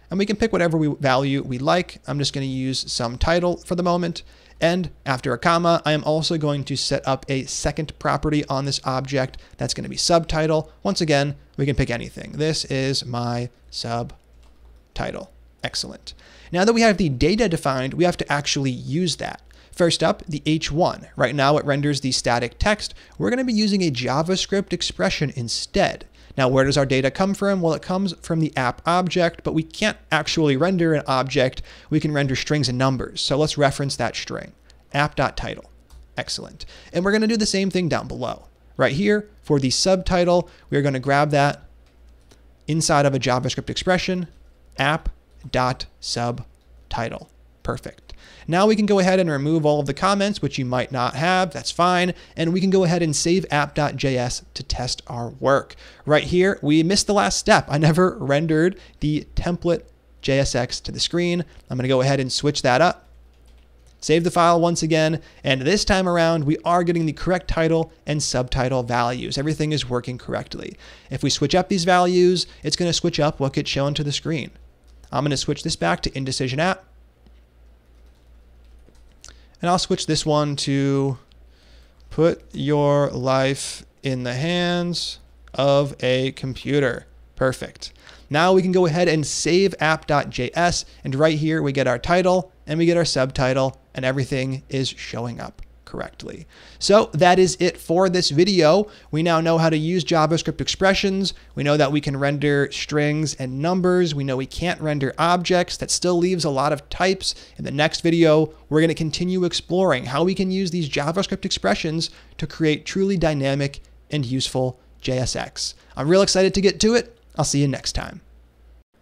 and we can pick whatever value we like. I'm just going to use some title for the moment. And after a comma, I am also going to set up a second property on this object. That's going to be subtitle. Once again, we can pick anything. This is my subtitle. Excellent. Now that we have the data defined, we have to actually use that. First up, the H1. Right now it renders the static text. We're going to be using a JavaScript expression instead. Now, where does our data come from? Well, it comes from the app object, but we can't actually render an object. We can render strings and numbers. So let's reference that string, app.title. Excellent. And we're going to do the same thing down below. Right here, for the subtitle, we're going to grab that inside of a JavaScript expression, app.subtitle. Perfect. Now we can go ahead and remove all of the comments, which you might not have. That's fine. And we can go ahead and save app.js to test our work. Right here, we missed the last step. I never rendered the template JSX to the screen. I'm going to go ahead and switch that up. Save the file once again, and this time around, we are getting the correct title and subtitle values. Everything is working correctly. If we switch up these values, it's going to switch up what gets shown to the screen. I'm going to switch this back to indecision app. And I'll switch this one to put your life in the hands of a computer. Perfect. Now we can go ahead and save app.js, and right here we get our title and we get our subtitle, and everything is showing up correctly. So that is it for this video. We now know how to use JavaScript expressions. We know that we can render strings and numbers. We know we can't render objects. That still leaves a lot of types. In the next video, we're going to continue exploring how we can use these JavaScript expressions to create truly dynamic and useful JSX. I'm real excited to get to it. I'll see you next time.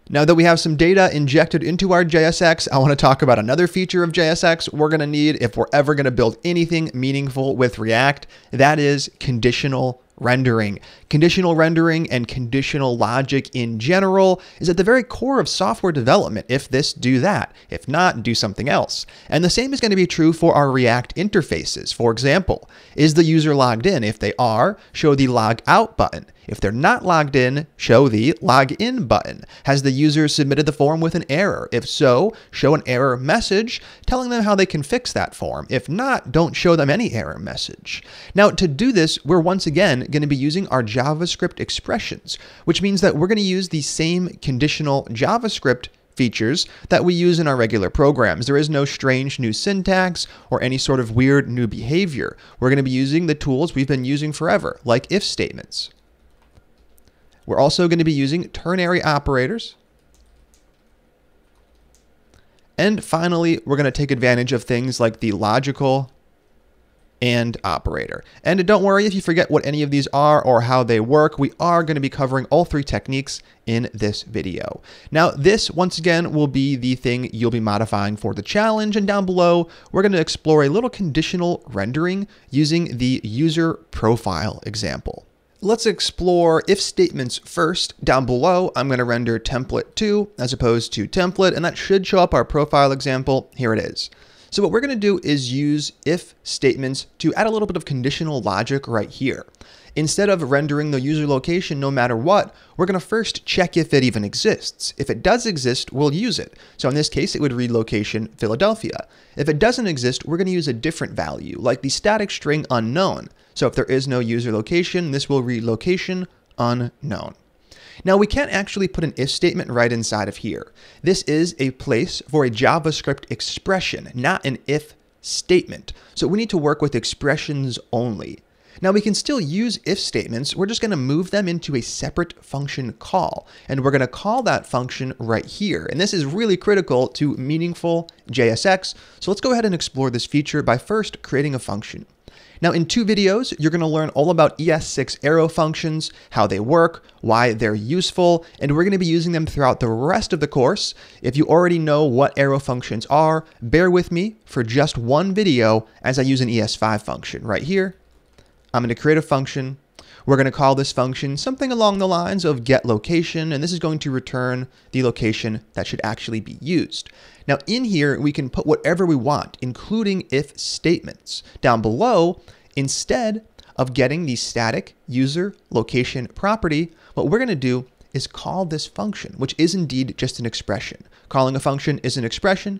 Now that we have some data injected into our JSX, I want to talk about another feature of JSX we're going to need if we're ever going to build anything meaningful with React. That is conditional rendering. Conditional rendering and conditional logic in general is at the very core of software development. If this, do that. If not, do something else. And the same is going to be true for our React interfaces. For example, is the user logged in? If they are, show the log out button. If they're not logged in, show the log in button. Has the user submitted the form with an error? If so, show an error message telling them how they can fix that form. If not, don't show them any error message. Now, to do this, we're once again going to be using our JavaScript expressions, which means that we're going to use the same conditional JavaScript features that we use in our regular programs. There is no strange new syntax or any sort of weird new behavior. We're going to be using the tools we've been using forever, like if statements. We're also going to be using ternary operators. And finally, we're going to take advantage of things like the logical and operator. And don't worry if you forget what any of these are or how they work. We are going to be covering all three techniques in this video. Now, this, once again, will be the thing you'll be modifying for the challenge. And down below, we're going to explore a little conditional rendering using the user profile example. Let's explore if statements first. Down below, I'm going to render template2 as opposed to template, and that should show up our profile example. Here it is. So what we're going to do is use if statements to add a little bit of conditional logic right here. Instead of rendering the user location no matter what, we're going to first check if it even exists. If it does exist, we'll use it. So in this case, it would read location Philadelphia. If it doesn't exist, we're going to use a different value, like the static string unknown. So if there is no user location, this will read location unknown. Now, we can't actually put an if statement right inside of here. This is a place for a JavaScript expression, not an if statement. So we need to work with expressions only. Now, we can still use if statements. We're just going to move them into a separate function call, and we're going to call that function right here. And this is really critical to meaningful JSX. So let's go ahead and explore this feature by first creating a function. Now, in 2 videos, you're going to learn all about ES6 arrow functions, how they work, why they're useful, and we're going to be using them throughout the rest of the course. If you already know what arrow functions are, bear with me for just one video as I use an ES5 function. Right here, I'm going to create a function. We're going to call this function something along the lines of getLocation, and this is going to return the location that should actually be used. Now, in here, we can put whatever we want, including if statements. Down below, instead of getting the static user location property, what we're going to do is call this function, which is indeed just an expression. Calling a function is an expression.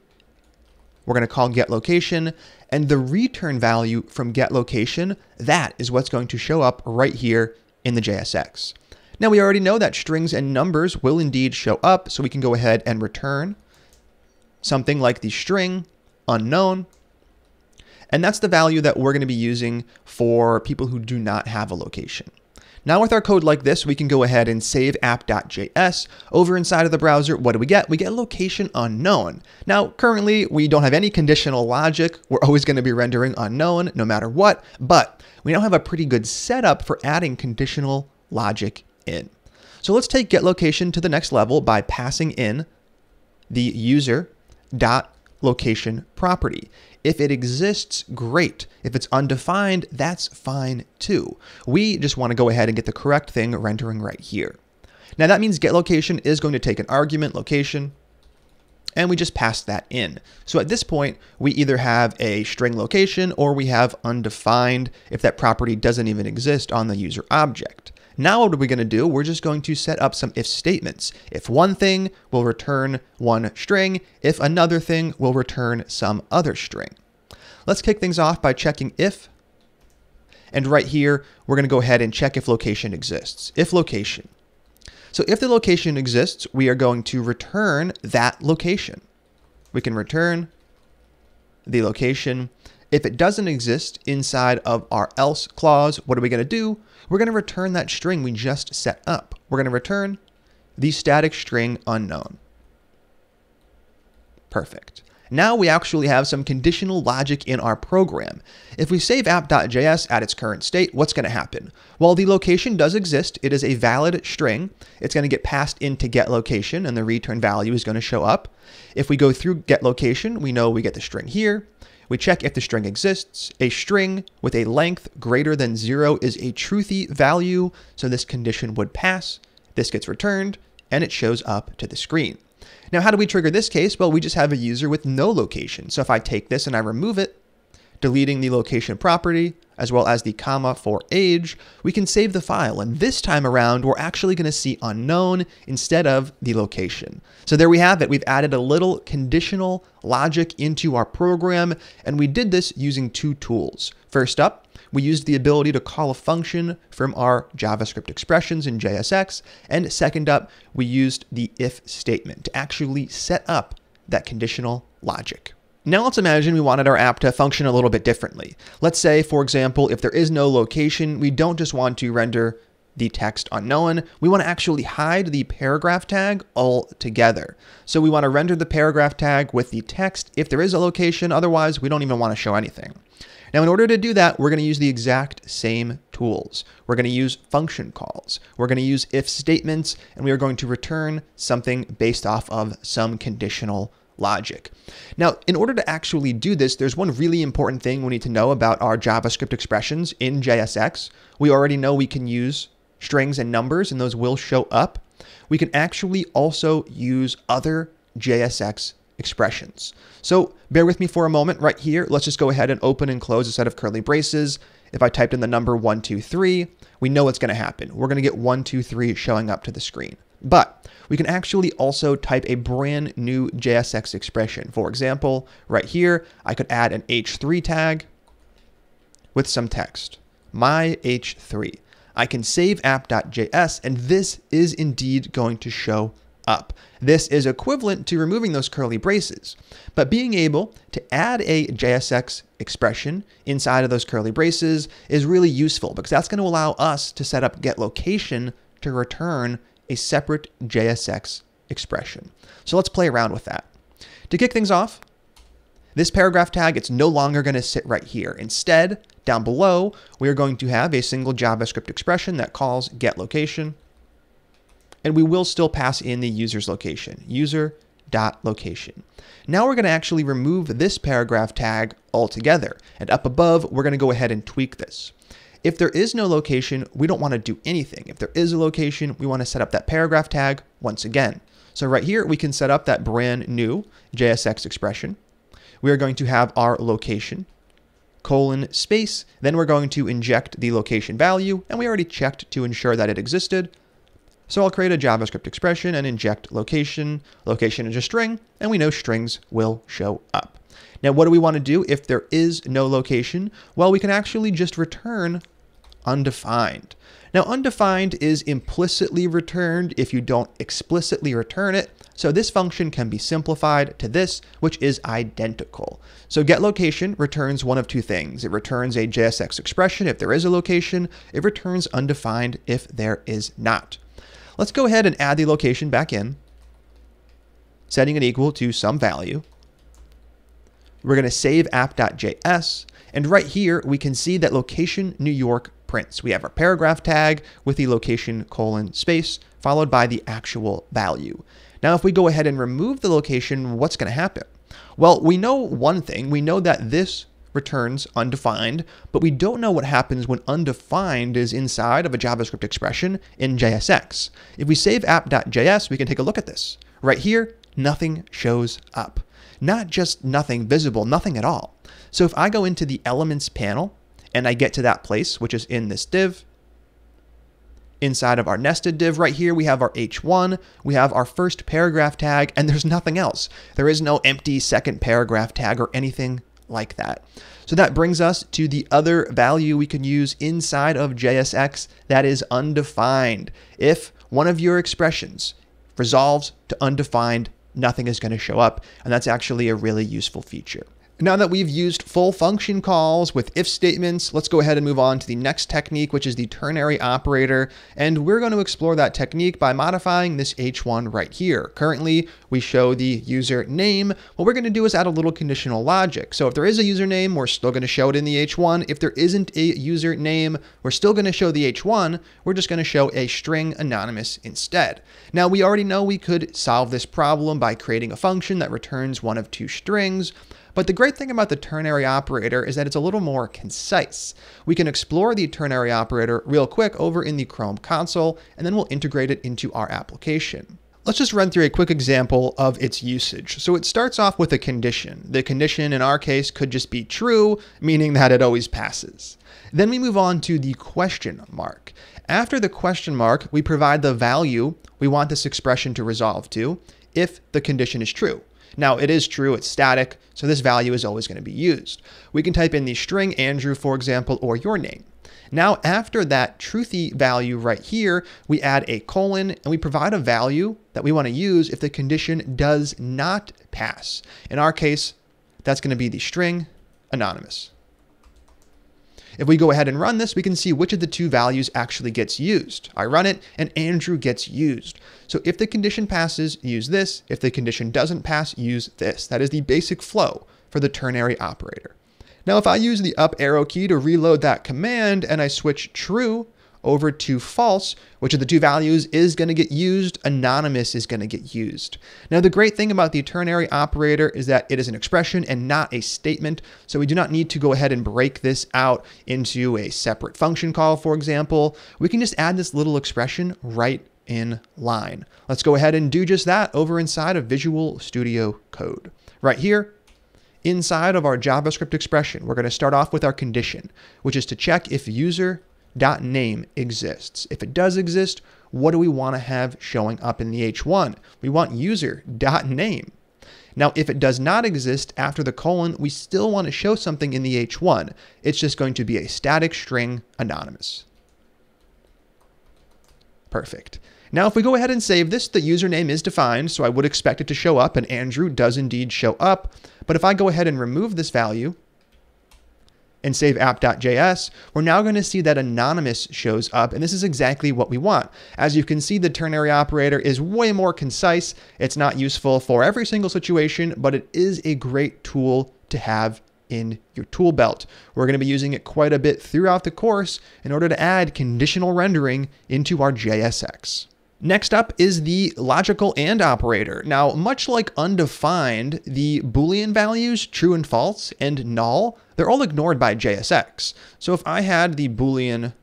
We're going to call getLocation, and the return value from getLocation, that is what's going to show up right here in the JSX. Now, we already know that strings and numbers will indeed show up, so we can go ahead and return something like the string unknown. And that's the value that we're going to be using for people who do not have a location. Now, with our code like this, we can go ahead and save app.js. Over inside of the browser, what do we get? We get location unknown. Now, currently, we don't have any conditional logic. We're always going to be rendering unknown no matter what, but we now have a pretty good setup for adding conditional logic in. So let's take getLocation to the next level by passing in the user.location property. If it exists, great. If it's undefined, that's fine too. We just want to go ahead and get the correct thing rendering right here. Now that means getLocation is going to take an argument, location, and we just pass that in. So at this point, we either have a string location or we have undefined if that property doesn't even exist on the user object. Now what are we going to do? We're just going to set up some if statements. If one thing, will return one string. If another thing, will return some other string. Let's kick things off by checking if. And right here, we're going to go ahead and check if location exists. If location. So if the location exists, we are going to return that location. We can return the location. If it doesn't exist inside of our else clause, what are we going to do? We're going to return that string we just set up. We're going to return the static string unknown. Perfect. Now we actually have some conditional logic in our program. If we save app.js at its current state, what's going to happen? Well, the location does exist. It is a valid string. It's going to get passed into getLocation, and the return value is going to show up. If we go through getLocation, we know we get the string here. We check if the string exists. A string with a length greater than 0 is a truthy value, so this condition would pass. This gets returned, and it shows up to the screen. Now, how do we trigger this case? Well, we just have a user with no location. So if I take this and I remove it, deleting the location property, as well as the comma for age, we can save the file. And this time around, we're actually going to see unknown instead of the location. So there we have it. We've added a little conditional logic into our program, and we did this using 2 tools. First up, we used the ability to call a function from our JavaScript expressions in JSX. And second up, we used the if statement to actually set up that conditional logic. Now let's imagine we wanted our app to function a little bit differently. Let's say, for example, if there is no location, we don't just want to render the text unknown. We want to actually hide the paragraph tag altogether. So we want to render the paragraph tag with the text if there is a location. Otherwise, we don't even want to show anything. Now, in order to do that, we're going to use the exact same tools. We're going to use function calls. We're going to use if statements, and we are going to return something based off of some conditional logic. Now, in order to actually do this, there's one really important thing we need to know about our JavaScript expressions in JSX. We already know we can use strings and numbers, and those will show up. We can actually also use other JSX expressions. So bear with me for a moment right here. Let's just go ahead and open and close a set of curly braces. If I typed in the number 1, 2, 3, we know what's going to happen. We're going to get 1, 2, 3 showing up to the screen. But we can actually also type a brand new JSX expression. For example, right here, I could add an h3 tag with some text, my h3. I can save app.js, and this is indeed going to show up. This is equivalent to removing those curly braces, but being able to add a JSX expression inside of those curly braces is really useful because that's going to allow us to set up getLocation to return a separate JSX expression. So let's play around with that. To kick things off, this paragraph tag, it's no longer going to sit right here. Instead, down below, we are going to have a single JavaScript expression that calls getLocation. And we will still pass in the user's location, user.location. Now we're going to actually remove this paragraph tag altogether. And up above, we're going to go ahead and tweak this. If there is no location, we don't want to do anything. If there is a location, we want to set up that paragraph tag once again. So right here, we can set up that brand new JSX expression. We are going to have our location, :space. Then we're going to inject the location value, and we already checked to ensure that it existed. So I'll create a JavaScript expression and inject location. Location is a string, and we know strings will show up. Now, what do we want to do if there is no location? Well, we can actually just return undefined. Now, undefined is implicitly returned if you don't explicitly return it. So this function can be simplified to this, which is identical. So getLocation returns one of two things. It returns a JSX expression if there is a location. It returns undefined if there is not. Let's go ahead and add the location back in, setting it equal to some value. We're going to save app.js, and right here we can see that location New York prints. We have our paragraph tag with the location : space followed by the actual value. Now, if we go ahead and remove the location, what's going to happen? Well, we know one thing. We know that this returns undefined, but we don't know what happens when undefined is inside of a JavaScript expression in JSX. If we save app.js, we can take a look at this. Right here, nothing shows up. Not just nothing visible, nothing at all. So if I go into the elements panel and I get to that place, which is in this div, inside of our nested div right here, we have our h1, we have our first paragraph tag, and there's nothing else. There is no empty second paragraph tag or anything like that. So that brings us to the other value we can use inside of JSX that is undefined. If one of your expressions resolves to undefined, nothing is going to show up, and that's actually a really useful feature. Now that we've used full function calls with if statements, let's go ahead and move on to the next technique, which is the ternary operator. And we're going to explore that technique by modifying this h1 right here. Currently, we show the user name. What we're going to do is add a little conditional logic. So if there is a username, we're still going to show it in the h1. If there isn't a username, we're still going to show the h1. We're just going to show a string anonymous instead. Now, we already know we could solve this problem by creating a function that returns one of two strings. But the great thing about the ternary operator is that it's a little more concise. We can explore the ternary operator real quick over in the Chrome console, and then we'll integrate it into our application. Let's just run through a quick example of its usage. So it starts off with a condition. The condition in our case could just be true, meaning that it always passes. Then we move on to the question mark. After the question mark, we provide the value we want this expression to resolve to if the condition is true. Now, it is true, it's static, so this value is always going to be used. We can type in the string Andrew, for example, or your name. Now, after that truthy value right here, we add a colon, and we provide a value that we want to use if the condition does not pass. In our case, that's going to be the string anonymous. If we go ahead and run this, we can see which of the two values actually gets used. I run it, and Andrew gets used. So if the condition passes, use this. If the condition doesn't pass, use this. That is the basic flow for the ternary operator. Now, if I use the up arrow key to reload that command and I switch true over to false, which of the two values is going to get used, anonymous is going to get used. Now, the great thing about the ternary operator is that it is an expression and not a statement, so we do not need to go ahead and break this out into a separate function call, for example. We can just add this little expression right in line. Let's go ahead and do just that over inside of Visual Studio Code. Right here, inside of our JavaScript expression, we're going to start off with our condition, which is to check if user.name exists. If it does exist, what do we want to have showing up in the H1? We want user.name. Now, if it does not exist after the colon, we still want to show something in the H1. It's just going to be a static string anonymous. Perfect. Now, if we go ahead and save this, the username is defined, so I would expect it to show up, and Andrew does indeed show up. But if I go ahead and remove this value and save app.js, we're now going to see that anonymous shows up, and this is exactly what we want. As you can see, the ternary operator is way more concise. It's not useful for every single situation, but it is a great tool to have in your tool belt. We're going to be using it quite a bit throughout the course in order to add conditional rendering into our JSX. Next up is the logical and operator. Now, much like undefined, the Boolean values, true and false, and null, they're all ignored by JSX. So if I had the Boolean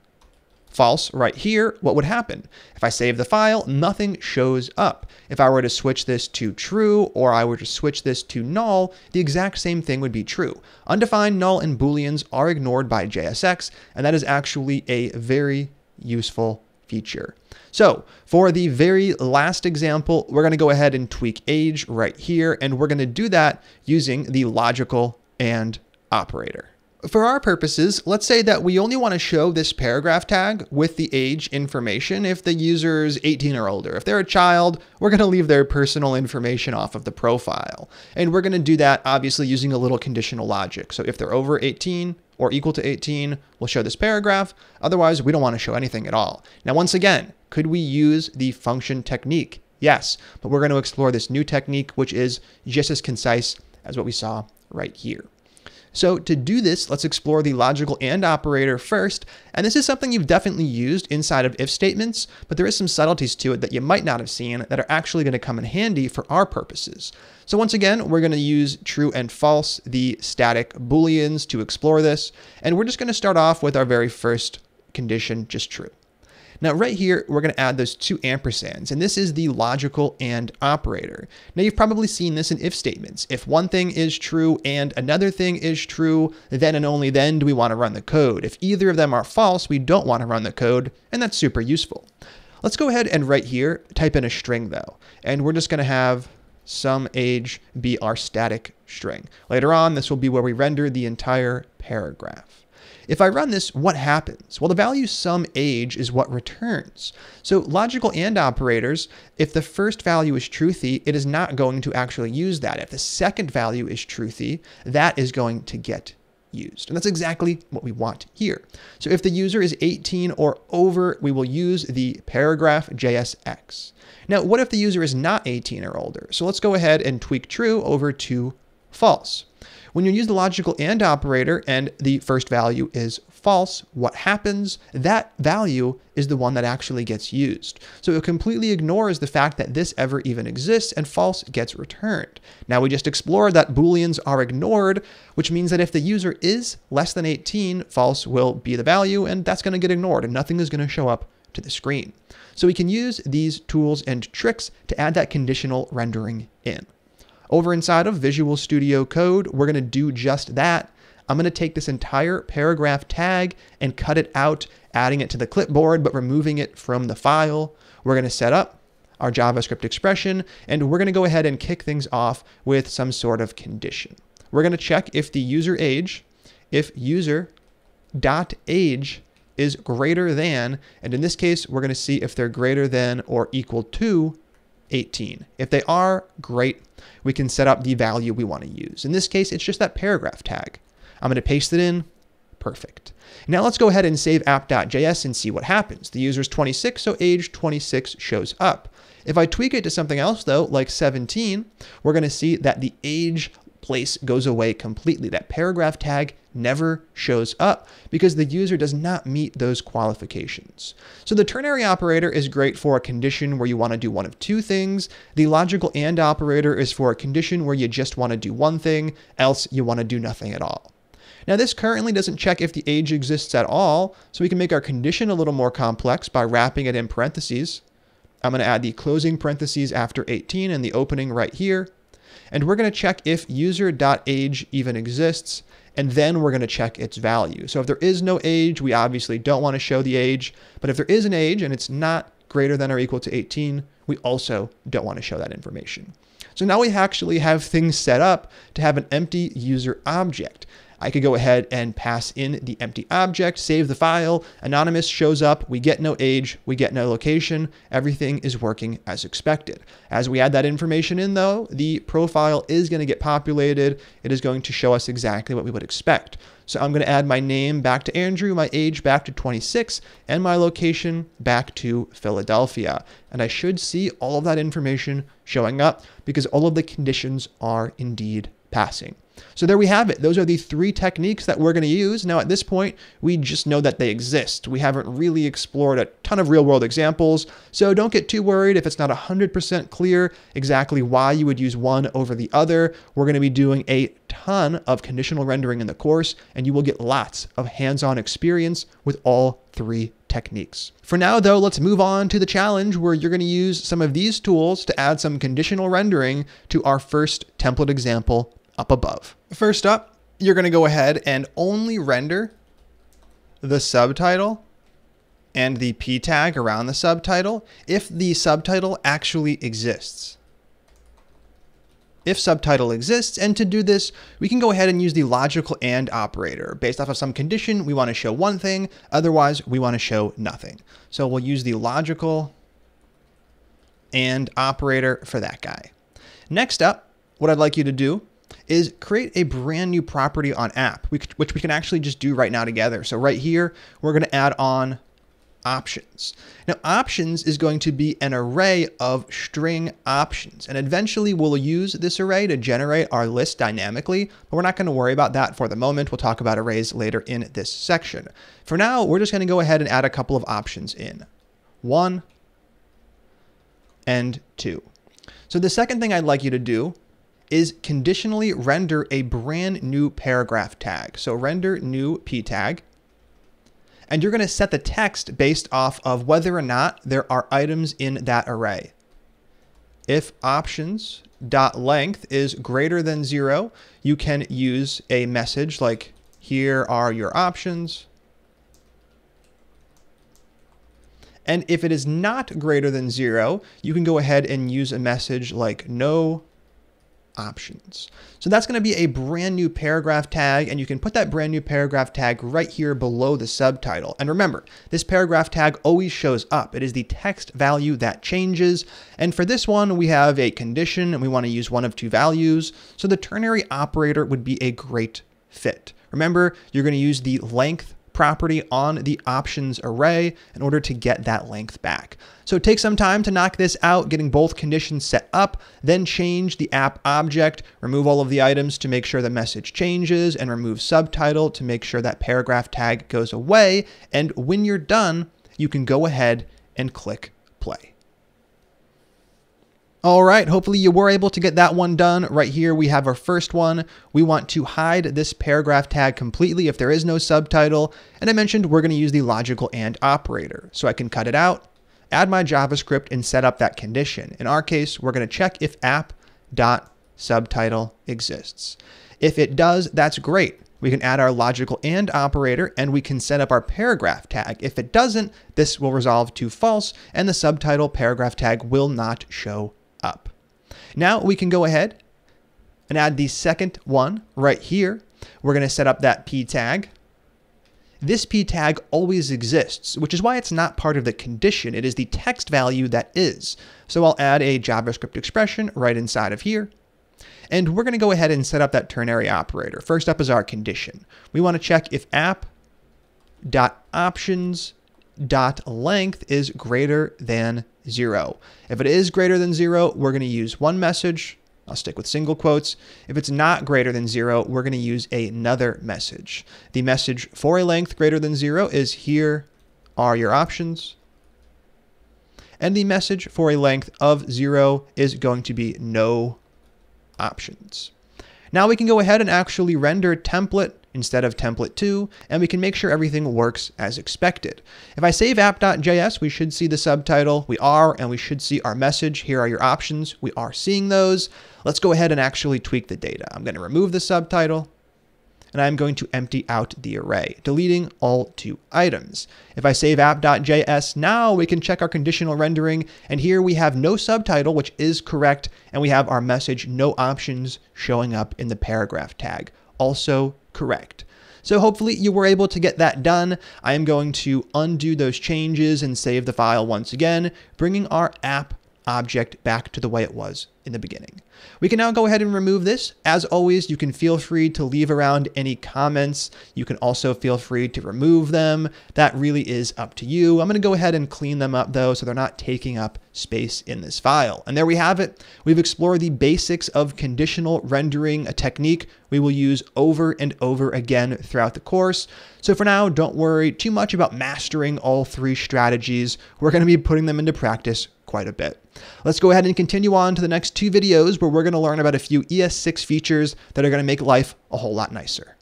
false right here, what would happen? If I save the file, nothing shows up. If I were to switch this to true, or I were to switch this to null, the exact same thing would be true. Undefined, null, and Booleans are ignored by JSX, and that is actually a very useful feature. So for the very last example, we're going to go ahead and tweak age right here, and we're going to do that using the logical and operator. For our purposes, let's say that we only want to show this paragraph tag with the age information if the user's 18 or older. If they're a child, we're going to leave their personal information off of the profile. And we're going to do that obviously using a little conditional logic. So if they're over 18 or equal to 18, we'll show this paragraph. Otherwise, we don't want to show anything at all. Now, once again, could we use the function technique? Yes, but we're going to explore this new technique, which is just as concise as what we saw right here. So to do this, let's explore the logical and operator first. And this is something you've definitely used inside of if statements, but there is some subtleties to it that you might not have seen that are actually going to come in handy for our purposes. So once again, we're going to use true and false, the static Booleans, to explore this. And we're just going to start off with our very first condition, just true. Now right here, we're going to add those two ampersands, and this is the logical and operator. Now you've probably seen this in if statements. If one thing is true and another thing is true, then and only then do we want to run the code. If either of them are false, we don't want to run the code, and that's super useful. Let's go ahead and right here, type in a string though, and we're just going to have some age be our static string. Later on, this will be where we render the entire paragraph. If I run this, what happens? Well, the value sum age is what returns. So logical and operators, if the first value is truthy, it is not going to actually use that. If the second value is truthy, that is going to get used. And that's exactly what we want here. So if the user is 18 or over, we will use the paragraph JSX. Now, what if the user is not 18 or older? So let's go ahead and tweak true over to false. When you use the logical and operator and the first value is false, what happens? That value is the one that actually gets used. So it completely ignores the fact that this ever even exists, and false gets returned. Now we just explored that Booleans are ignored, which means that if the user is less than 18, false will be the value, and that's going to get ignored, and nothing is going to show up to the screen. So we can use these tools and tricks to add that conditional rendering in. Over inside of Visual Studio Code, we're going to do just that. I'm going to take this entire paragraph tag and cut it out, adding it to the clipboard, but removing it from the file. We're going to set up our JavaScript expression, and we're going to go ahead and kick things off with some sort of condition. We're going to check if the user age, if user.age is greater than, and in this case, we're going to see if they're greater than or equal to 18. If they are, great. We can set up the value we want to use. In this case, it's just that paragraph tag. I'm going to paste it in. Perfect. Now let's go ahead and save app.js and see what happens. The user is 26, so age 26 shows up. If I tweak it to something else though, like 17, we're going to see that the age place goes away completely. That paragraph tag never shows up because the user does not meet those qualifications. So the ternary operator is great for a condition where you want to do one of two things. The logical AND operator is for a condition where you just want to do one thing, else you want to do nothing at all. Now this currently doesn't check if the age exists at all, so we can make our condition a little more complex by wrapping it in parentheses. I'm going to add the closing parentheses after 18 and the opening right here. And we're going to check if user.age even exists, and then we're going to check its value. So if there is no age, we obviously don't want to show the age, but if there is an age and it's not greater than or equal to 18, we also don't want to show that information. So now we actually have things set up to have an empty user object. I could go ahead and pass in the empty object, save the file, anonymous shows up, we get no age, we get no location, everything is working as expected. As we add that information in though, the profile is going to get populated. It is going to show us exactly what we would expect. So I'm going to add my name back to Andrew, my age back to 26, and my location back to Philadelphia. And I should see all of that information showing up because all of the conditions are indeed passing. So there we have it. Those are the three techniques that we're going to use. Now at this point, we just know that they exist. We haven't really explored a ton of real world examples. So don't get too worried if it's not 100% clear exactly why you would use one over the other. We're going to be doing a ton of conditional rendering in the course, and you will get lots of hands-on experience with all three techniques. For now though, let's move on to the challenge where you're going to use some of these tools to add some conditional rendering to our first template example up above. First up, you're going to go ahead and only render the subtitle and the p tag around the subtitle if the subtitle actually exists. If subtitle exists, and to do this, we can go ahead and use the logical AND operator. Based off of some condition, we want to show one thing, otherwise we want to show nothing. So we'll use the logical AND operator for that guy. Next up, what I'd like you to do is create a brand new property on app, which we can actually just do right now together. So right here, we're going to add on options. Now options is going to be an array of string options, and eventually we'll use this array to generate our list dynamically, but we're not going to worry about that for the moment. We'll talk about arrays later in this section. For now, we're just going to go ahead and add a couple of options in. 1 and 2. So the second thing I'd like you to do is conditionally render a brand new paragraph tag. So render new p tag, and you're going to set the text based off of whether or not there are items in that array. If options.length is greater than 0, you can use a message like, here are your options. And if it is not greater than 0, you can go ahead and use a message like no options. So that's going to be a brand new paragraph tag, and you can put that brand new paragraph tag right here below the subtitle. And remember, this paragraph tag always shows up. It is the text value that changes. And for this one, we have a condition and we want to use one of two values. So the ternary operator would be a great fit. Remember, you're going to use the length property on the options array in order to get that length back. So take some time to knock this out, getting both conditions set up, then change the app object, remove all of the items to make sure the message changes, and remove subtitle to make sure that paragraph tag goes away. And when you're done, you can go ahead and click play. All right, hopefully you were able to get that one done. Right here, we have our first one. We want to hide this paragraph tag completely if there is no subtitle. And I mentioned we're going to use the logical AND operator. So I can cut it out, add my JavaScript, and set up that condition. In our case, we're going to check if app.subtitle exists. If it does, that's great. We can add our logical AND operator, and we can set up our paragraph tag. If it doesn't, this will resolve to false, and the subtitle paragraph tag will not show up. Now we can go ahead and add the second one right here. We're going to set up that p tag. This p tag always exists, which is why it's not part of the condition. It is the text value that is. So I'll add a JavaScript expression right inside of here. And we're going to go ahead and set up that ternary operator. First up is our condition. We want to check if app.options.length is greater than 0. If it is greater than 0, we're going to use one message I'll stick with single quotes. If it's not greater than 0, we're going to use another message. The message for a length greater than 0 is here are your options. And the message for a length of 0 is going to be no options. Now we can go ahead and actually render template instead of template2, and we can make sure everything works as expected. If I save app.js, we should see the subtitle. We are, and we should see our message. Here are your options. We are seeing those. Let's go ahead and actually tweak the data. I'm going to remove the subtitle, and I'm going to empty out the array, deleting all 2 items. If I save app.js, now we can check our conditional rendering, and here we have no subtitle, which is correct, and we have our message no options showing up in the paragraph tag, also correct. So hopefully you were able to get that done. I am going to undo those changes and save the file once again, bringing our app object back to the way it was in the beginning. We can now go ahead and remove this. As always, you can feel free to leave around any comments. You can also feel free to remove them. That really is up to you. I'm going to go ahead and clean them up though, so they're not taking up space in this file. And there we have it. We've explored the basics of conditional rendering, a technique we will use over and over again throughout the course. So for now, don't worry too much about mastering all 3 strategies. We're going to be putting them into practice quite a bit. Let's go ahead and continue on to the next 2 videos where we're going to learn about a few ES6 features that are going to make life a whole lot nicer.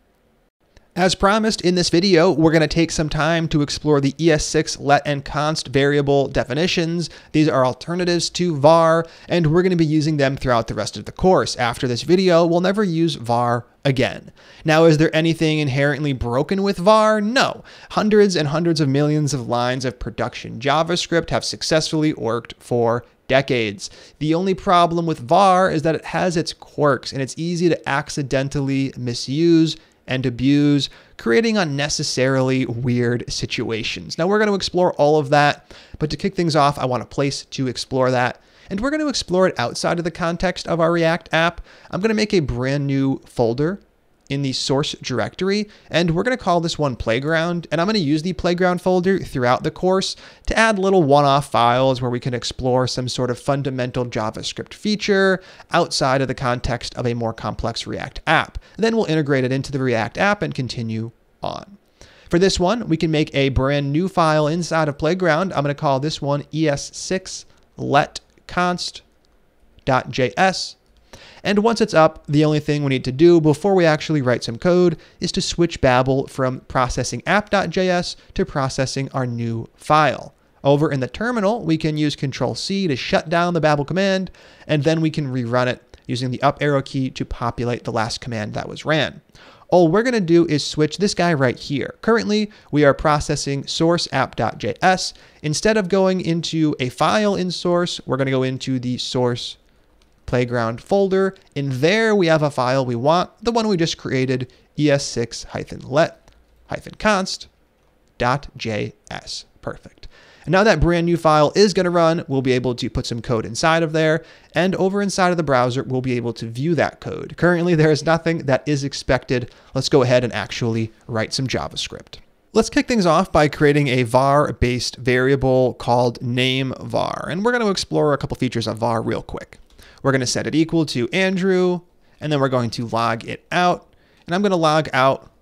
As promised in this video, we're going to take some time to explore the ES6 let and const variable definitions. These are alternatives to var, and we're going to be using them throughout the rest of the course. After this video, we'll never use var again. Now, is there anything inherently broken with var? No. Hundreds and hundreds of millions of lines of production JavaScript have successfully worked for decades. The only problem with var is that it has its quirks, and it's easy to accidentally misuse and abuse, creating unnecessarily weird situations. Now we're going to explore all of that, but to kick things off, I want a place to explore that. And we're going to explore it outside of the context of our React app. I'm going to make a brand new folder in the source directory, and we're going to call this one Playground. And I'm going to use the Playground folder throughout the course to add little one-off files where we can explore some sort of fundamental JavaScript feature outside of the context of a more complex React app. Then we'll integrate it into the React app and continue on. For this one, we can make a brand new file inside of Playground. I'm going to call this one ES6 let const.js. And once it's up, the only thing we need to do before we actually write some code is to switch Babel from processing app.js to processing our new file. Over in the terminal, we can use Control-C to shut down the Babel command, and then we can rerun it using the up arrow key to populate the last command that was ran. All we're going to do is switch this guy right here. Currently, we are processing source app.js. Instead of going into a file in source, we're going to go into the source Playground folder. In there, we have a file we want, the one we just created, ES6-let-const.js. Perfect. And now that brand new file is going to run, we'll be able to put some code inside of there, and over inside of the browser, we'll be able to view that code. Currently, there is nothing that is expected. Let's go ahead and actually write some JavaScript. Let's kick things off by creating a var-based variable called nameVar, and we're going to explore a couple features of var real quick. We're going to set it equal to Andrew, and then we're going to log it out. And I'm going to log out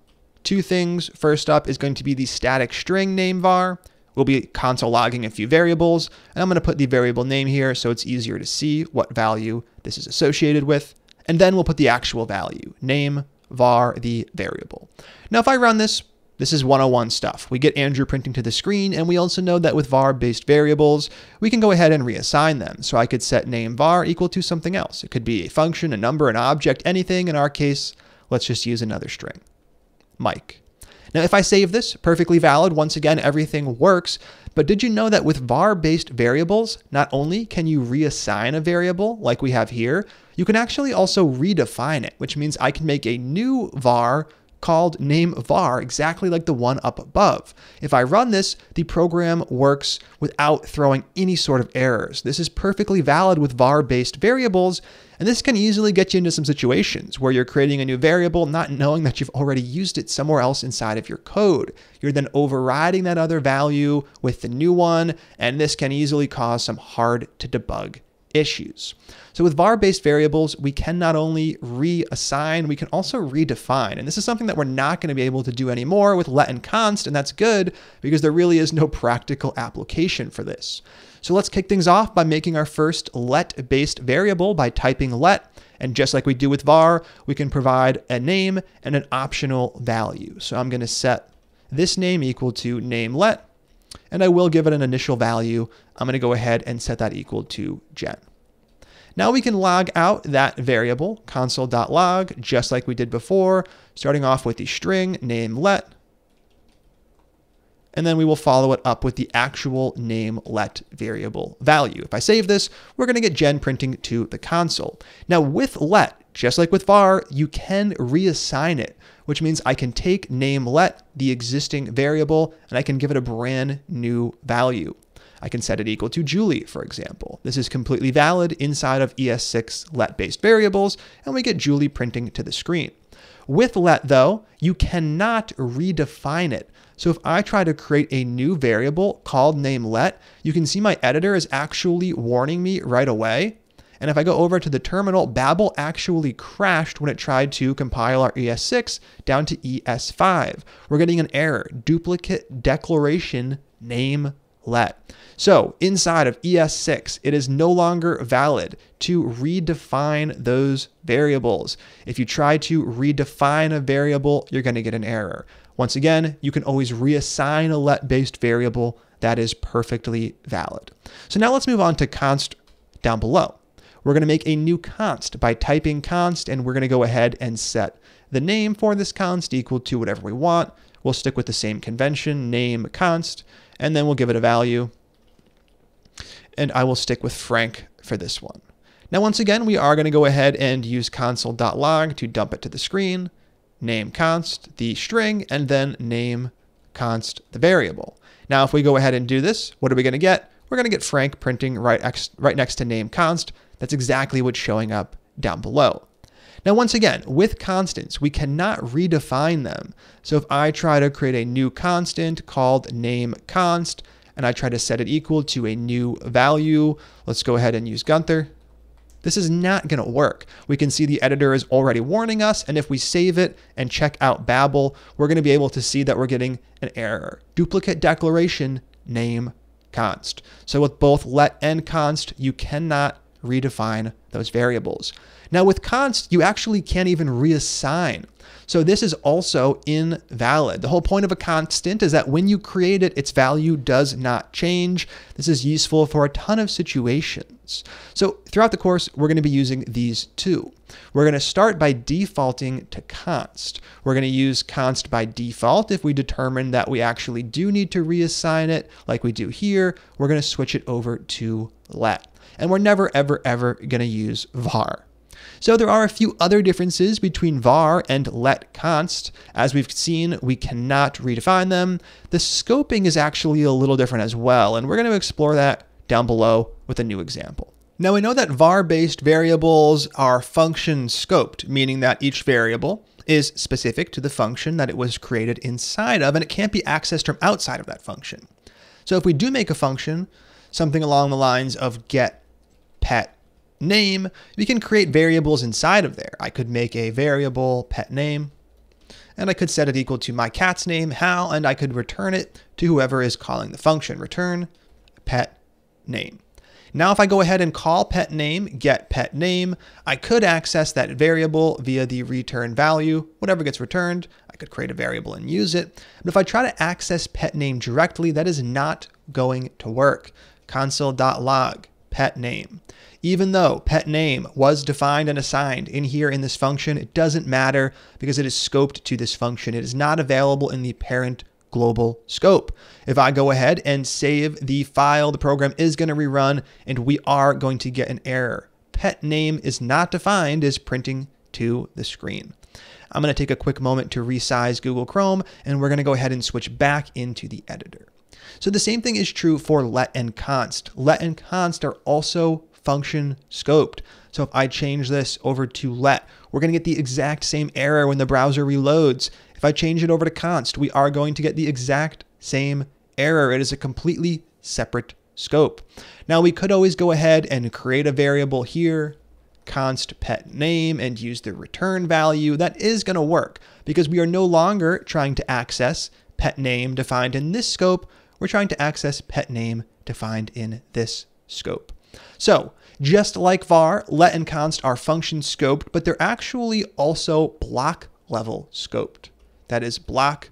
2 things. First up is going to be the static string name var. We'll be console logging a few variables, and I'm going to put the variable name here so it's easier to see what value this is associated with. And then we'll put the actual value, name var, the variable. Now, if I run this, this is 101 stuff. We get Andrew printing to the screen, and we also know that with var-based variables, we can go ahead and reassign them. So I could set name var equal to something else. It could be a function, a number, an object, anything. In our case, let's just use another string, Mike. Now, if I save this, perfectly valid. Once again, everything works. But did you know that with var-based variables, not only can you reassign a variable like we have here, you can actually also redefine it, which means I can make a new var called nameVar, exactly like the one up above. If I run this, the program works without throwing any sort of errors. This is perfectly valid with var-based variables, and this can easily get you into some situations where you're creating a new variable not knowing that you've already used it somewhere else inside of your code. You're then overriding that other value with the new one, and this can easily cause some hard to debug issues. So with var-based variables, we can not only reassign, we can also redefine. And this is something that we're not going to be able to do anymore with let and const, and that's good because there really is no practical application for this. So let's kick things off by making our first let-based variable by typing let. And just like we do with var, we can provide a name and an optional value. So I'm going to set this name equal to name let, and I will give it an initial value. I'm going to go ahead and set that equal to gen. Now we can log out that variable, console.log, just like we did before, starting off with the string name let, and then we will follow it up with the actual name let variable value. If I save this, we're going to get gen printing to the console. Now with let, just like with var, you can reassign it, which means I can take name let, the existing variable, and I can give it a brand new value. I can set it equal to Julie, for example. This is completely valid inside of ES6 let-based variables, and we get Julie printing to the screen. With let, though, you cannot redefine it. So if I try to create a new variable called name let, you can see my editor is actually warning me right away. And if I go over to the terminal, Babel actually crashed when it tried to compile our ES6 down to ES5. We're getting an error, duplicate declaration name let. So inside of ES6, it is no longer valid to redefine those variables. If you try to redefine a variable, you're going to get an error. Once again, you can always reassign a let-based variable. That is perfectly valid. So now let's move on to const down below. We're going to make a new const by typing const, and we're going to go ahead and set the name for this const equal to whatever we want. We'll stick with the same convention, name const, and then we'll give it a value. And I will stick with Frank for this one. Now, once again, we are going to go ahead and use console.log to dump it to the screen, name const, the string, and then name const, the variable. Now, if we go ahead and do this, what are we going to get? We're going to get Frank printing right next to name const. That's exactly what's showing up down below. Now, once again, with constants, we cannot redefine them. So if I try to create a new constant called name const, and I try to set it equal to a new value, let's go ahead and use Gunther. This is not going to work. We can see the editor is already warning us, and if we save it and check out Babel, we're going to be able to see that we're getting an error. Duplicate declaration name const. So with both let and const, you cannot redefine those variables. Now with const, you actually can't even reassign. So this is also invalid. The whole point of a constant is that when you create it, its value does not change. This is useful for a ton of situations. So throughout the course, we're going to be using these two. We're going to start by defaulting to const. We're going to use const by default. If we determine that we actually do need to reassign it, like we do here, we're going to switch it over to let. And we're never, ever, ever going to use var. So there are a few other differences between var and let const. As we've seen, we cannot redefine them. The scoping is actually a little different as well, and we're going to explore that down below with a new example. Now we know that var-based variables are function scoped, meaning that each variable is specific to the function that it was created inside of, and it can't be accessed from outside of that function. So if we do make a function, something along the lines of get pet name, we can create variables inside of there. I could make a variable pet name, and I could set it equal to my cat's name, Hal, and I could return it to whoever is calling the function, return pet name. Now, if I go ahead and call pet name, get pet name, I could access that variable via the return value. Whatever gets returned, I could create a variable and use it. But if I try to access pet name directly, that is not going to work. Console.log pet name. Even though pet name was defined and assigned in here in this function, it doesn't matter because it is scoped to this function. It is not available in the parent global scope. If I go ahead and save the file, the program is going to rerun and we are going to get an error. Pet name is not defined as printing to the screen. I'm going to take a quick moment to resize Google Chrome, and we're going to go ahead and switch back into the editor. So the same thing is true for let and const. Let and const are also function scoped. So if I change this over to let, we're going to get the exact same error when the browser reloads. If I change it over to const, we are going to get the exact same error. It is a completely separate scope. Now we could always go ahead and create a variable here, const pet name, and use the return value. That is going to work because we are no longer trying to access pet name defined in this scope. We're trying to access pet name defined in this scope. So just like var, let and const are function scoped, but they're actually also block level scoped. That is block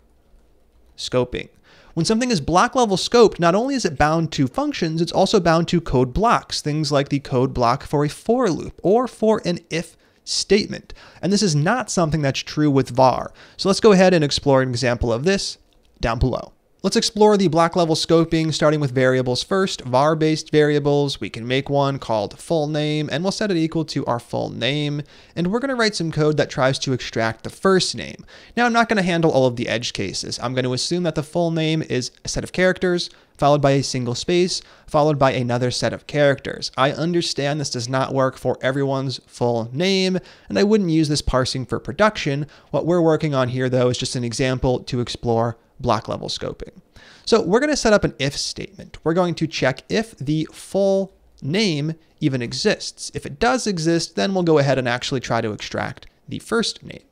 scoping. When something is block level scoped, not only is it bound to functions, it's also bound to code blocks, things like the code block for a for loop or for an if statement. And this is not something that's true with var. So let's go ahead and explore an example of this down below. Let's explore the block level scoping, starting with variables first, var-based variables. We can make one called full name, and we'll set it equal to our full name. And we're going to write some code that tries to extract the first name. Now, I'm not going to handle all of the edge cases. I'm going to assume that the full name is a set of characters, followed by a single space, followed by another set of characters. I understand this does not work for everyone's full name, and I wouldn't use this parsing for production. What we're working on here, though, is just an example to explore block level scoping. So we're going to set up an if statement. We're going to check if the full name even exists. If it does exist, then we'll go ahead and actually try to extract the first name.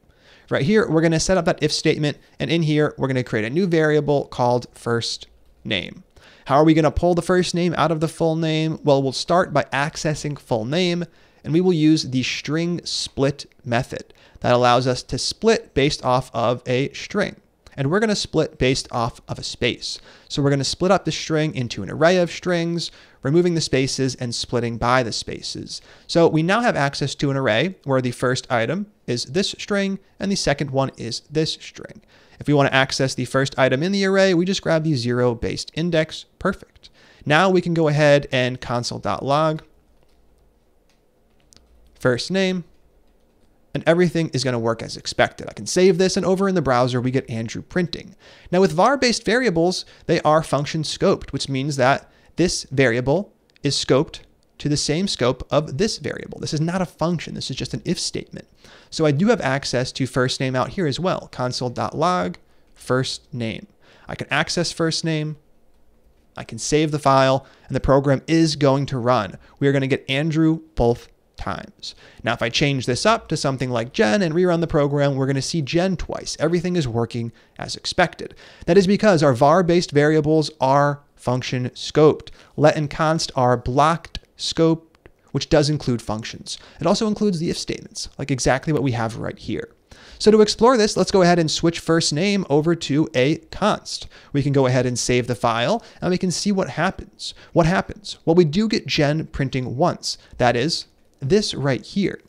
Right here, we're going to set up that if statement, and in here, we're going to create a new variable called first name. How are we going to pull the first name out of the full name? Well, we'll start by accessing full name, and we will use the string split method that allows us to split based off of a string. And we're going to split based off of a space. So we're going to split up the string into an array of strings, removing the spaces and splitting by the spaces. So we now have access to an array where the first item is this string and the second one is this string. If we want to access the first item in the array, we just grab the 0-based index. Perfect. Now we can go ahead and console.log first name, and everything is going to work as expected. I can save this, and over in the browser, we get Andrew printing. Now with var-based variables, they are function scoped, which means that this variable is scoped to the same scope of this variable. This is not a function. This is just an if statement. So I do have access to first name out here as well. Console.log first name. I can access first name. I can save the file, and the program is going to run. We are going to get Andrew both times. Now, if I change this up to something like Jen and rerun the program, we're going to see Jen twice. Everything is working as expected. That is because our var-based variables are function scoped. Let and const are blocked scoped, which does include functions. It also includes the if statements, like exactly what we have right here. So to explore this, let's go ahead and switch first name over to a const. We can go ahead and save the file, and we can see what happens. What happens? Well, we do get Jen printing once. That is this right here.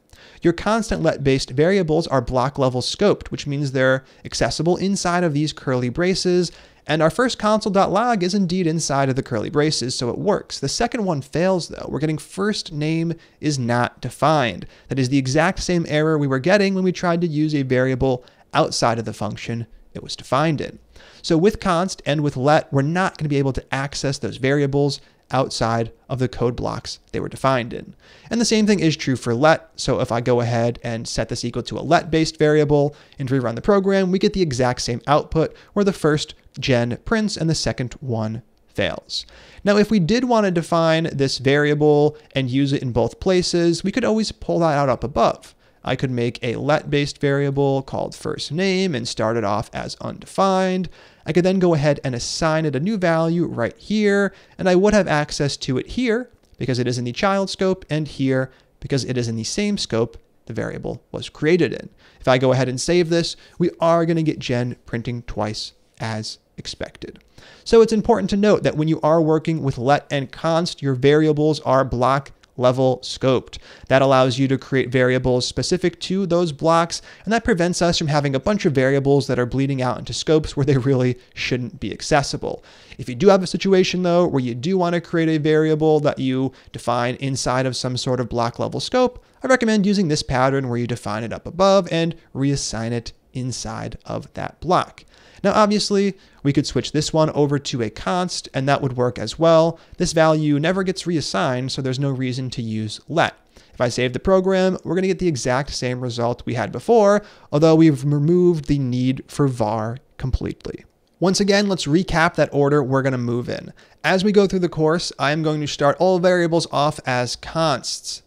Your constant let-based variables are block level scoped, which means they're accessible inside of these curly braces. And our first console.log is indeed inside of the curly braces, so it works. The second one fails though. We're getting first name is not defined. That is the exact same error we were getting when we tried to use a variable outside of the function it was defined in. So with const and with let, we're not going to be able to access those variables outside of the code blocks they were defined in. And the same thing is true for let. So if I go ahead and set this equal to a let-based variable and rerun the program, we get the exact same output where the first Jen prints and the second one fails. Now, if we did want to define this variable and use it in both places, we could always pull that out up above. I could make a let-based variable called first name and start it off as undefined. I could then go ahead and assign it a new value right here, and I would have access to it here because it is in the child scope, and here because it is in the same scope the variable was created in. If I go ahead and save this, we are going to get Jen printing twice as expected. So it's important to note that when you are working with let and const, your variables are block level scoped. That allows you to create variables specific to those blocks, and that prevents us from having a bunch of variables that are bleeding out into scopes where they really shouldn't be accessible. If you do have a situation though where you do want to create a variable that you define inside of some sort of block level scope, I recommend using this pattern where you define it up above and reassign it inside of that block. Now, obviously, we could switch this one over to a const, and that would work as well. This value never gets reassigned, so there's no reason to use let. If I save the program, we're going to get the exact same result we had before, although we've removed the need for var completely. Once again, let's recap that order we're going to move in. As we go through the course, I'm going to start all variables off as consts.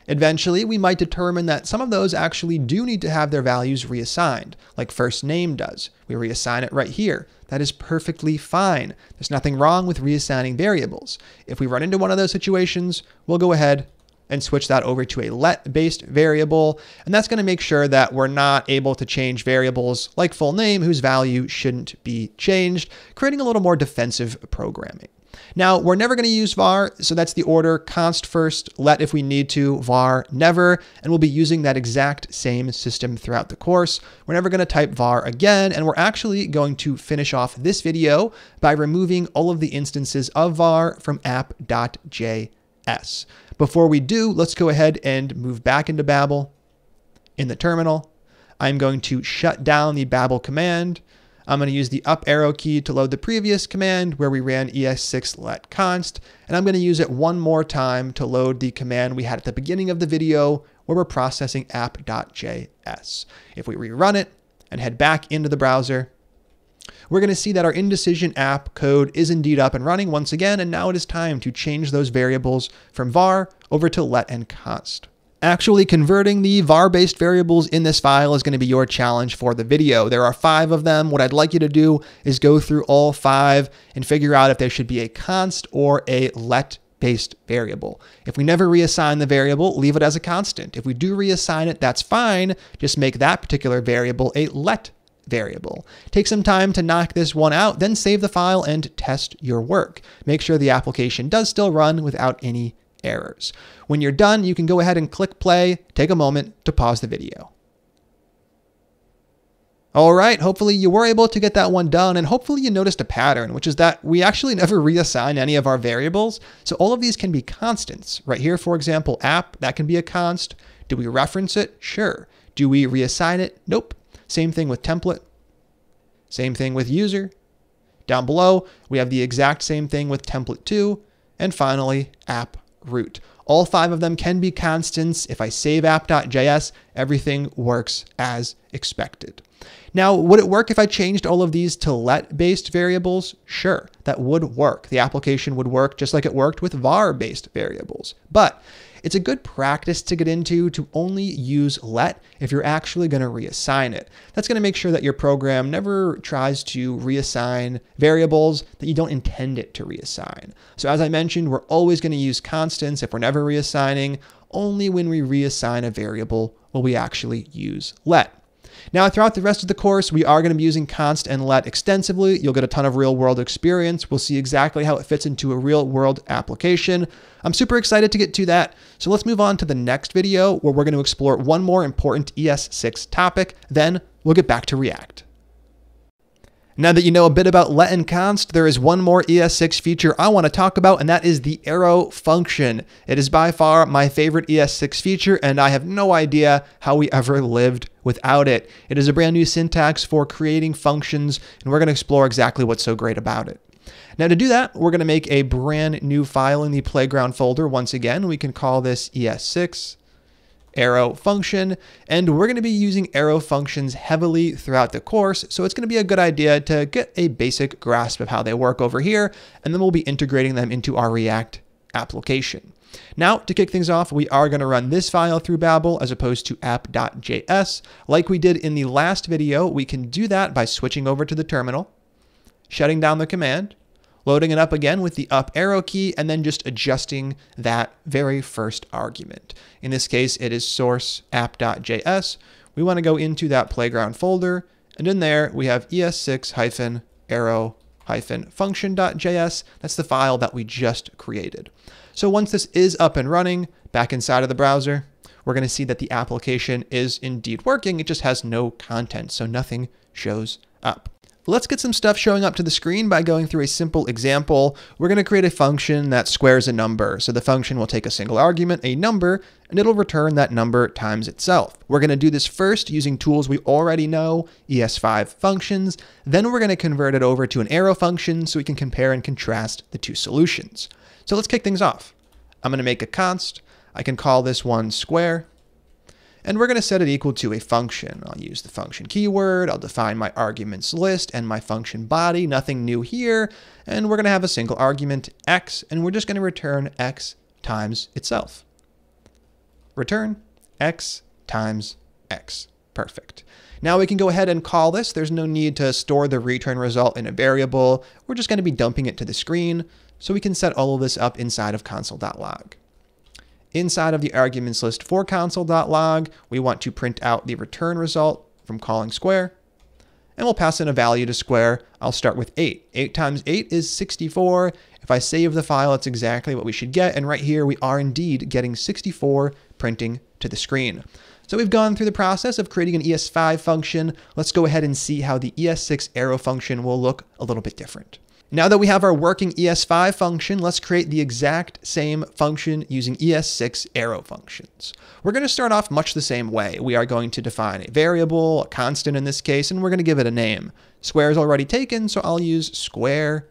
Eventually, we might determine that some of those actually do need to have their values reassigned, like first name does. We reassign it right here. That is perfectly fine. There's nothing wrong with reassigning variables. If we run into one of those situations, we'll go ahead and switch that over to a let-based variable. And that's going to make sure that we're not able to change variables like full name whose value shouldn't be changed, creating a little more defensive programming. Now, we're never going to use var, so that's the order: const first, let if we need to, var never, and we'll be using that exact same system throughout the course. We're never going to type var again, and we're actually going to finish off this video by removing all of the instances of var from app.js. Before we do, let's go ahead and move back into Babel. In the terminal, I'm going to shut down the Babel command. I'm going to use the up arrow key to load the previous command where we ran ES6 let const, and I'm going to use it one more time to load the command we had at the beginning of the video where we're processing app.js. If we rerun it and head back into the browser, we're going to see that our indecision app code is indeed up and running once again, and now it is time to change those variables from var over to let and const. Actually converting the var-based variables in this file is going to be your challenge for the video. There are 5 of them. What I'd like you to do is go through all 5 and figure out if there should be a const or a let-based variable. If we never reassign the variable, leave it as a constant. If we do reassign it, that's fine. Just make that particular variable a let variable. Take some time to knock this one out, then save the file and test your work. Make sure the application does still run without any errors. When you're done, you can go ahead and click play, take a moment to pause the video. All right, hopefully you were able to get that one done, and hopefully you noticed a pattern, which is that we actually never reassign any of our variables. So all of these can be constants. Right here, for example, app, that can be a const. Do we reference it? Sure. Do we reassign it? Nope. Same thing with template. Same thing with user. Down below, we have the exact same thing with template2. And finally, app root. All 5 of them can be constants. If I save app.js, everything works as expected. Now, would it work if I changed all of these to let-based variables? Sure, that would work. The application would work just like it worked with var-based variables. But it's a good practice to get into to only use let if you're actually going to reassign it. That's going to make sure that your program never tries to reassign variables that you don't intend it to reassign. So as I mentioned, we're always going to use constants if we're never reassigning. Only when we reassign a variable will we actually use let. Now, throughout the rest of the course, we are going to be using const and let extensively. You'll get a ton of real-world experience. We'll see exactly how it fits into a real-world application. I'm super excited to get to that. So let's move on to the next video where we're going to explore one more important ES6 topic. Then we'll get back to React. Now that you know a bit about let and const, there is one more ES6 feature I want to talk about, and that is the arrow function. It is by far my favorite ES6 feature, and I have no idea how we ever lived without it. It is a brand new syntax for creating functions, and we're going to explore exactly what's so great about it. Now to do that, we're going to make a brand new file in the playground folder. Once again, we can call this ES6 arrow function, and we're going to be using arrow functions heavily throughout the course, so it's going to be a good idea to get a basic grasp of how they work over here, and then we'll be integrating them into our React application. Now, to kick things off, we are going to run this file through Babel as opposed to app.js. Like we did in the last video, we can do that by switching over to the terminal, shutting down the command, loading it up again with the up arrow key, and then just adjusting that very first argument. In this case, it is source app.js. We want to go into that playground folder, and in there we have es6-arrow-function.js. That's the file that we just created. So once this is up and running, back inside of the browser, we're going to see that the application is indeed working. It just has no content, so nothing shows up. Let's get some stuff showing up to the screen by going through a simple example. We're going to create a function that squares a number. So the function will take a single argument, a number, and it'll return that number times itself. We're going to do this first using tools we already know, ES5 functions. Then we're going to convert it over to an arrow function so we can compare and contrast the two solutions. So let's kick things off. I'm going to make a const. I can call this one square. And we're going to set it equal to a function. I'll use the function keyword. I'll define my arguments list and my function body. Nothing new here. And we're going to have a single argument, x, and we're just going to return x times itself. Return x times x. Perfect. Now we can go ahead and call this. There's no need to store the return result in a variable. We're just going to be dumping it to the screen. So we can set all of this up inside of console.log. Inside of the arguments list for console.log, we want to print out the return result from calling square. And we'll pass in a value to square. I'll start with 8. 8 times 8 is 64. If I save the file, it's exactly what we should get. And right here, we are indeed getting 64 printing to the screen. So we've gone through the process of creating an ES5 function. Let's go ahead and see how the ES6 arrow function will look a little bit different. Now that we have our working ES5 function, let's create the exact same function using ES6 arrow functions. We're going to start off much the same way. We are going to define a variable, a constant in this case, and we're going to give it a name. Square is already taken, so I'll use square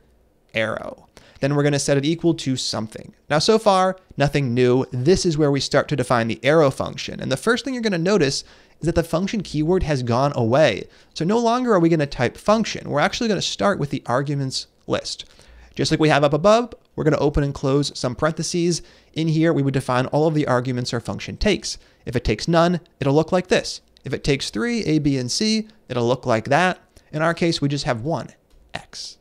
arrow. Then we're going to set it equal to something. Now, so far, nothing new. This is where we start to define the arrow function. And the first thing you're going to notice is that the function keyword has gone away. So no longer are we going to type function. We're actually going to start with the arguments list. Just like we have up above, we're going to open and close some parentheses. In here, we would define all of the arguments our function takes. If it takes none, it'll look like this. If it takes 3, A, B, and C, it'll look like that. In our case, we just have 1, X.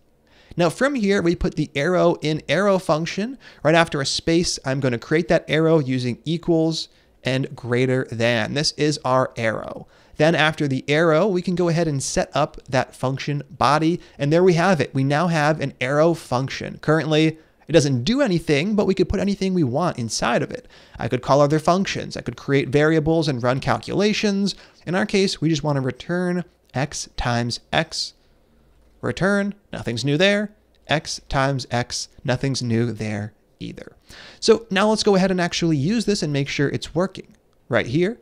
Now from here, we put the arrow in arrow function. Right after a space, I'm going to create that arrow using equals and greater than. This is our arrow. Then after the arrow, we can go ahead and set up that function body. And there we have it. We now have an arrow function. Currently, it doesn't do anything, but we could put anything we want inside of it. I could call other functions. I could create variables and run calculations. In our case, we just want to return x times x. Return, nothing's new there. X times x, nothing's new there either. So now let's go ahead and actually use this and make sure it's working. Right here,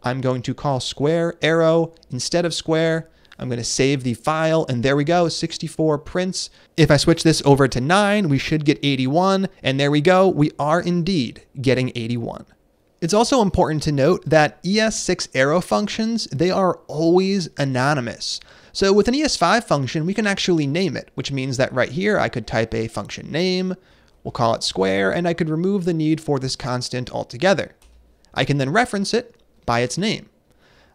I'm going to call square arrow instead of square. I'm going to save the file, and there we go, 64 prints. If I switch this over to 9, we should get 81, and there we go, we are indeed getting 81. It's also important to note that ES6 arrow functions, they are always anonymous. So with an ES5 function, we can actually name it, which means that right here, I could type a function name, we'll call it square, and I could remove the need for this constant altogether. I can then reference it by its name.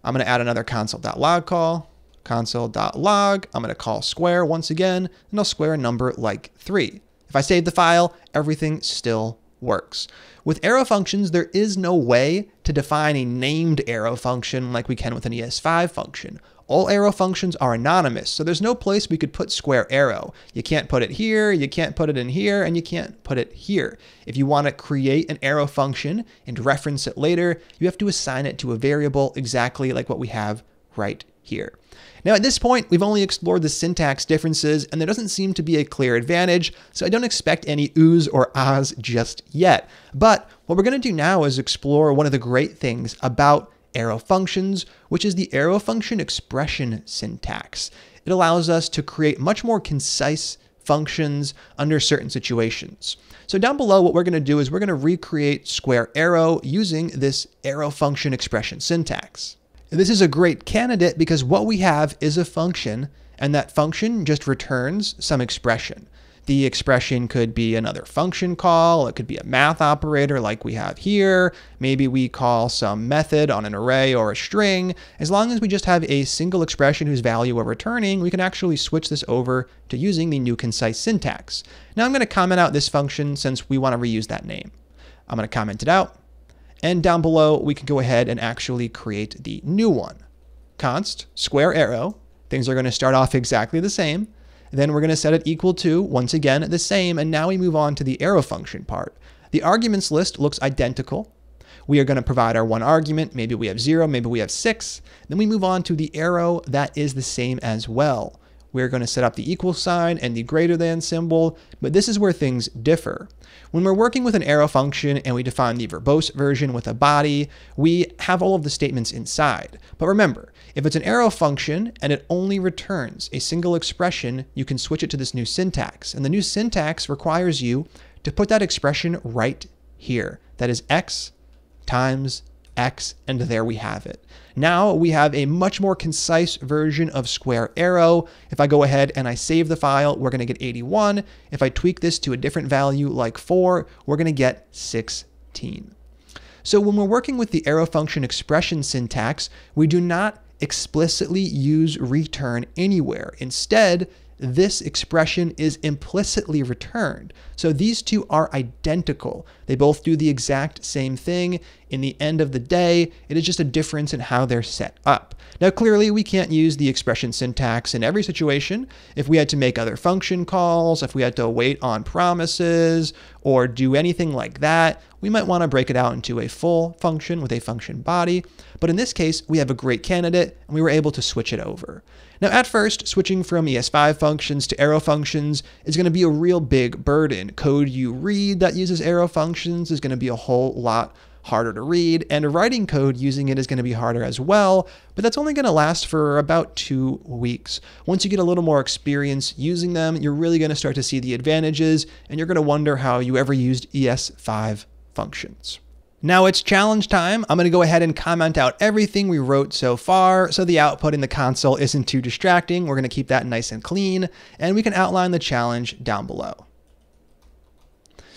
I'm going to add another console.log call, console.log. I'm going to call square once again, and I'll square a number like 3. If I save the file, everything still works. With arrow functions, there is no way to define a named arrow function like we can with an ES5 function. All arrow functions are anonymous, so there's no place we could put square arrow. You can't put it here, you can't put it in here, and you can't put it here. If you want to create an arrow function and reference it later, you have to assign it to a variable exactly like what we have right here. Now at this point, we've only explored the syntax differences, and there doesn't seem to be a clear advantage, so I don't expect any oohs or ahs just yet. But what we're going to do now is explore one of the great things about arrow functions, which is the arrow function expression syntax. It allows us to create much more concise functions under certain situations. So down below, what we're going to do is we're going to recreate square arrow using this arrow function expression syntax. This is a great candidate because what we have is a function, and that function just returns some expression. The expression could be another function call. It could be a math operator like we have here. Maybe we call some method on an array or a string. As long as we just have a single expression whose value we're returning, we can actually switch this over to using the new concise syntax. Now I'm going to comment out this function since we want to reuse that name. I'm going to comment it out. And down below, we can go ahead and actually create the new one. Const square arrow. Things are going to start off exactly the same. Then we're going to set it equal to, once again, the same, and now we move on to the arrow function part. The arguments list looks identical. We are going to provide our one argument. Maybe we have 0, maybe we have 6. Then we move on to the arrow that is the same as well. We're going to set up the equal sign and the greater than symbol, but this is where things differ. When we're working with an arrow function and we define the verbose version with a body, we have all of the statements inside. But remember, if it's an arrow function and it only returns a single expression, you can switch it to this new syntax. And the new syntax requires you to put that expression right here. That is x times X, and there we have it. Now we have a much more concise version of square arrow. If I go ahead and I save the file, we're going to get 81. If I tweak this to a different value like 4, we're going to get 16. So when we're working with the arrow function expression syntax, we do not explicitly use return anywhere. Instead, this expression is implicitly returned. So these two are identical. They both do the exact same thing. In the end of the day, it is just a difference in how they're set up. Now, clearly, we can't use the expression syntax in every situation. If we had to make other function calls, if we had to wait on promises, or do anything like that, we might want to break it out into a full function with a function body. But in this case, we have a great candidate, and we were able to switch it over. Now, at first, switching from ES5 functions to arrow functions is going to be a real big burden. Code you read that uses arrow functions is going to be a whole lot harder to read, and writing code using it is going to be harder as well, but that's only going to last for about 2 weeks. Once you get a little more experience using them, you're really going to start to see the advantages, and you're going to wonder how you ever used ES5 functions. Now it's challenge time. I'm going to go ahead and comment out everything we wrote so far so the output in the console isn't too distracting. We're going to keep that nice and clean, and we can outline the challenge down below.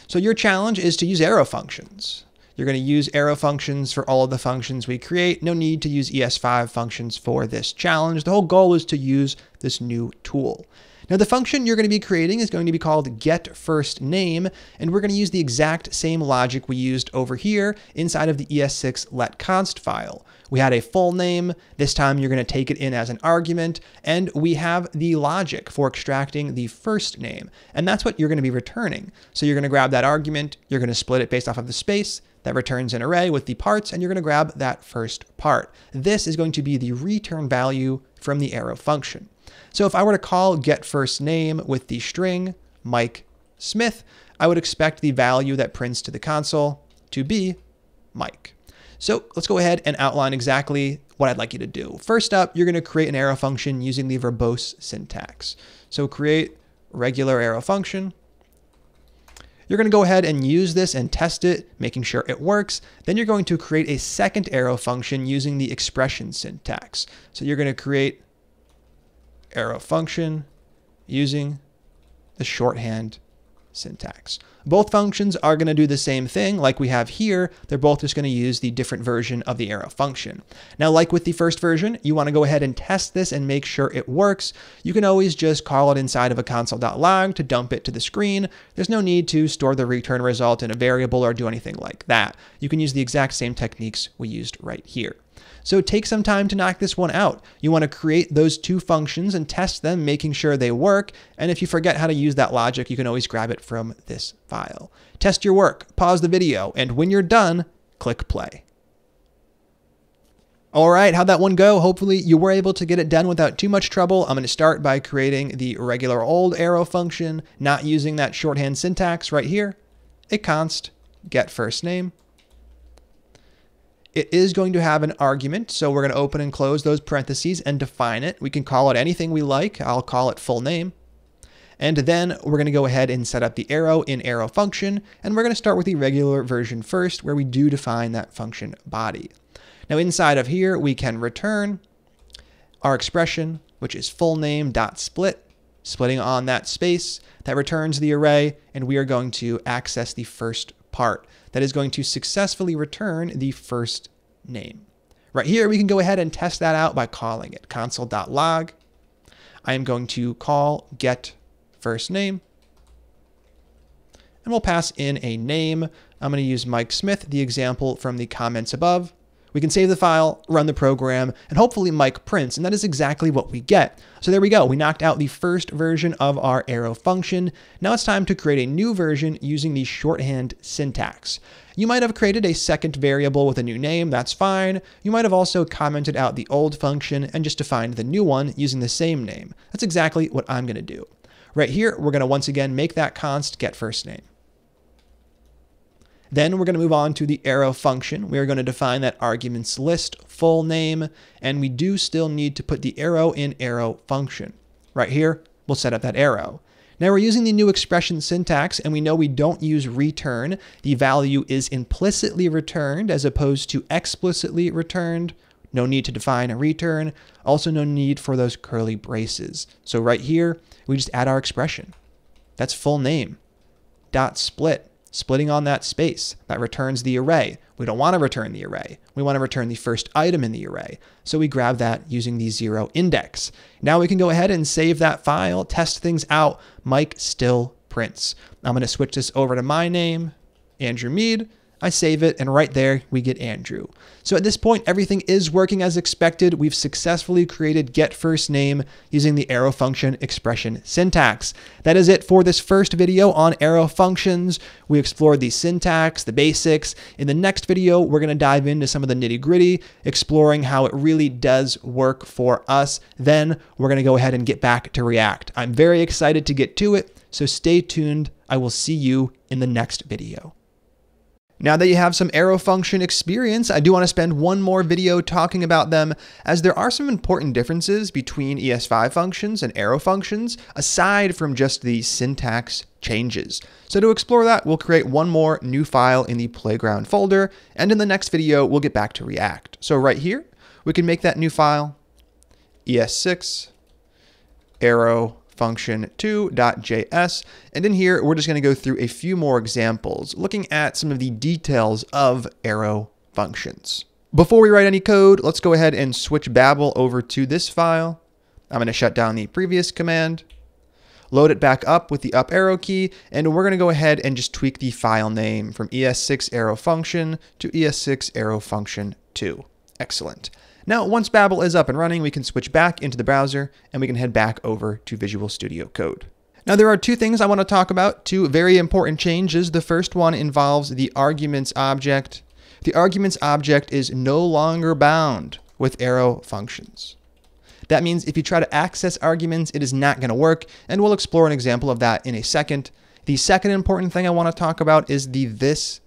So your challenge is to use arrow functions. You're going to use arrow functions for all of the functions we create. No need to use ES5 functions for this challenge. The whole goal is to use this new tool. Now the function you're going to be creating is going to be called getFirstName, and we're going to use the exact same logic we used over here inside of the ES6 letConst file. We had a full name. This time you're going to take it in as an argument, and we have the logic for extracting the first name, and that's what you're going to be returning. So you're going to grab that argument, you're going to split it based off of the space, that returns an array with the parts, and you're going to grab that first part. This is going to be the return value from the arrow function. So if I were to call getFirstName with the string Mike Smith, I would expect the value that prints to the console to be Mike. So let's go ahead and outline exactly what I'd like you to do. First up, you're going to create an arrow function using the verbose syntax. So create regular arrow function. You're going to go ahead and use this and test it, making sure it works. Then you're going to create a second arrow function using the expression syntax. So you're going to create arrow function using the shorthand syntax. Both functions are going to do the same thing like we have here. They're both just going to use the different version of the arrow function. Now, like with the first version, you want to go ahead and test this and make sure it works. You can always just call it inside of a console.log to dump it to the screen. There's no need to store the return result in a variable or do anything like that. You can use the exact same techniques we used right here. So take some time to knock this one out. You want to create those two functions and test them, making sure they work. And if you forget how to use that logic, you can always grab it from this file. Test your work, pause the video, and when you're done, click play. All right, how'd that one go? Hopefully you were able to get it done without too much trouble. I'm going to start by creating the regular old arrow function, not using that shorthand syntax right here. A const getFirstName. It is going to have an argument, so we're going to open and close those parentheses and define it. We can call it anything we like. I'll call it full name. And then we're going to go ahead and set up the arrow in arrow function, and we're going to start with the regular version first, where we do define that function body. Now inside of here, we can return our expression, which is full name dot split, splitting on that space that returns the array, and we are going to access the first part that is going to successfully return the first name. Right here, we can go ahead and test that out by calling it console.log. I am going to call getFirstName, and we'll pass in a name. I'm going to use Mike Smith, the example from the comments above. We can save the file, run the program, and hopefully Mike prints, and that is exactly what we get. So there we go. We knocked out the first version of our arrow function. Now it's time to create a new version using the shorthand syntax. You might have created a second variable with a new name. That's fine. You might have also commented out the old function and just defined the new one using the same name. That's exactly what I'm going to do. Right here, we're going to once again make that const getFirstName. Then we're going to move on to the arrow function. We are going to define that arguments list full name, and we do still need to put the arrow in arrow function. Right here, we'll set up that arrow. Now we're using the new expression syntax, and we know we don't use return. The value is implicitly returned as opposed to explicitly returned. No need to define a return. Also no need for those curly braces. So right here, we just add our expression. That's full name. Dot split. Splitting on that space. That returns the array. We don't want to return the array. We want to return the first item in the array. So we grab that using the 0 index. Now we can go ahead and save that file, test things out. Mike still prints. I'm going to switch this over to my name, Andrew Mead. I save it, and right there we get Andrew. So at this point, everything is working as expected. We've successfully created getFirstName using the arrow function expression syntax. That is it for this first video on arrow functions. We explored the syntax, the basics. In the next video, we're going to dive into some of the nitty-gritty, exploring how it really does work for us. Then we're going to go ahead and get back to React. I'm very excited to get to it, so stay tuned. I will see you in the next video. Now that you have some arrow function experience, I do want to spend one more video talking about them, as there are some important differences between ES5 functions and arrow functions, aside from just the syntax changes. So to explore that, we'll create one more new file in the playground folder, and in the next video, we'll get back to React. So right here, we can make that new file, ES6 arrow function 2.js, and in here we're just going to go through a few more examples looking at some of the details of arrow functions. Before we write any code, let's go ahead and switch Babel over to this file. I'm going to shut down the previous command, load it back up with the up arrow key, and we're going to go ahead and just tweak the file name from ES6 arrow function to ES6 arrow function 2. Excellent. Now, once Babel is up and running, we can switch back into the browser and we can head back over to Visual Studio Code. Now, there are two things I want to talk about, two very important changes. The first one involves the arguments object. The arguments object is no longer bound with arrow functions. That means if you try to access arguments, it is not going to work, and we'll explore an example of that in a second. The second important thing I want to talk about is the this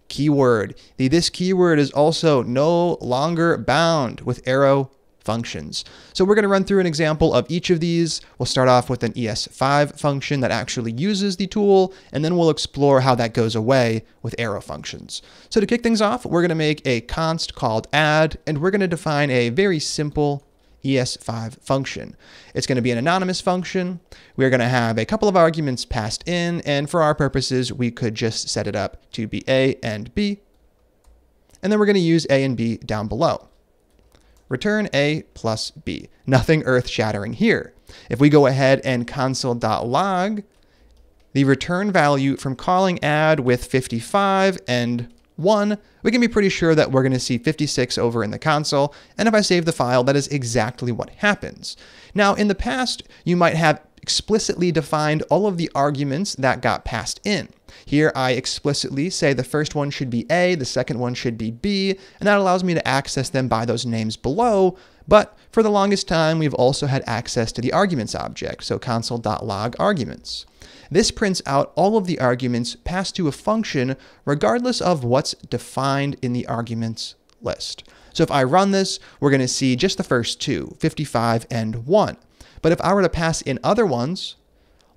keyword. The this keyword is also no longer bound with arrow functions. So we're going to run through an example of each of these. We'll start off with an ES5 function that actually uses the tool, and then we'll explore how that goes away with arrow functions. So to kick things off, we're going to make a const called add, and we're going to define a very simple ES5 function. It's going to be an anonymous function. We're going to have a couple of arguments passed in, and for our purposes, we could just set it up to be A and B. And then we're going to use A and B down below. Return A plus B. Nothing earth-shattering here. If we go ahead and console.log, the return value from calling add with 55 and 1, we can be pretty sure that we're going to see 56 over in the console, and if I save the file, that is exactly what happens. Now, in the past, you might have explicitly defined all of the arguments that got passed in. Here, I explicitly say the first one should be A, the second one should be B, and that allows me to access them by those names below, but for the longest time, we've also had access to the arguments object, so console.log arguments. This prints out all of the arguments passed to a function regardless of what's defined in the arguments list. So if I run this, we're going to see just the first two, 55 and 1. But if I were to pass in other ones,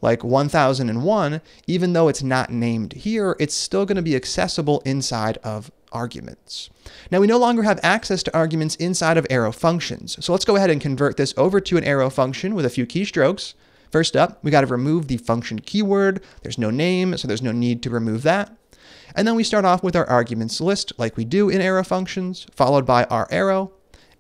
like 1001, even though it's not named here, it's still going to be accessible inside of arguments. Now we no longer have access to arguments inside of arrow functions. So let's go ahead and convert this over to an arrow function with a few keystrokes. First up, we got to remove the function keyword. There's no name, so there's no need to remove that. And then we start off with our arguments list like we do in arrow functions, followed by our arrow,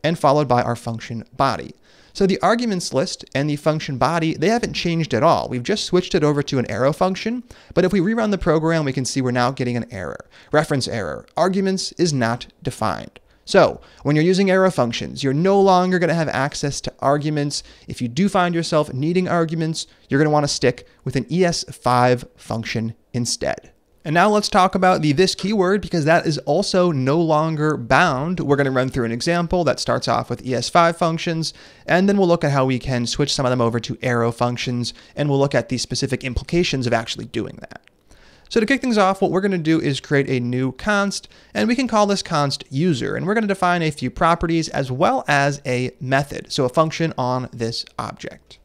and followed by our function body. So the arguments list and the function body, they haven't changed at all. We've just switched it over to an arrow function, but if we rerun the program, we can see we're now getting an error. Reference error. Arguments is not defined. So when you're using arrow functions, you're no longer going to have access to arguments. If you do find yourself needing arguments, you're going to want to stick with an ES5 function instead. And now let's talk about the this keyword, because that is also no longer bound. We're going to run through an example that starts off with ES5 functions, and then we'll look at how we can switch some of them over to arrow functions, and we'll look at the specific implications of actually doing that. So to kick things off, what we're going to do is create a new const, and we can call this const user, and we're going to define a few properties as well as a method, so a function on this object.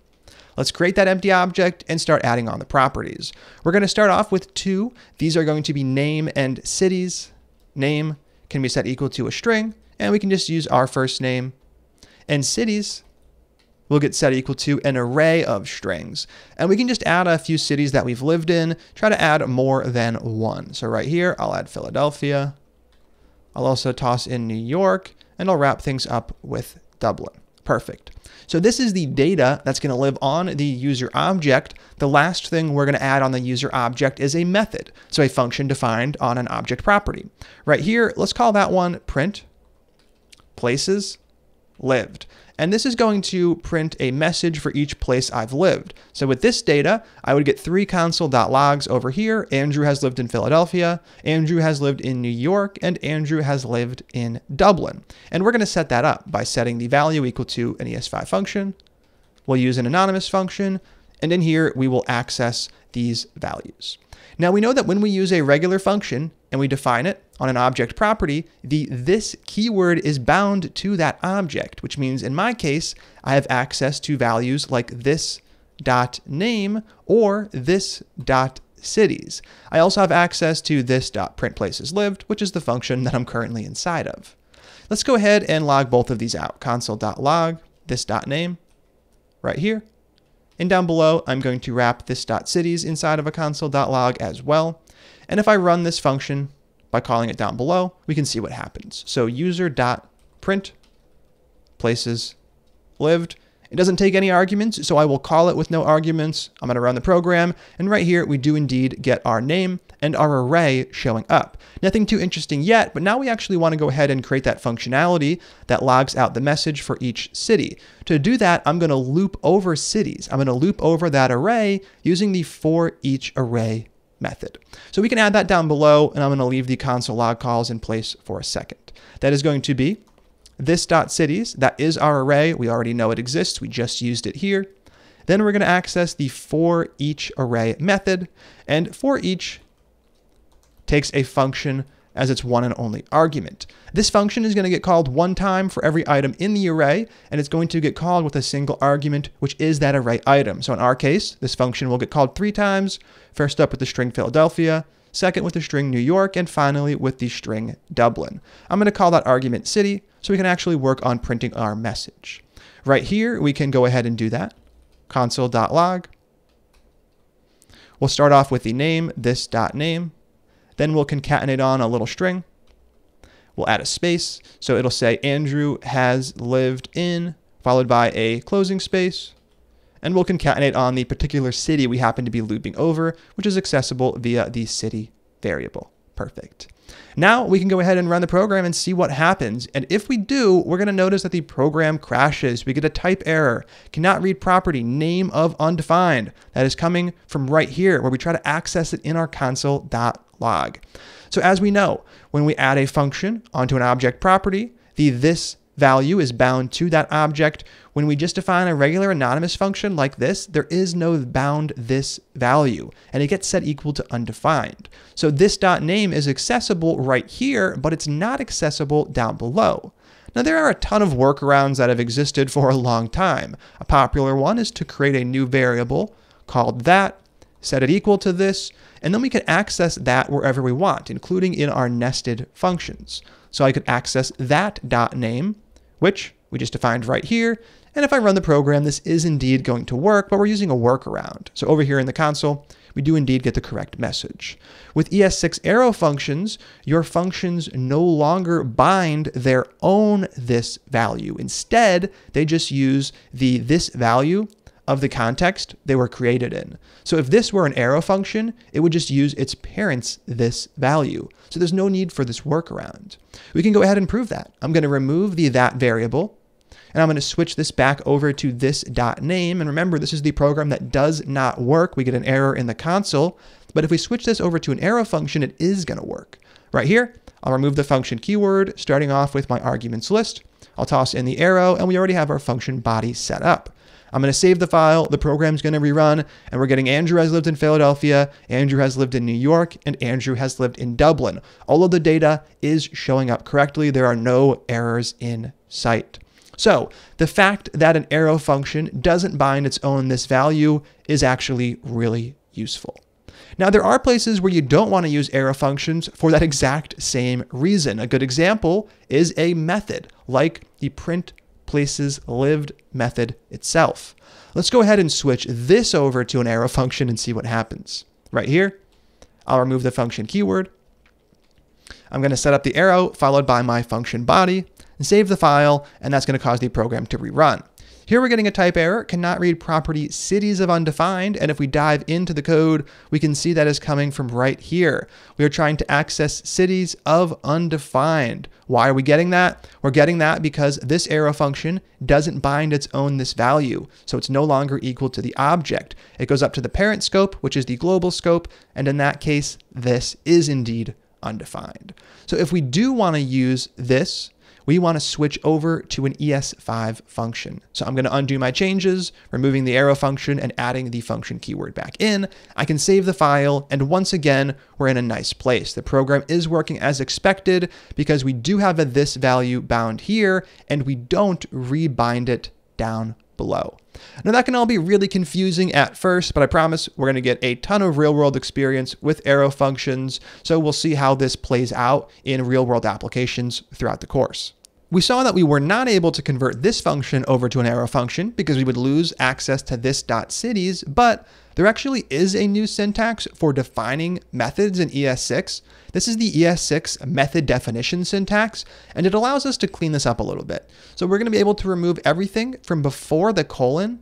Let's create that empty object and start adding on the properties. We're going to start off with 2. These are going to be name and cities. Name can be set equal to a string, and we can just use our first name. And cities will get set equal to an array of strings. And we can just add a few cities that we've lived in, try to add more than 1. So right here, I'll add Philadelphia. I'll also toss in New York, and I'll wrap things up with Dublin. Perfect. So this is the data that's going to live on the user object. The last thing we're going to add on the user object is a method, so a function defined on an object property. Right here, let's call that one print places lived. And this is going to print a message for each place I've lived. So with this data, I would get 3 console.logs over here. Andrew has lived in Philadelphia, Andrew has lived in New York, and Andrew has lived in Dublin. And we're going to set that up by setting the value equal to an ES5 function. We'll use an anonymous function, and in here we will access these values. Now we know that when we use a regular function and we define it on an object property, the this keyword is bound to that object, which means in my case, I have access to values like this.name or this.cities. I also have access to this.printplaceslived, which is the function that I'm currently inside of. Let's go ahead and log both of these out. Console.log this.name right here. And down below, I'm going to wrap this.cities inside of a console.log as well. And if I run this function by calling it down below, we can see what happens. So user.print places lived. It doesn't take any arguments, so I will call it with no arguments. I'm going to run the program. And right here, we do indeed get our name and our array showing up. Nothing too interesting yet, but now we actually want to go ahead and create that functionality that logs out the message for each city. To do that, I'm going to loop over cities. I'm going to loop over that array using the for each array method. So we can add that down below, and I'm going to leave the console log calls in place for a second. That is going to be this.cities. That is our array. We already know it exists. We just used it here. Then we're going to access the for each array method, and for each takes a function as its one and only argument. This function is going to get called one time for every item in the array, and it's going to get called with a single argument, which is that array item. So in our case, this function will get called 3 times, first up with the string Philadelphia, second with the string New York, and finally with the string Dublin. I'm going to call that argument city so we can actually work on printing our message. Right here, we can go ahead and do that. Console.log. We'll start off with the name, this.name. Then we'll concatenate on a little string. We'll add a space. So it'll say Andrew has lived in, followed by a closing space. And we'll concatenate on the particular city we happen to be looping over, which is accessible via the city variable. Perfect. Now we can go ahead and run the program and see what happens. And if we do, we're going to notice that the program crashes. We get a type error, cannot read property, name of undefined. That is coming from right here where we try to access it in our console.log. So as we know, when we add a function onto an object property, the this value is bound to that object. When we just define a regular anonymous function like this, there is no bound this value, and it gets set equal to undefined. So this.name is accessible right here, but it's not accessible down below. Now there are a ton of workarounds that have existed for a long time. A popular one is to create a new variable called that, set it equal to this, and then we can access that wherever we want, including in our nested functions. So I could access that.name, which we just defined right here. And if I run the program, this is indeed going to work, but we're using a workaround. So over here in the console, we do indeed get the correct message. With ES6 arrow functions, your functions no longer bind their own this value. Instead, they just use the this value of the context they were created in. So if this were an arrow function, it would just use its parent's this value. So there's no need for this workaround. We can go ahead and prove that. I'm going to remove the that variable, and I'm going to switch this back over to this.name. And remember, this is the program that does not work. We get an error in the console. But if we switch this over to an arrow function, it is going to work. Right here, I'll remove the function keyword, starting off with my arguments list. I'll toss in the arrow, and we already have our function body set up. I'm going to save the file, the program's going to rerun, and we're getting Andrew has lived in Philadelphia, Andrew has lived in New York, and Andrew has lived in Dublin. All of the data is showing up correctly. There are no errors in sight. So the fact that an arrow function doesn't bind its own this value is actually really useful. Now, there are places where you don't want to use arrow functions for that exact same reason. A good example is a method like the print places lived method itself. Let's go ahead and switch this over to an arrow function and see what happens. Right here, I'll remove the function keyword. I'm going to set up the arrow followed by my function body and save the file, and that's going to cause the program to rerun. Here we're getting a type error, cannot read property cities of undefined, and if we dive into the code, we can see that is coming from right here. We are trying to access cities of undefined. Why are we getting that? We're getting that because this arrow function doesn't bind its own this value, so it's no longer equal to the object. It goes up to the parent scope, which is the global scope, and in that case, this is indeed undefined. So if we do want to use this, we want to switch over to an ES5 function. So I'm going to undo my changes, removing the arrow function and adding the function keyword back in. I can save the file, and once again, we're in a nice place. The program is working as expected because we do have a this value bound here, and we don't rebind it down below. Now that can all be really confusing at first, but I promise we're going to get a ton of real-world experience with arrow functions, so we'll see how this plays out in real-world applications throughout the course. We saw that we were not able to convert this function over to an arrow function because we would lose access to this .cities, but there actually is a new syntax for defining methods in ES6. This is the ES6 method definition syntax, and it allows us to clean this up a little bit. So we're going to be able to remove everything from before the colon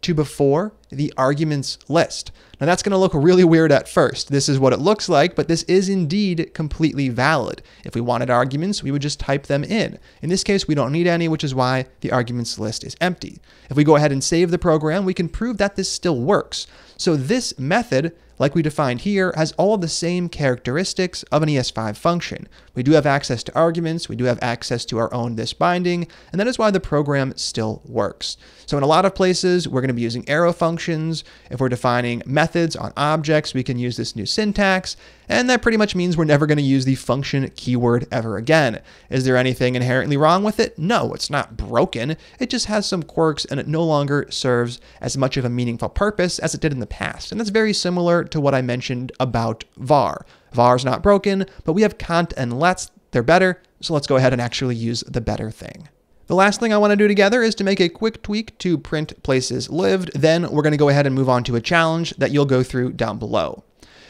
to before the arguments list. Now that's going to look really weird at first. This is what it looks like, but this is indeed completely valid. If we wanted arguments, we would just type them in. In this case, we don't need any, which is why the arguments list is empty. If we go ahead and save the program, we can prove that this still works. So this method, like we defined here, has all the same characteristics of an ES5 function. We do have access to arguments, we do have access to our own this binding, and that is why the program still works. So in a lot of places, we're going to be using arrow functions. If we're defining methods on objects, we can use this new syntax, and that pretty much means we're never going to use the function keyword ever again. Is there anything inherently wrong with it? No, it's not broken. It just has some quirks, and it no longer serves as much of a meaningful purpose as it did in the past. And that's very similar to what I mentioned about var. var is not broken, but we have cont and lets. They're better, so let's go ahead and actually use the better thing. The last thing I want to do together is to make a quick tweak to print places lived. Then we're going to go ahead and move on to a challenge that you'll go through down below.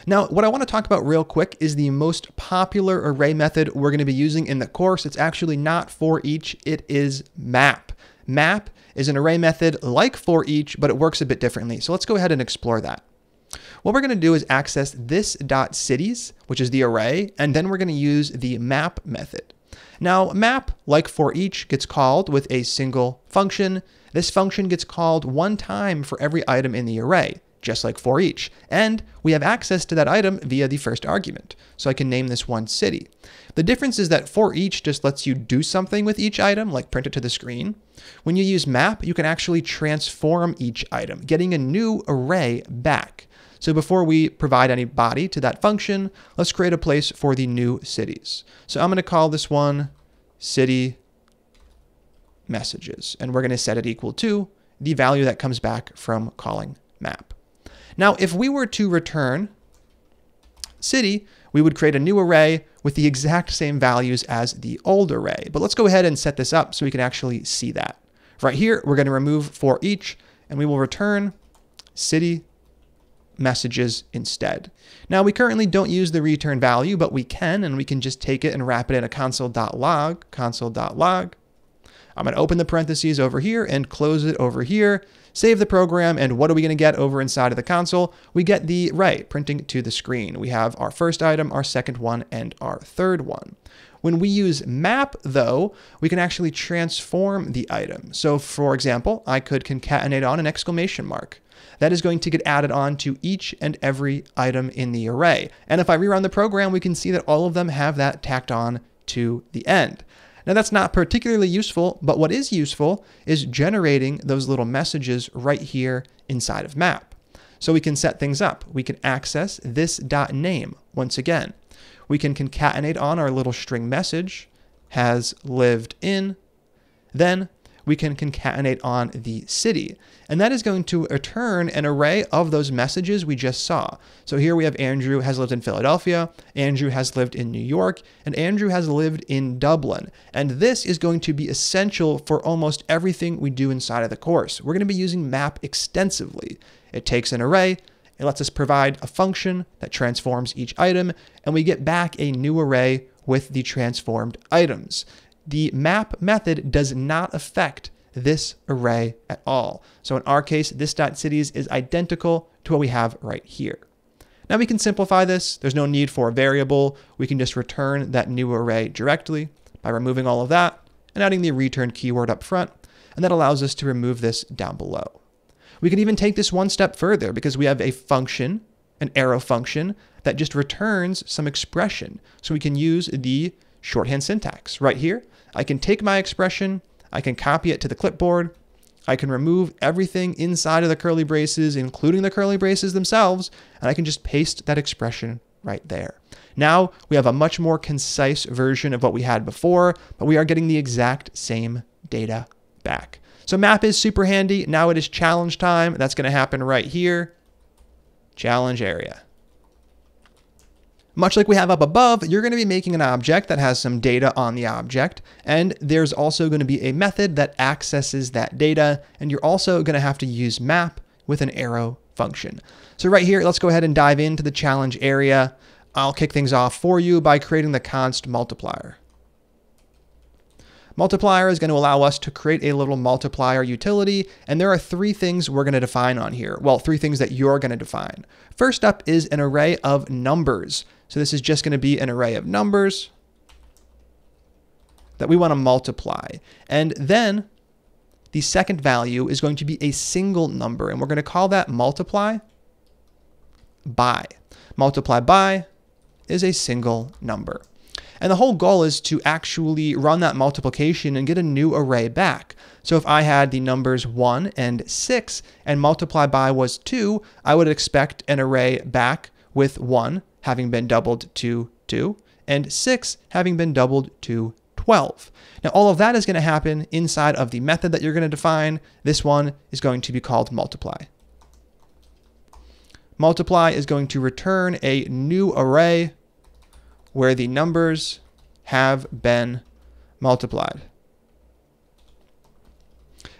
Now, what I want to talk about real quick is the most popular array method we're going to be using in the course. It's actually not for each, it is map. Map is an array method like for each, but it works a bit differently. So let's go ahead and explore that. What we're going to do is access this .cities, which is the array, and then we're going to use the map method. Now, map, like for each, gets called with a single function. This function gets called one time for every item in the array, just like for each. And we have access to that item via the first argument. So I can name this one city. The difference is that for each just lets you do something with each item, like print it to the screen. When you use map, you can actually transform each item, getting a new array back. So before we provide any body to that function, let's create a place for the new cities. So I'm going to call this one city messages, and we're going to set it equal to the value that comes back from calling map. Now, if we were to return city, we would create a new array with the exact same values as the old array. But let's go ahead and set this up so we can actually see that. Right here, we're going to remove for each, and we will return city messages instead. Now, we currently don't use the return value, but we can, and we can just take it and wrap it in a console.log, console.log. I'm going to open the parentheses over here and close it over here, save the program, and what are we going to get over inside of the console? We get the array printing to the screen. We have our first item, our second one, and our third one. When we use map, though, we can actually transform the item. So, for example, I could concatenate on an exclamation mark. That is going to get added on to each and every item in the array. And if I rerun the program, we can see that all of them have that tacked on to the end. Now, that's not particularly useful, but what is useful is generating those little messages right here inside of map. So we can set things up. We can access this .name once again. We can concatenate on our little string message has lived in, Then we can concatenate on the city. And that is going to return an array of those messages we just saw. So here we have Andrew has lived in Philadelphia, Andrew has lived in New York, and Andrew has lived in Dublin. And this is going to be essential for almost everything we do inside of the course. We're going to be using map extensively. It takes an array, it lets us provide a function that transforms each item, and we get back a new array with the transformed items. The map method does not affect this array at all. So in our case, this .cities is identical to what we have right here. Now we can simplify this. There's no need for a variable. We can just return that new array directly by removing all of that and adding the return keyword up front. And that allows us to remove this down below. We can even take this one step further because we have a function, an arrow function, that just returns some expression. So we can use the shorthand syntax right here. I can take my expression, I can copy it to the clipboard, I can remove everything inside of the curly braces, including the curly braces themselves, and I can just paste that expression right there. Now we have a much more concise version of what we had before, but we are getting the exact same data back. So map is super handy. Now it is challenge time. That's going to happen right here. Challenge area. Much like we have up above, you're going to be making an object that has some data on the object, and there's also going to be a method that accesses that data, and you're also going to have to use map with an arrow function. So right here, let's go ahead and dive into the challenge area. I'll kick things off for you by creating the const multiplier. Multiplier is going to allow us to create a little multiplier utility, and there are three things we're going to define on here. Well, three things that you're going to define. First up is an array of numbers. So this is just going to be an array of numbers that we want to multiply. And then the second value is going to be a single number, and we're going to call that multiply by. Multiply by is a single number. And the whole goal is to actually run that multiplication and get a new array back. So if I had the numbers 1 and 6 and multiply by was 2, I would expect an array back with 1 having been doubled to 2 and 6 having been doubled to 12. Now all of that is going to happen inside of the method that you're going to define. This one is going to be called multiply. Multiply is going to return a new array where the numbers have been multiplied.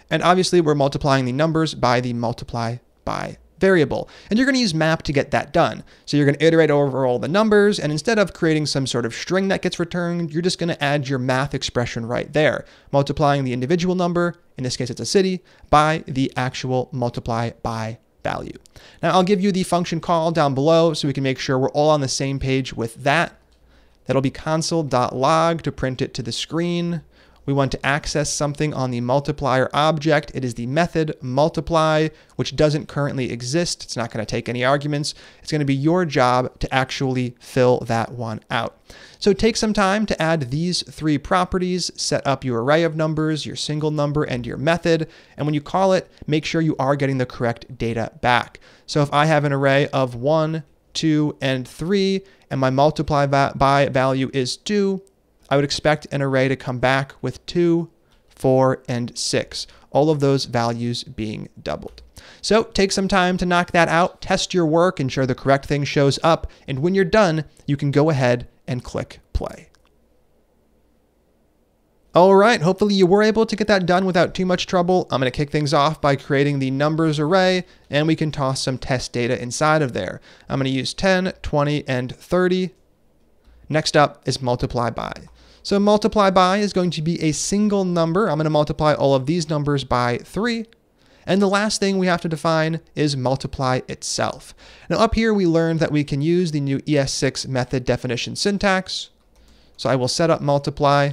And obviously we're multiplying the numbers by the multiply by variable. And you're going to use map to get that done. So you're going to iterate over all the numbers, and instead of creating some sort of string that gets returned, you're just going to add your math expression right there, multiplying the individual number, in this case it's a city, by the actual multiply by value. Now I'll give you the function call down below so we can make sure we're all on the same page with that. That'll be console.log to print it to the screen. We want to access something on the multiplier object. It is the method multiply, which doesn't currently exist. It's not going to take any arguments. It's going to be your job to actually fill that one out. So take some time to add these three properties, set up your array of numbers, your single number, and your method. And when you call it, make sure you are getting the correct data back. So if I have an array of 1, 2, and 3, and my multiply by value is 2, I would expect an array to come back with 2, 4, and 6, all of those values being doubled. So take some time to knock that out, test your work, ensure the correct thing shows up, and when you're done, you can go ahead and click play. All right, hopefully you were able to get that done without too much trouble. I'm going to kick things off by creating the numbers array, and we can toss some test data inside of there. I'm going to use 10, 20, and 30. Next up is multiply by. So multiply by is going to be a single number. I'm going to multiply all of these numbers by 3. And the last thing we have to define is multiply itself. Now up here we learned that we can use the new ES6 method definition syntax. So I will set up multiply.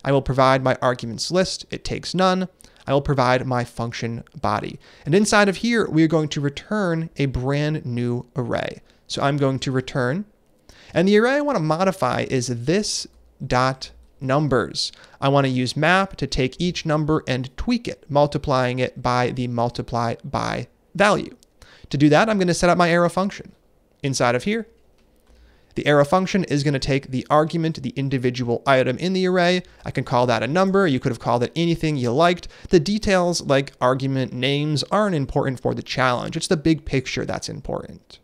I will provide my arguments list. It takes none. I will provide my function body. And inside of here, we are going to return a brand new array. So I'm going to return, and the array I want to modify is this dot numbers. I want to use map to take each number and tweak it, multiplying it by the multiply by value. To do that, I'm going to set up my arrow function inside of here. The arrow function is going to take the argument, the individual item in the array. I can call that a number. You could have called it anything you liked. The details like argument names aren't important for the challenge. It's the big picture that's important.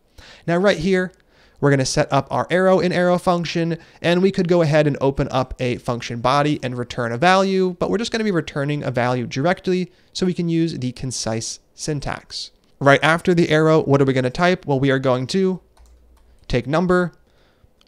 Now right here, we're going to set up our arrow in arrow function, and we could go ahead and open up a function body and return a value, but we're just going to be returning a value directly so we can use the concise syntax. Right after the arrow, what are we going to type? Well, we are going to take number.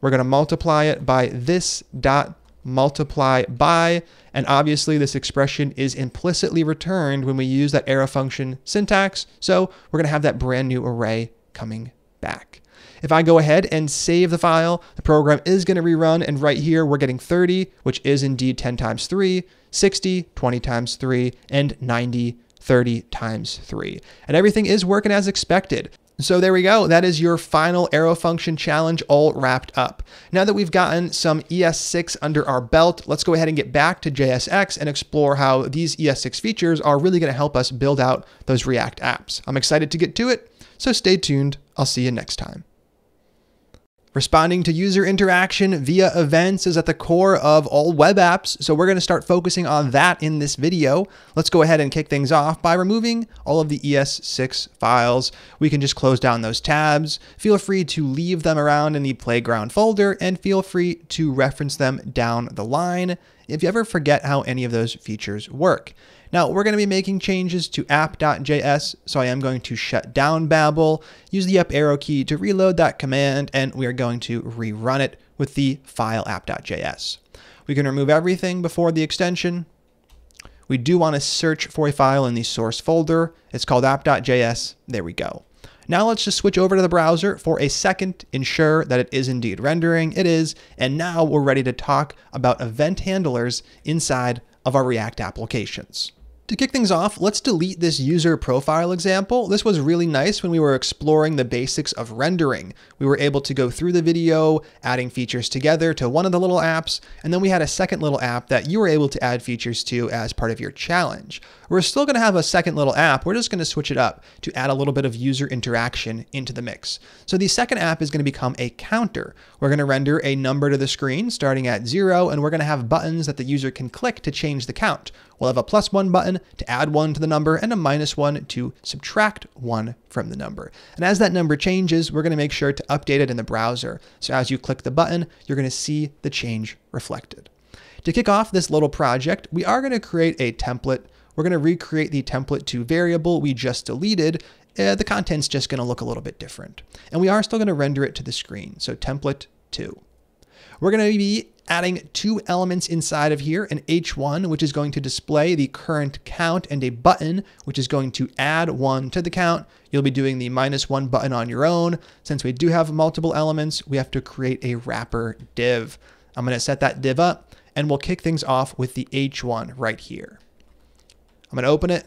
We're going to multiply it by this dot multiply by, and obviously this expression is implicitly returned when we use that arrow function syntax. So we're going to have that brand new array coming back. If I go ahead and save the file, the program is going to rerun, and right here we're getting 30, which is indeed 10 times 3, 60, 20 times 3, and 90, 30 times 3. And everything is working as expected. So there we go. That is your final arrow function challenge all wrapped up. Now that we've gotten some ES6 under our belt, let's go ahead and get back to JSX and explore how these ES6 features are really going to help us build out those React apps. I'm excited to get to it, so stay tuned. I'll see you next time. Responding to user interaction via events is at the core of all web apps, so we're going to start focusing on that in this video. Let's go ahead and kick things off by removing all of the ES6 files. We can just close down those tabs. Feel free to leave them around in the playground folder, and feel free to reference them down the line if you ever forget how any of those features work. Now, we're going to be making changes to app.js, so I am going to shut down Babel, use the up arrow key to reload that command, and we are going to rerun it with the file app.js. We can remove everything before the extension. We do want to search for a file in the source folder. It's called app.js. There we go. Now let's just switch over to the browser for a second, ensure that it is indeed rendering. It is, and now we're ready to talk about event handlers inside of our React applications. To kick things off, let's delete this user profile example. This was really nice when we were exploring the basics of rendering. We were able to go through the video, adding features together to one of the little apps, and then we had a second little app that you were able to add features to as part of your challenge. We're still going to have a second little app. We're just going to switch it up to add a little bit of user interaction into the mix. So the second app is going to become a counter. We're going to render a number to the screen starting at 0, and we're going to have buttons that the user can click to change the count. We'll have a +1 button to add 1 to the number and a -1 to subtract 1 from the number. And as that number changes, we're going to make sure to update it in the browser. So as you click the button, you're going to see the change reflected. To kick off this little project, we are going to create a template. We're going to recreate the template to variable we just deleted. The content's just going to look a little bit different. And we are still going to render it to the screen. So template 2. We're going to be adding 2 elements inside of here, an H1, which is going to display the current count, and a button, which is going to add 1 to the count. You'll be doing the -1 button on your own. Since we do have multiple elements, we have to create a wrapper div. I'm going to set that div up, and we'll kick things off with the H1 right here. I'm going to open it.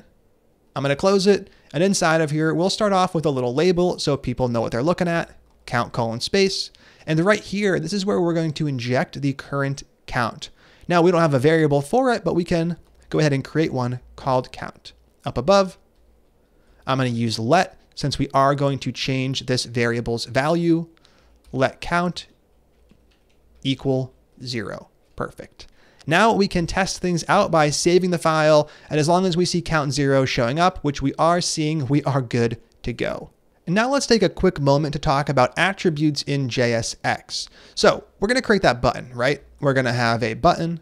I'm going to close it. And inside of here, we'll start off with a little label so people know what they're looking at, count : space. And right here, this is where we're going to inject the current count. Now, we don't have a variable for it, but we can go ahead and create one called count. Up above, I'm going to use let, since we are going to change this variable's value. Let count equal 0. Perfect. Now we can test things out by saving the file, and as long as we see count 0 showing up, which we are seeing, we are good to go. And now let's take a quick moment to talk about attributes in JSX. So we're going to create that button, right? We're going to have a button,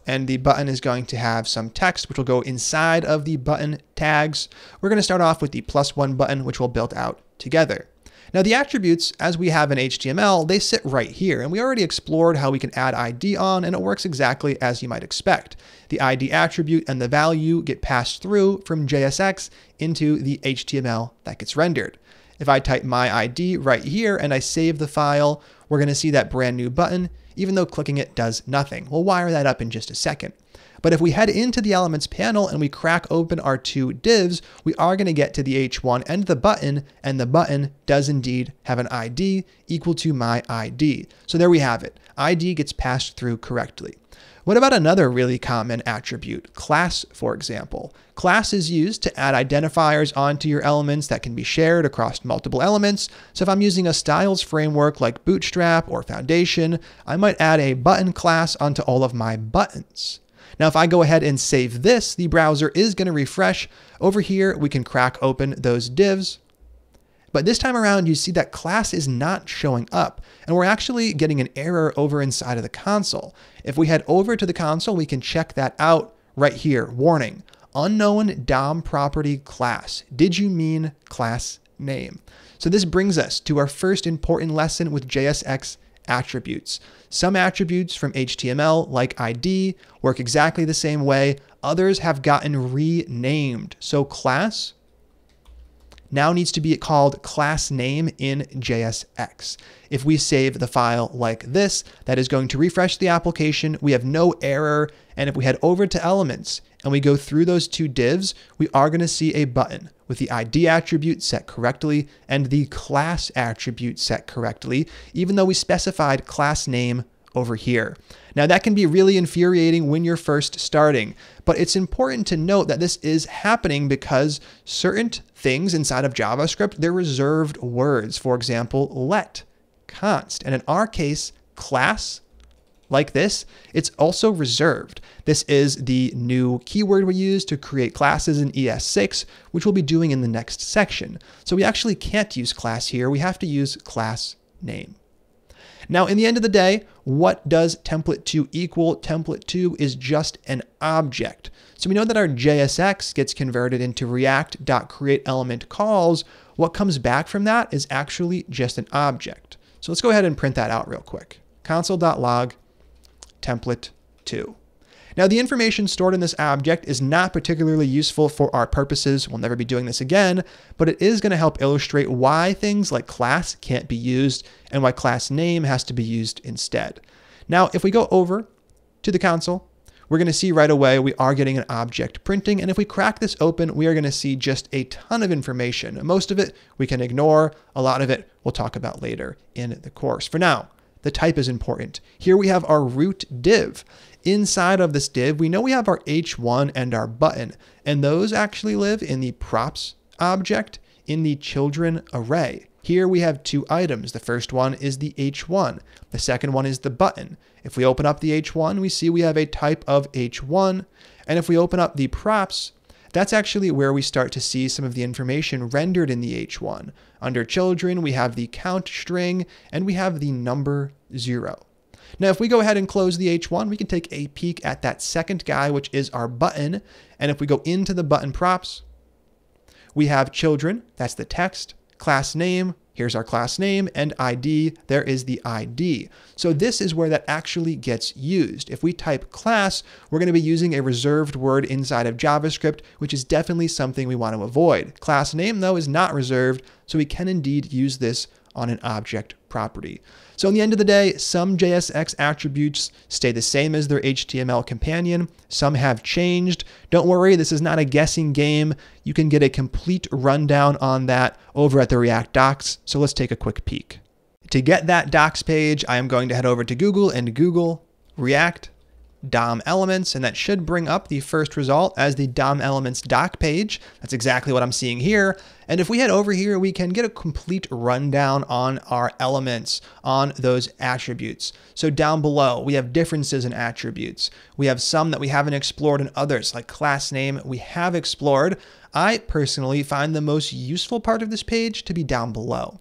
and the button is going to have some text, which will go inside of the button tags. We're going to start off with the +1 button, which we'll build out together. Now the attributes, as we have in HTML, they sit right here, and we already explored how we can add ID on, and it works exactly as you might expect. The ID attribute and the value get passed through from JSX into the HTML that gets rendered. If I type my ID right here and I save the file, we're going to see that brand new button, even though clicking it does nothing. We'll wire that up in just a second. But if we head into the elements panel and we crack open our 2 divs, we are going to get to the H1 and the button does indeed have an ID equal to my ID. So there we have it. ID gets passed through correctly. What about another really common attribute, class, for example? Class is used to add identifiers onto your elements that can be shared across multiple elements. So if I'm using a styles framework like Bootstrap or Foundation, I might add a button class onto all of my buttons. Now, if I go ahead and save this, the browser is going to refresh. Over here, we can crack open those divs. But this time around, you see that class is not showing up, and we're actually getting an error over inside of the console. If we head over to the console, we can check that out right here. Warning, unknown DOM property class. Did you mean class name? So this brings us to our first important lesson with JSX attributes. Some attributes from HTML, like ID, work exactly the same way. Others have gotten renamed. So class now needs to be called class name in JSX. If we save the file like this, that is going to refresh the application. We have no error. And if we head over to elements and we go through those two divs, we are going to see a button with the ID attribute set correctly and the class attribute set correctly, even though we specified class name over here. Now that can be really infuriating when you're first starting, but it's important to note that this is happening because certain things inside of JavaScript, they're reserved words. For example, let, const, and in our case, class, like this, it's also reserved. This is the new keyword we use to create classes in ES6, which we'll be doing in the next section. So we actually can't use class here. We have to use class name. Now, in the end of the day, what does template2 equal? Template2 is just an object. So we know that our JSX gets converted into React.createElement calls. What comes back from that is actually just an object. So let's go ahead and print that out real quick. Console.log template2. Now, the information stored in this object is not particularly useful for our purposes. We'll never be doing this again, but it is going to help illustrate why things like class can't be used and why class name has to be used instead. Now, if we go over to the console, we're going to see right away we are getting an object printing. And if we crack this open, we are going to see just a ton of information. Most of it we can ignore. A lot of it we'll talk about later in the course. For now, the type is important. Here we have our root div. Inside of this div, we know we have our h1 and our button, and those actually live in the props object in the children array. Here we have two items. The first one is the h1. The second one is the button. If we open up the h1, we see we have a type of h1. And if we open up the props, that's actually where we start to see some of the information rendered in the h1. Under children, we have the count string and we have the number 0. Now, if we go ahead and close the h1, we can take a peek at that second guy, which is our button. And if we go into the button props, we have children, that's the text, class name, here's our class name, and ID, there is the ID. So this is where that actually gets used. If we type class, we're going to be using a reserved word inside of JavaScript, which is definitely something we want to avoid. Class name, though, is not reserved, so we can indeed use this on an object property. So in the end of the day, some JSX attributes stay the same as their HTML companion. Some have changed. Don't worry, this is not a guessing game. You can get a complete rundown on that over at the React docs. So let's take a quick peek. To get that docs page, I am going to head over to Google and Google React DOM elements, and that should bring up the first result as the DOM elements doc page. That's exactly what I'm seeing here. And if we head over here, we can get a complete rundown on our elements, on those attributes. So down below, we have differences in attributes. We have some that we haven't explored and others, like class name, we have explored. I personally find the most useful part of this page to be down below.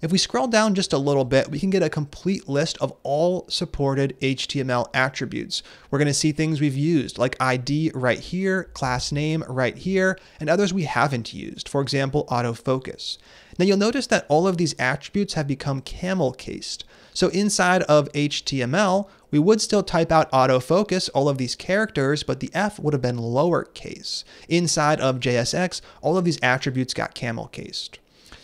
If we scroll down just a little bit, we can get a complete list of all supported HTML attributes. We're going to see things we've used, like ID right here, class name right here, and others we haven't used. For example, autofocus. Now you'll notice that all of these attributes have become camel cased. So inside of HTML, we would still type out autofocus, all of these characters, but the F would have been lowercase. Inside of JSX, all of these attributes got camel cased.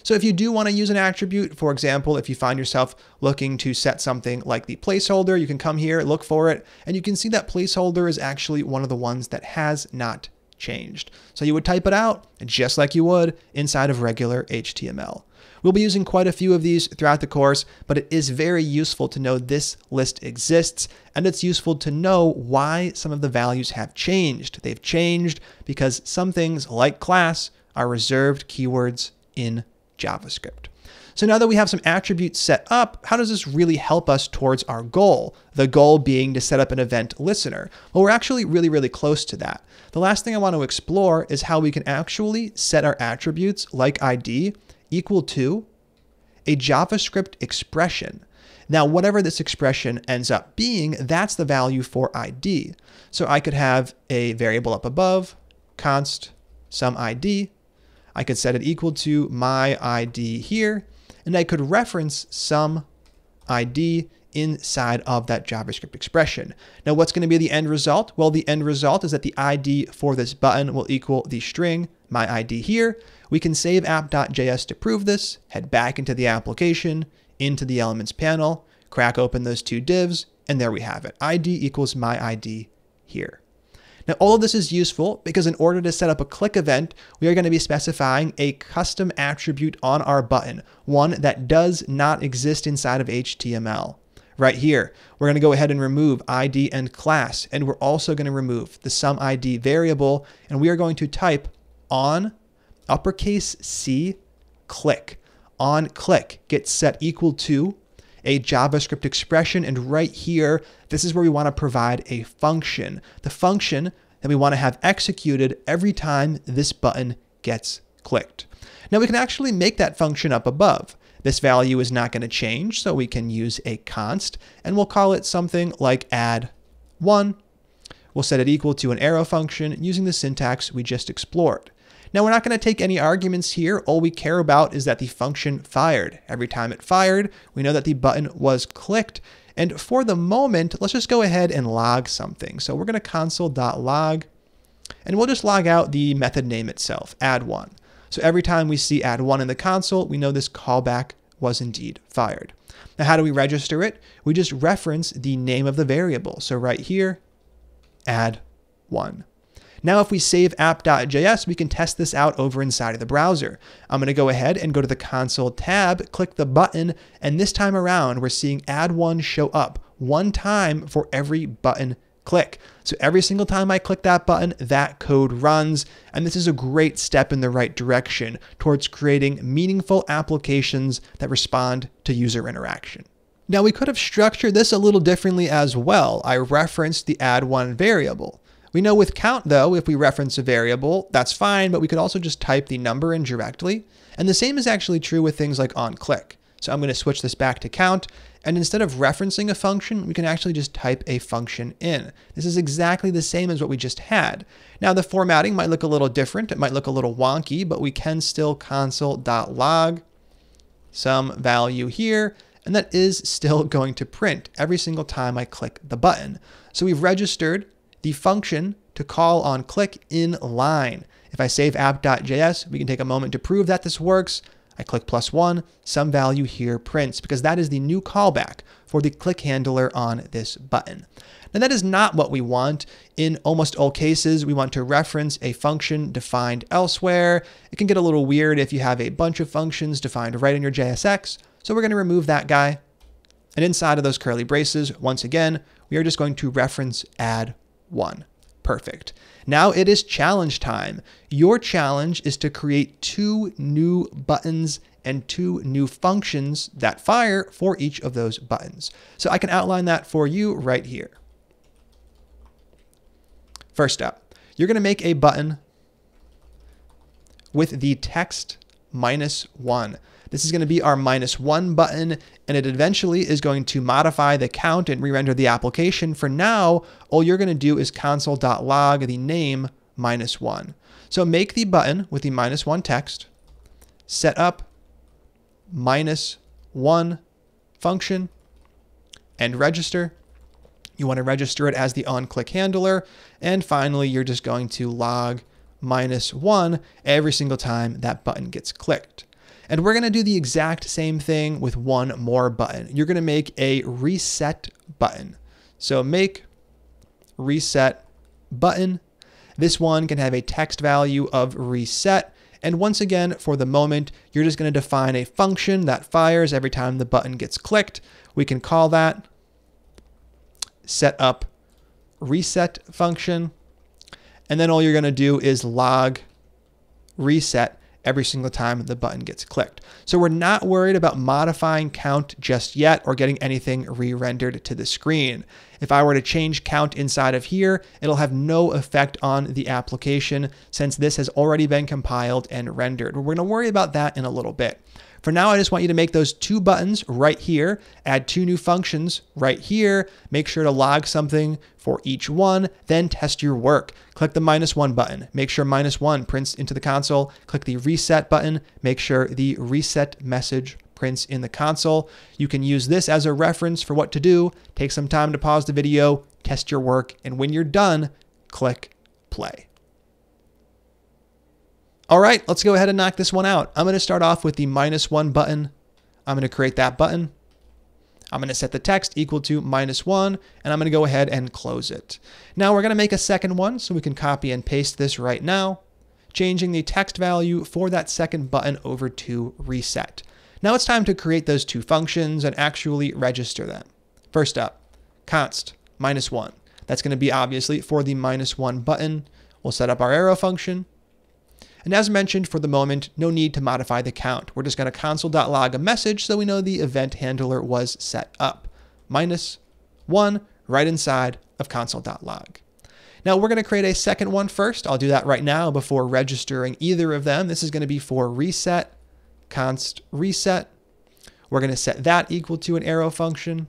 So if you do want to use an attribute, for example, if you find yourself looking to set something like the placeholder, you can come here, look for it, and you can see that placeholder is actually one of the ones that has not changed. So you would type it out just like you would inside of regular HTML. We'll be using quite a few of these throughout the course, but it is very useful to know this list exists, and it's useful to know why some of the values have changed. They've changed because some things like class are reserved keywords in JavaScript. So now that we have some attributes set up, how does this really help us towards our goal? The goal being to set up an event listener. Well, we're actually really close to that. The last thing I want to explore is how we can actually set our attributes like ID equal to a JavaScript expression. Now, whatever this expression ends up being, that's the value for ID. So I could have a variable up above, const some ID. I could set it equal to my ID here, and I could reference some ID inside of that JavaScript expression. Now, what's going to be the end result? Well, the end result is that the ID for this button will equal the string, my ID here. We can save app.js to prove this, head back into the application, into the elements panel, crack open those two divs, and there we have it. ID equals my ID here. Now, all of this is useful because in order to set up a click event, we are going to be specifying a custom attribute on our button, one that does not exist inside of HTML. Right here, we're going to go ahead and remove ID and class, and we're also going to remove the SomeID variable, and we are going to type on uppercase C click. On click gets set equal to a JavaScript expression, and right here, this is where we want to provide a function. The function that we want to have executed every time this button gets clicked. Now we can actually make that function up above. This value is not going to change, so we can use a const, and we'll call it something like add1. We'll set it equal to an arrow function using the syntax we just explored. Now we're not going to take any arguments here. All we care about is that the function fired. Every time it fired, we know that the button was clicked. And for the moment, let's just go ahead and log something. So we're going to console.log, and we'll just log out the method name itself, add1. So every time we see add1 in the console, we know this callback was indeed fired. Now, how do we register it? We just reference the name of the variable. So right here, add1. Now, if we save app.js, we can test this out over inside of the browser. I'm going to go ahead and go to the console tab, click the button, and this time around, we're seeing add1 show up one time for every button click. So every single time I click that button, that code runs, and this is a great step in the right direction towards creating meaningful applications that respond to user interaction. Now, we could have structured this a little differently as well. I referenced the add1 variable. We know with count, though, if we reference a variable, that's fine, but we could also just type the number in directly. And the same is actually true with things like onClick. So I'm going to switch this back to count, and instead of referencing a function, we can actually just type a function in. This is exactly the same as what we just had. Now, the formatting might look a little different. It might look a little wonky, but we can still console.log some value here, and that is still going to print every single time I click the button. So we've registered the function to call on click in line. If I save app.js, we can take a moment to prove that this works. I click +1, some value here prints because that is the new callback for the click handler on this button. Now that is not what we want. In almost all cases, we want to reference a function defined elsewhere. It can get a little weird if you have a bunch of functions defined right in your JSX. So we're going to remove that guy. And inside of those curly braces, once again, we are just going to reference add1. Perfect. Now it is challenge time. Your challenge is to create 2 new buttons and 2 new functions that fire for each of those buttons. So I can outline that for you right here. First up, you're going to make a button with the text -1. This is going to be our -1 button, and it eventually is going to modify the count and re-render the application. For now, all you're going to do is console.log the name -1. So make the button with the -1 text, set up -1 function, and register. You want to register it as the onClick handler. And finally, you're just going to log -1 every single time that button gets clicked. And we're going to do the exact same thing with one more button. You're going to make a reset button. So make reset button. This one can have a text value of reset, And once again, for the moment, you're just going to define a function that fires every time the button gets clicked. We can call that setup reset function. And then all you're going to do is log reset every single time the button gets clicked. So we're not worried about modifying count just yet or getting anything re-rendered to the screen. If I were to change count inside of here, it'll have no effect on the application since this has already been compiled and rendered. We're going to worry about that in a little bit. For now, I just want you to make those two buttons right here, add two new functions right here, make sure to log something for each one, then test your work. Click the -1 button, make sure -1 prints into the console. Click the reset button, make sure the reset message prints in the console. You can use this as a reference for what to do. Take some time to pause the video, test your work, and when you're done, click play. All right, let's go ahead and knock this one out. I'm going to start off with the -1 button. I'm going to create that button. I'm going to set the text equal to -1, and I'm going to go ahead and close it. Now we're going to make a second one, so we can copy and paste this right now, changing the text value for that second button over to reset. Now it's time to create those two functions and actually register them. First up, const -1. That's going to be obviously for the -1 button. We'll set up our arrow function. And as mentioned, for the moment, no need to modify the count. We're just going to console.log a message so we know the event handler was set up. -1 right inside of console.log. Now we're going to create a second one first. I'll do that right now before registering either of them. This is going to be for reset, const reset. We're going to set that equal to an arrow function.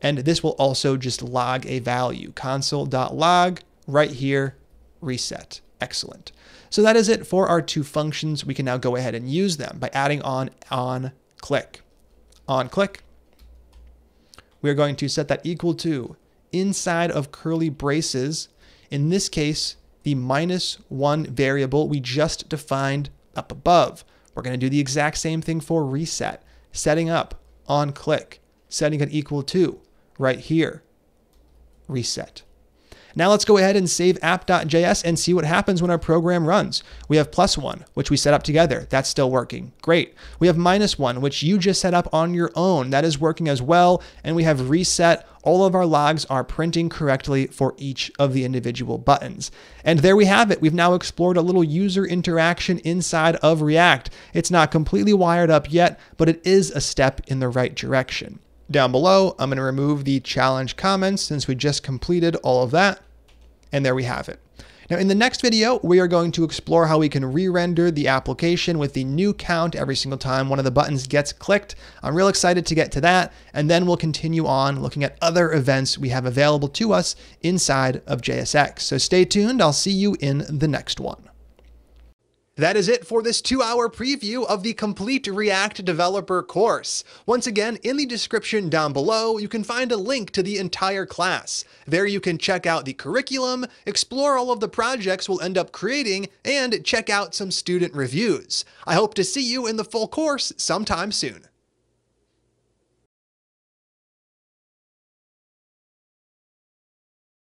And this will also just log a value, console.log right here, reset. Excellent. So that is it for our two functions. We can now go ahead and use them by adding on click. On click. We're going to set that equal to inside of curly braces. In this case, the -1 variable we just defined up above. We're going to do the exact same thing for reset. Setting up on click, setting it equal to right here, reset. Now let's go ahead and save app.js and see what happens when our program runs. We have +1, which we set up together. That's still working. Great. We have -1, which you just set up on your own. That is working as well. And we have reset. All of our logs are printing correctly for each of the individual buttons. And there we have it. We've now explored a little user interaction inside of React. It's not completely wired up yet, but it is a step in the right direction. Down below, I'm going to remove the challenge comments since we just completed all of that. And there we have it. Now in the next video, we are going to explore how we can re-render the application with the new count every single time one of the buttons gets clicked. I'm real excited to get to that. And then we'll continue on looking at other events we have available to us inside of JSX. So stay tuned. I'll see you in the next one. That is it for this 2-hour preview of the complete React developer course. Once again, in the description down below, you can find a link to the entire class. There you can check out the curriculum, explore all of the projects we'll end up creating, and check out some student reviews. I hope to see you in the full course sometime soon.